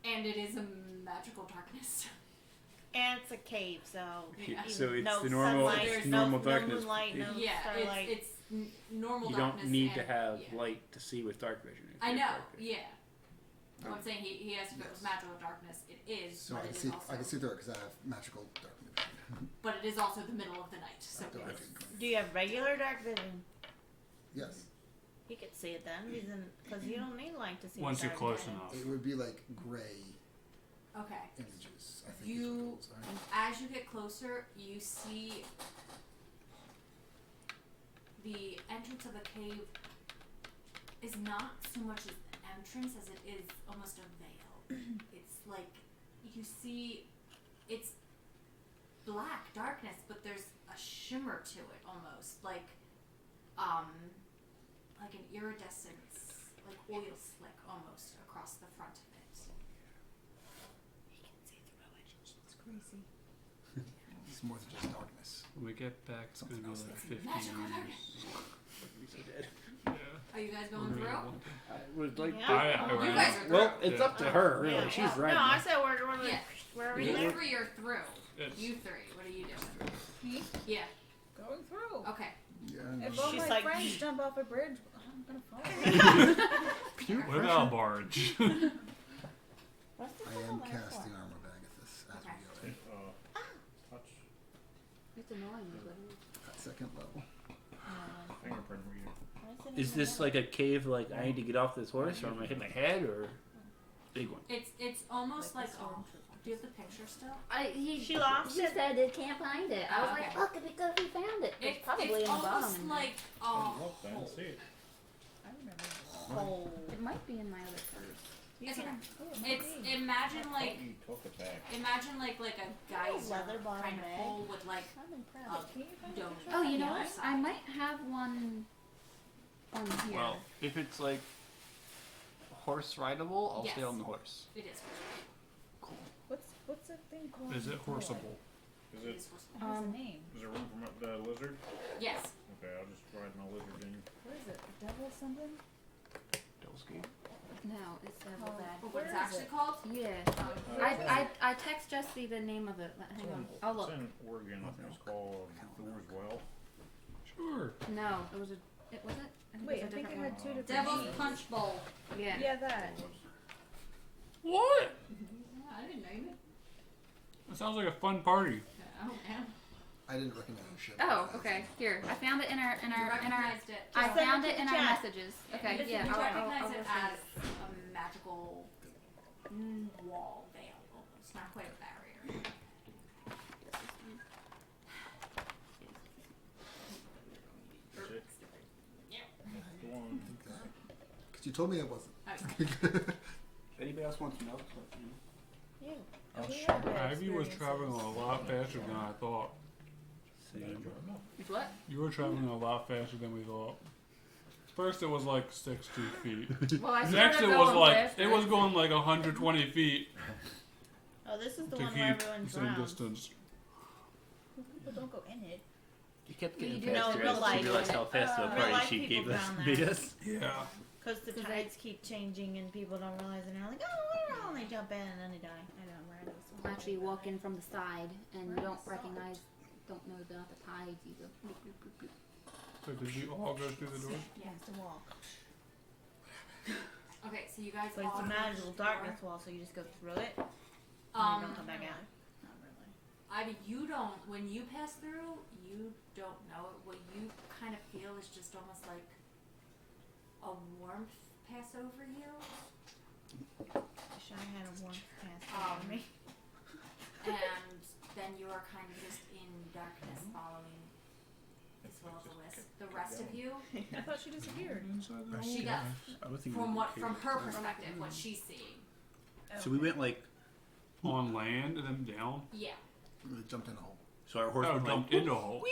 And it is a magical darkness. And it's a cave, so Yeah. So it's no the normal, sunlight, it's no, normal no darkness. moonlight, no Yeah, starlight. it's normal You darkness. don't need to and- have yeah. light to see with dark vision. if I you know, have dark vision. yeah. I'm saying he asked if it was Yes. magical darkness. It is, So but I it can is see. also. I can see through it because I have magical dark vision. But it is also the middle of the night, so Dark it is. vision. Do you have regular dark vision? Yes, He could see it then, because you don't need light to see. Once the you're dark close vision. enough. it would be like gray Okay. images. I think. You, is what it was, right? as you get closer, you see the entrance of the cave is not so much an entrance as it is almost a veil. It's like you see, it's black darkness, but there's a shimmer to it almost, like an iridescence, like oil slick almost across the front of it. He can see through it. It's crazy. It's more than just darkness. When we get back, it's Something gonna be else like there. 50 Magical years. He's so dead. Yeah. Are you guys We're going gonna through? get one. I would like. Yeah. I You ran. guys are Well, through. it's up to Yeah. her, really. Yeah. She's No, right. I said we're Yeah. where are we You there? three are through. It's, You three, what are you doing? Me? Yeah. Going through. Okay. Yeah. If all She's my like- friends jump off a bridge, I'm gonna fall. what about a barge? What's this I one am over there casting for? armor Bagathus as Okay. we go. Touch It's annoying, At second level. fingerprint reader. Why is it in Is the this middle? like a cave? Like I need to get off this horse, or am I hit my head, or big one? It's almost Like like, this oh, one. do you have the picture still? She lost He it. said it can't find it. I was Okay. like, look, it'd be good if we found it. It's probably it's in the almost bottom. like Oh, look, I didn't see it. I remember. Oh. It might be in my other purse. It's okay. Oh, it might It's be. imagine like You took it back. a geyser leather bottom kind of bag. hole with like I'm impressed. Can you find a dome. picture? Oh, you know Yeah, what? I saw I it. might have one on here. Well, if it's like horse rideable, I'll stay Yes. on the horse. it is. What's that thing called? Is it horseable? Is It it? is horse- It has a name. Is there room for the lizard? Yes. Okay, I'll just ride my lizard in. What is it? The devil something? Devil's Gate. No, it's several Oh. bad. But Where what it's is actually it? called? Yeah. I text Jesse the name of it. Hang on. I'll look. It's in Oregon. I think it's called Thor's Well. Sure. No, it was a. It was it? I think Wait, it I was a think it different had two different Devil's names. Punch Bowl. one. Yeah. Yeah, that. What? I didn't name it. That sounds like a fun party. Oh man. I didn't recognize the ship. Oh, okay. Here, I found it in our You recognized it. I Just send found it it to in the our chat. messages. You Okay, yeah. recognize I'll it go send as a magical wall veil, almost not quite a barrier. That's it. Yeah. That's the one. Because you told me it wasn't. Okay. If anybody else wants to know, let me know. You. Oh, You sure. have bad Ivy was experiences. traveling a lot faster than I thought. What? You were traveling a lot faster than we thought. First, it was like 60 feet. Well, I Next, started it was going like faster. it was going like 120 feet Oh, this is the to one where keep everyone the same drowns. distance. People don't go in it. You kept You getting do know faster in real as life, she realized how fast the real party life she people gave us drown made there. us. Yeah. Because the 'Cause tides keep changing and people don't realize it. And they're like, oh, I don't know. And they jump in and then they die. I don't know where it is. Actually, you walk in from the side and you don't recognize, don't know about the tides either. So did we all go through the door? Yeah, it's the wall. Okay, so you guys But all it's a go magical to the darkness door. wall, so you just go through it. And Um, you don't come back out. Not really. Ivy, you don't. When you pass through, you don't know it. What you kind of feel is just almost like a warmth pass over you, Wish I had a warmth pass over me. and then you are kind of just in darkness, following this will o' the wisp. The rest of you, I thought she disappeared. she got I don't think from we what were from her caved. perspective, what she's seeing. So we went like, On land and then down? Yeah, We jumped in a hole. so our horse Oh, would jumped like. into a hole.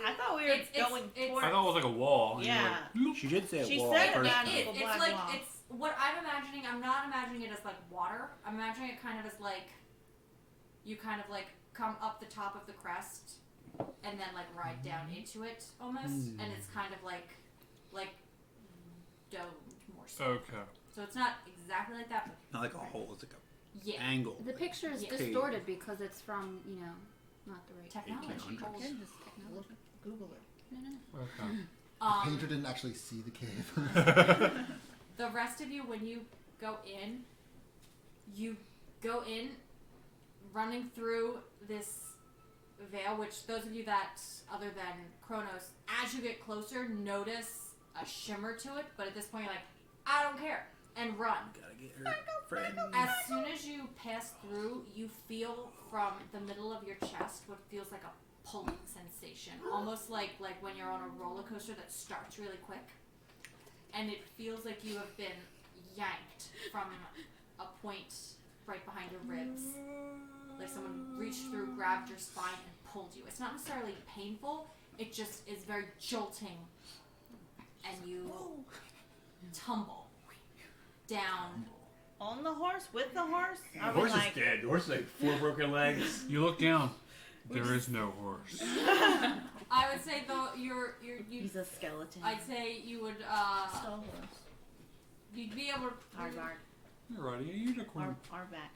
I thought we were It's- going it's- towards. I thought it was like a wall. and you were Yeah. like, She did say a She wall said first. that. it, Magical it's black like wall. it's what I'm imagining. I'm not imagining it as like water. I'm imagining it kind of as like you kind of like come up the top of the crest and then like ride down into it almost, and it's kind of like domed more so. okay. So it's not exactly like that, but Not like a hole, it's like Yeah. angle. The picture is Yeah. distorted because it's from, not the right Technology. 1800s. Again, just look, Google it. No, no, no. Okay. The painter didn't actually see the cave. The rest of you, when you go in running through this veil, which those of you that, other than Kronos, as you get closer, notice a shimmer to it, but at this point you're like, I don't care, and run. Gotta get her friend. As soon as you pass through, you feel from the middle of your chest what feels like a pulling sensation, almost like when you're on a roller coaster that starts really quick, and it feels like you have been yanked from a point right behind your ribs, like someone reached through, grabbed your spine, and pulled you. It's not necessarily painful; it just is very jolting, and you tumble down. On the horse, with the horse. The Are horse we like? is dead. The horse is like 4 broken legs. You look down. There is no horse. I would say though you He's a skeleton. I'd say you would Still a horse. you'd be able to Arg, arg. You're riding a unicorn. Our back.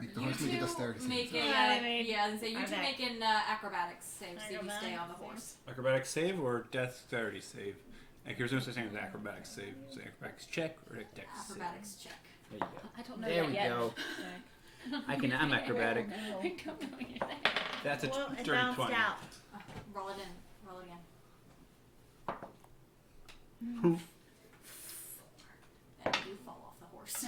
Make the you horse make a two dexterity save. make a Yeah, I mean, yeah, and say you our two back. make an acrobatics save so you stay Acrobatics on the horse. Acrobatics save or dexterity save? Like there's no such thing as acrobatics save. So acrobatics check or dex save. Acrobatics check. There you go. I don't know There that we yet. go. I'm acrobatic. I don't know what you're saying. That's a Well, it dirty bounced 20. out. Roll it in. Roll it again. Who? And you fall off the horse.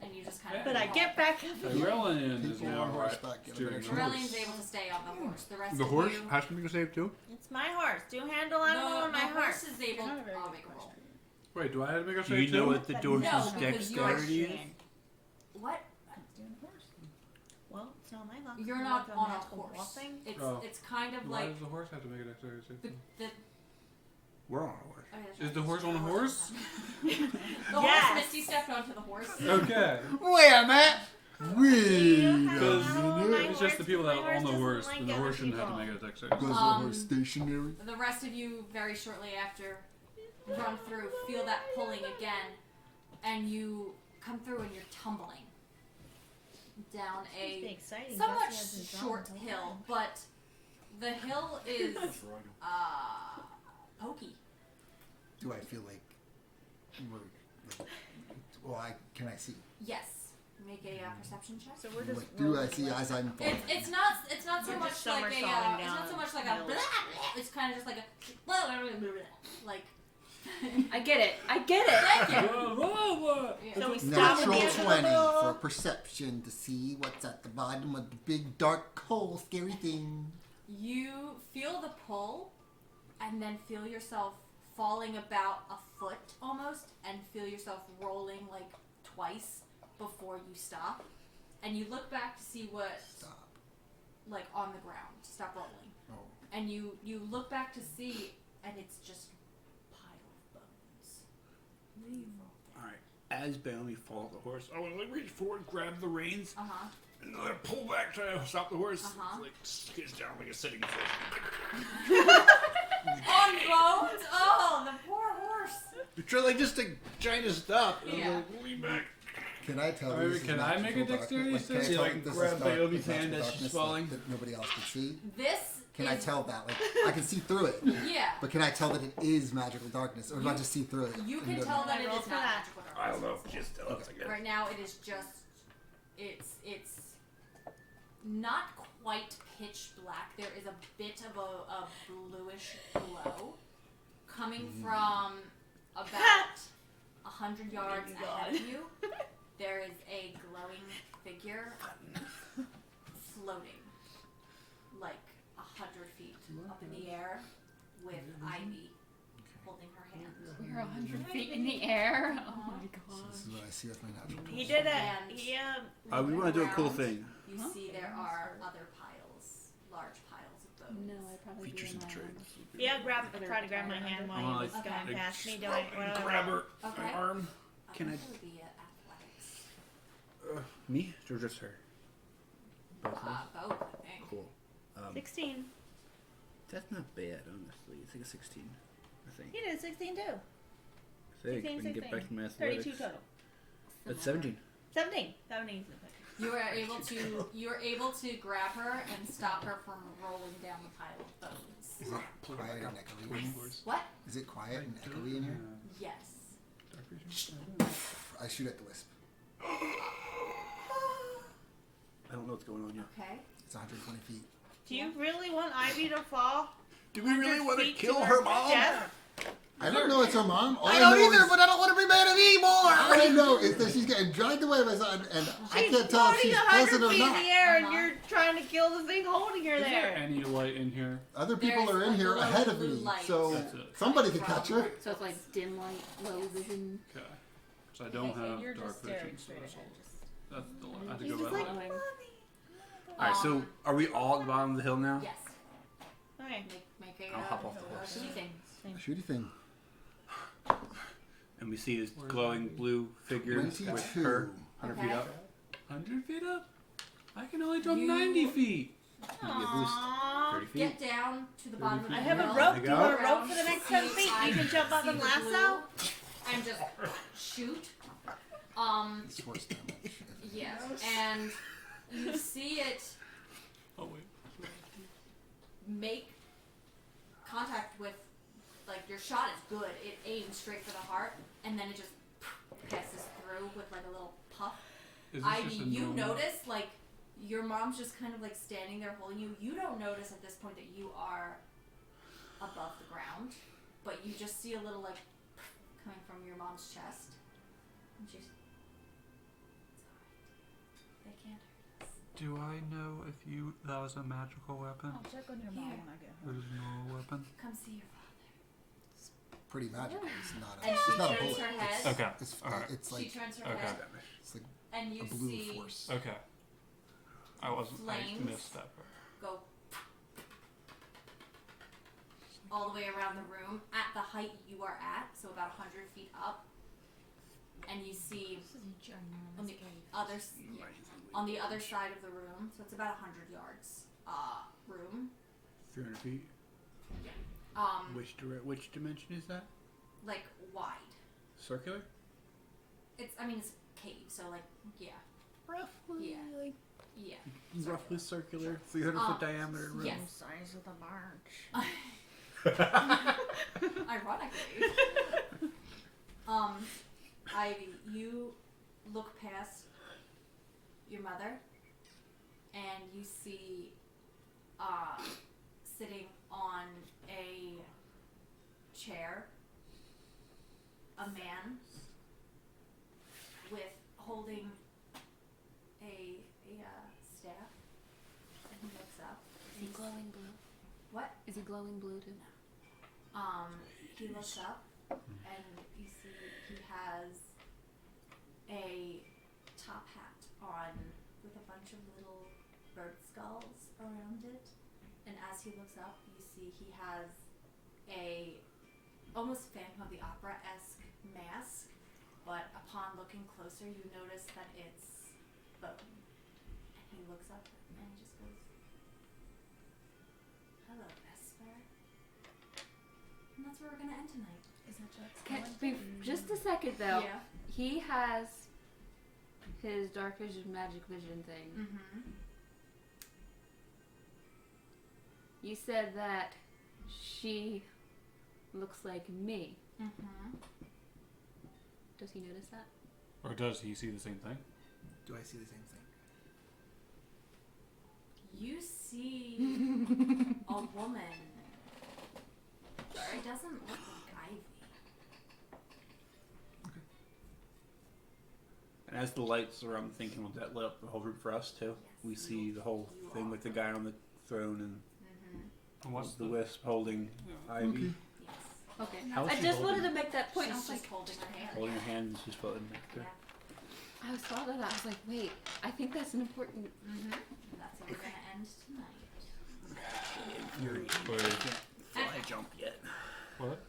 And you just kind of But I get back up. Aurelian is People now on horseback get a steering better the chance. Aurelian's able to stay on the horse. The rest The of horse you has to make a save too? It's my horse. Do handle animal on the my horse horse. is able Not a very I'll good make a roll. question. Wait, do I have to make a Do save you know too? what the horse's No, because you're dexterity is? What? Doing the horse. Well, it's not my luck. You're I'm not like on a magical horse. bluffing. It's kind of Why like does the horse have to make a dexterity save? the, too? the We're on a horse. oh, yeah, that's Is right. the horse on a horse? The Yes. horse Misty stepped onto the horse. Okay. Wait a minute! Wait Because my it's just the people that my are on the horse horse, doesn't then like the horse other shouldn't have to people. make a dexterity Was save. the Um, horse stationary? The rest of you, very shortly after, run through, feel that pulling again, and you come through and you're tumbling down It's a exciting. somewhat Jesse has his short drawings all hill, but the hill is pokey. Do I feel like we're like, can I see? Yes. Make a perception check. So we're just. What do I rolling see like- as I'm falling? It's not so You're much just like a somersaulting it's down not so much like a hills. blah, blah, it's kind of just like a like I get it. I get it. thank you. So Yeah. we stop at the Natural end of the 20 hill. for perception to see what's at the bottom of the big dark hole, scary thing. You feel the pull, and then feel yourself falling about a foot almost, and feel yourself rolling like twice before you stop. And you look back to see what, Stop. like on the ground, stop rolling. Oh. And you look back to see, and it's just a pile of bones. Alright. As Bailey falls off the horse, I want to like reach forward, grab the reins, Uh huh. and then pull back, try to stop the horse. Uh-huh. Like skids down like a sitting fish. On bones? Oh, the poor horse. You try like just to try to stop. And Yeah. like, lean back. Can I tell Alright, this is can I make a magical dexterity darkness? Like, can I save? tell Like, that this grab is dark, Bailey's this hand magical as she's darkness falling. That nobody else can see? This Can is, I tell that? Like, I can see through it. Yeah. But can I tell that it is magical darkness? Or do I just see through it? You and can don't tell know? that it Roll is for not that. magical darkness. I don't know. Just tell us again. Right now, it is just it's not quite pitch black. There is a bit of a bluish glow coming from about 100 yards ahead of you. There is a glowing figure floating like 100 feet up in the air with Ivy holding her hand. We're 100 feet in the air. Oh my god. This is what I see with my natural He 20. did it. And He We want to do a cool around, thing. You see there are other piles, large piles of bones. No, I probably Features do of the my trade. tried to grab my hand while Oh, he was okay. going past me. Do I? Like, What do I grab roll? her Okay. arm. Can I- think it would be athletics. Me or just her? Both of us? Both, I think. Cool. 16. That's not bad, honestly. It's like a 16, I think. He did 16 too. I think. 16, I can get back to my 32 athletics. total. That's 17. 17. 17's the pick. You are able to grab her and stop her from rolling down the pile of bones. Is it quiet and echoey? What? Is it quiet and echoey in here? Yes. I shoot at the wisp. I don't know what's going on yet. Okay. It's 120 feet. Do you really want Ivy to fall? Do we really 100 want to feet kill to her mom? death? I don't know it's her mom. All I know don't either, is- but I don't want to be mad anymore. All I know is that she's getting dragged away by something, and I can't tell if she's pleasant or feet in not. the air, and Uh-huh. you're trying to kill the thing holding her Is there there. any light in here? Other people There's are in like here a ahead little of blue me, light. so That's it. somebody could catch her. So it's like dim light, low vision. Okay. So I don't have You're dark just vision. staring So straight that's ahead. all. Just That's the light. I have to He's go just by like, light. Mommy. Alright, so are we all at the bottom of the hill now? Yes. Okay. Make a I'll hop off the horse. shooting. Shooty thing. And we see this glowing blue figure with 22. her 100 feet Okay. up. 100 feet up? I can only jump You- 90 feet. Give me a boost. Aww. 30 feet. Get down to the bottom of the I have a hill. rope. There Do you you want a go. rope for the next 10 feet? You can jump up See and the lasso. blue and just shoot. It's force damage. Yeah, and you see it Oh, wait. make contact with, like, your shot is good. It aims straight for the heart, and then it just passes through with like a little puff. Is this Ivy, just a you normal- notice, like, your mom's just kind of like standing there holding you. You don't notice at this point that you are above the ground, but you just see a little like coming from your mom's chest, and she's. They can't hurt us. Do I know if that was a magical weapon I'll check on your mom Here. when I get or home. just a normal weapon? Come see your father. Pretty magical. It's not a, And it's she not a turns bullet. her head. Okay. Alright. It's She like turns her Okay. head, it's like and you a blue see force. Okay. I wasn't. I Flames. missed that part. go all the way around the room at the height you are at, so about 100 feet up, and you see on the on the other side of the room, so it's about 100 yards room. 300 feet. Which dimension is that? Like wide. Circular? It's it's a cave, so like yeah. Roughly. Yeah. Yeah. Roughly circular, 300 foot diameter room. Yes. Size of the barge. Ironically. Ivy, you look past your mother and you see sitting on a chair a man with holding a staff, and he looks up. Is he glowing blue? What? Is he glowing blue too? He looks up and you see he has a top hat on with a bunch of little bird skulls around it. And as he looks up, you see he has a almost Phantom of the Opera-esque mask, but upon looking closer, you notice that it's bone. And he looks up and he just goes, "Hello, Esper." And that's where we're gonna end tonight. Is that Just a second though. Yeah. He has his dark vision, magic vision thing. Mm-hmm. You said that she looks like me. Mm-hmm. Does he notice that? Or does he see the same thing? Do I see the same thing? You see a woman. She doesn't look like Ivy. And as the lights around the thing came up, that lit up the whole room for us too. We see the whole thing with the guy on the throne and And what's the wisp holding Ivy, Yes. Okay. How is I she just holding wanted to make that point. I She's was just like, holding her hand. holding her hand and she's floating back Yeah. there. I saw that. I was like, wait. I think that's an important. Mm-hmm. That's where we're gonna end tonight. Fury. Wait. Fly jump yet. What?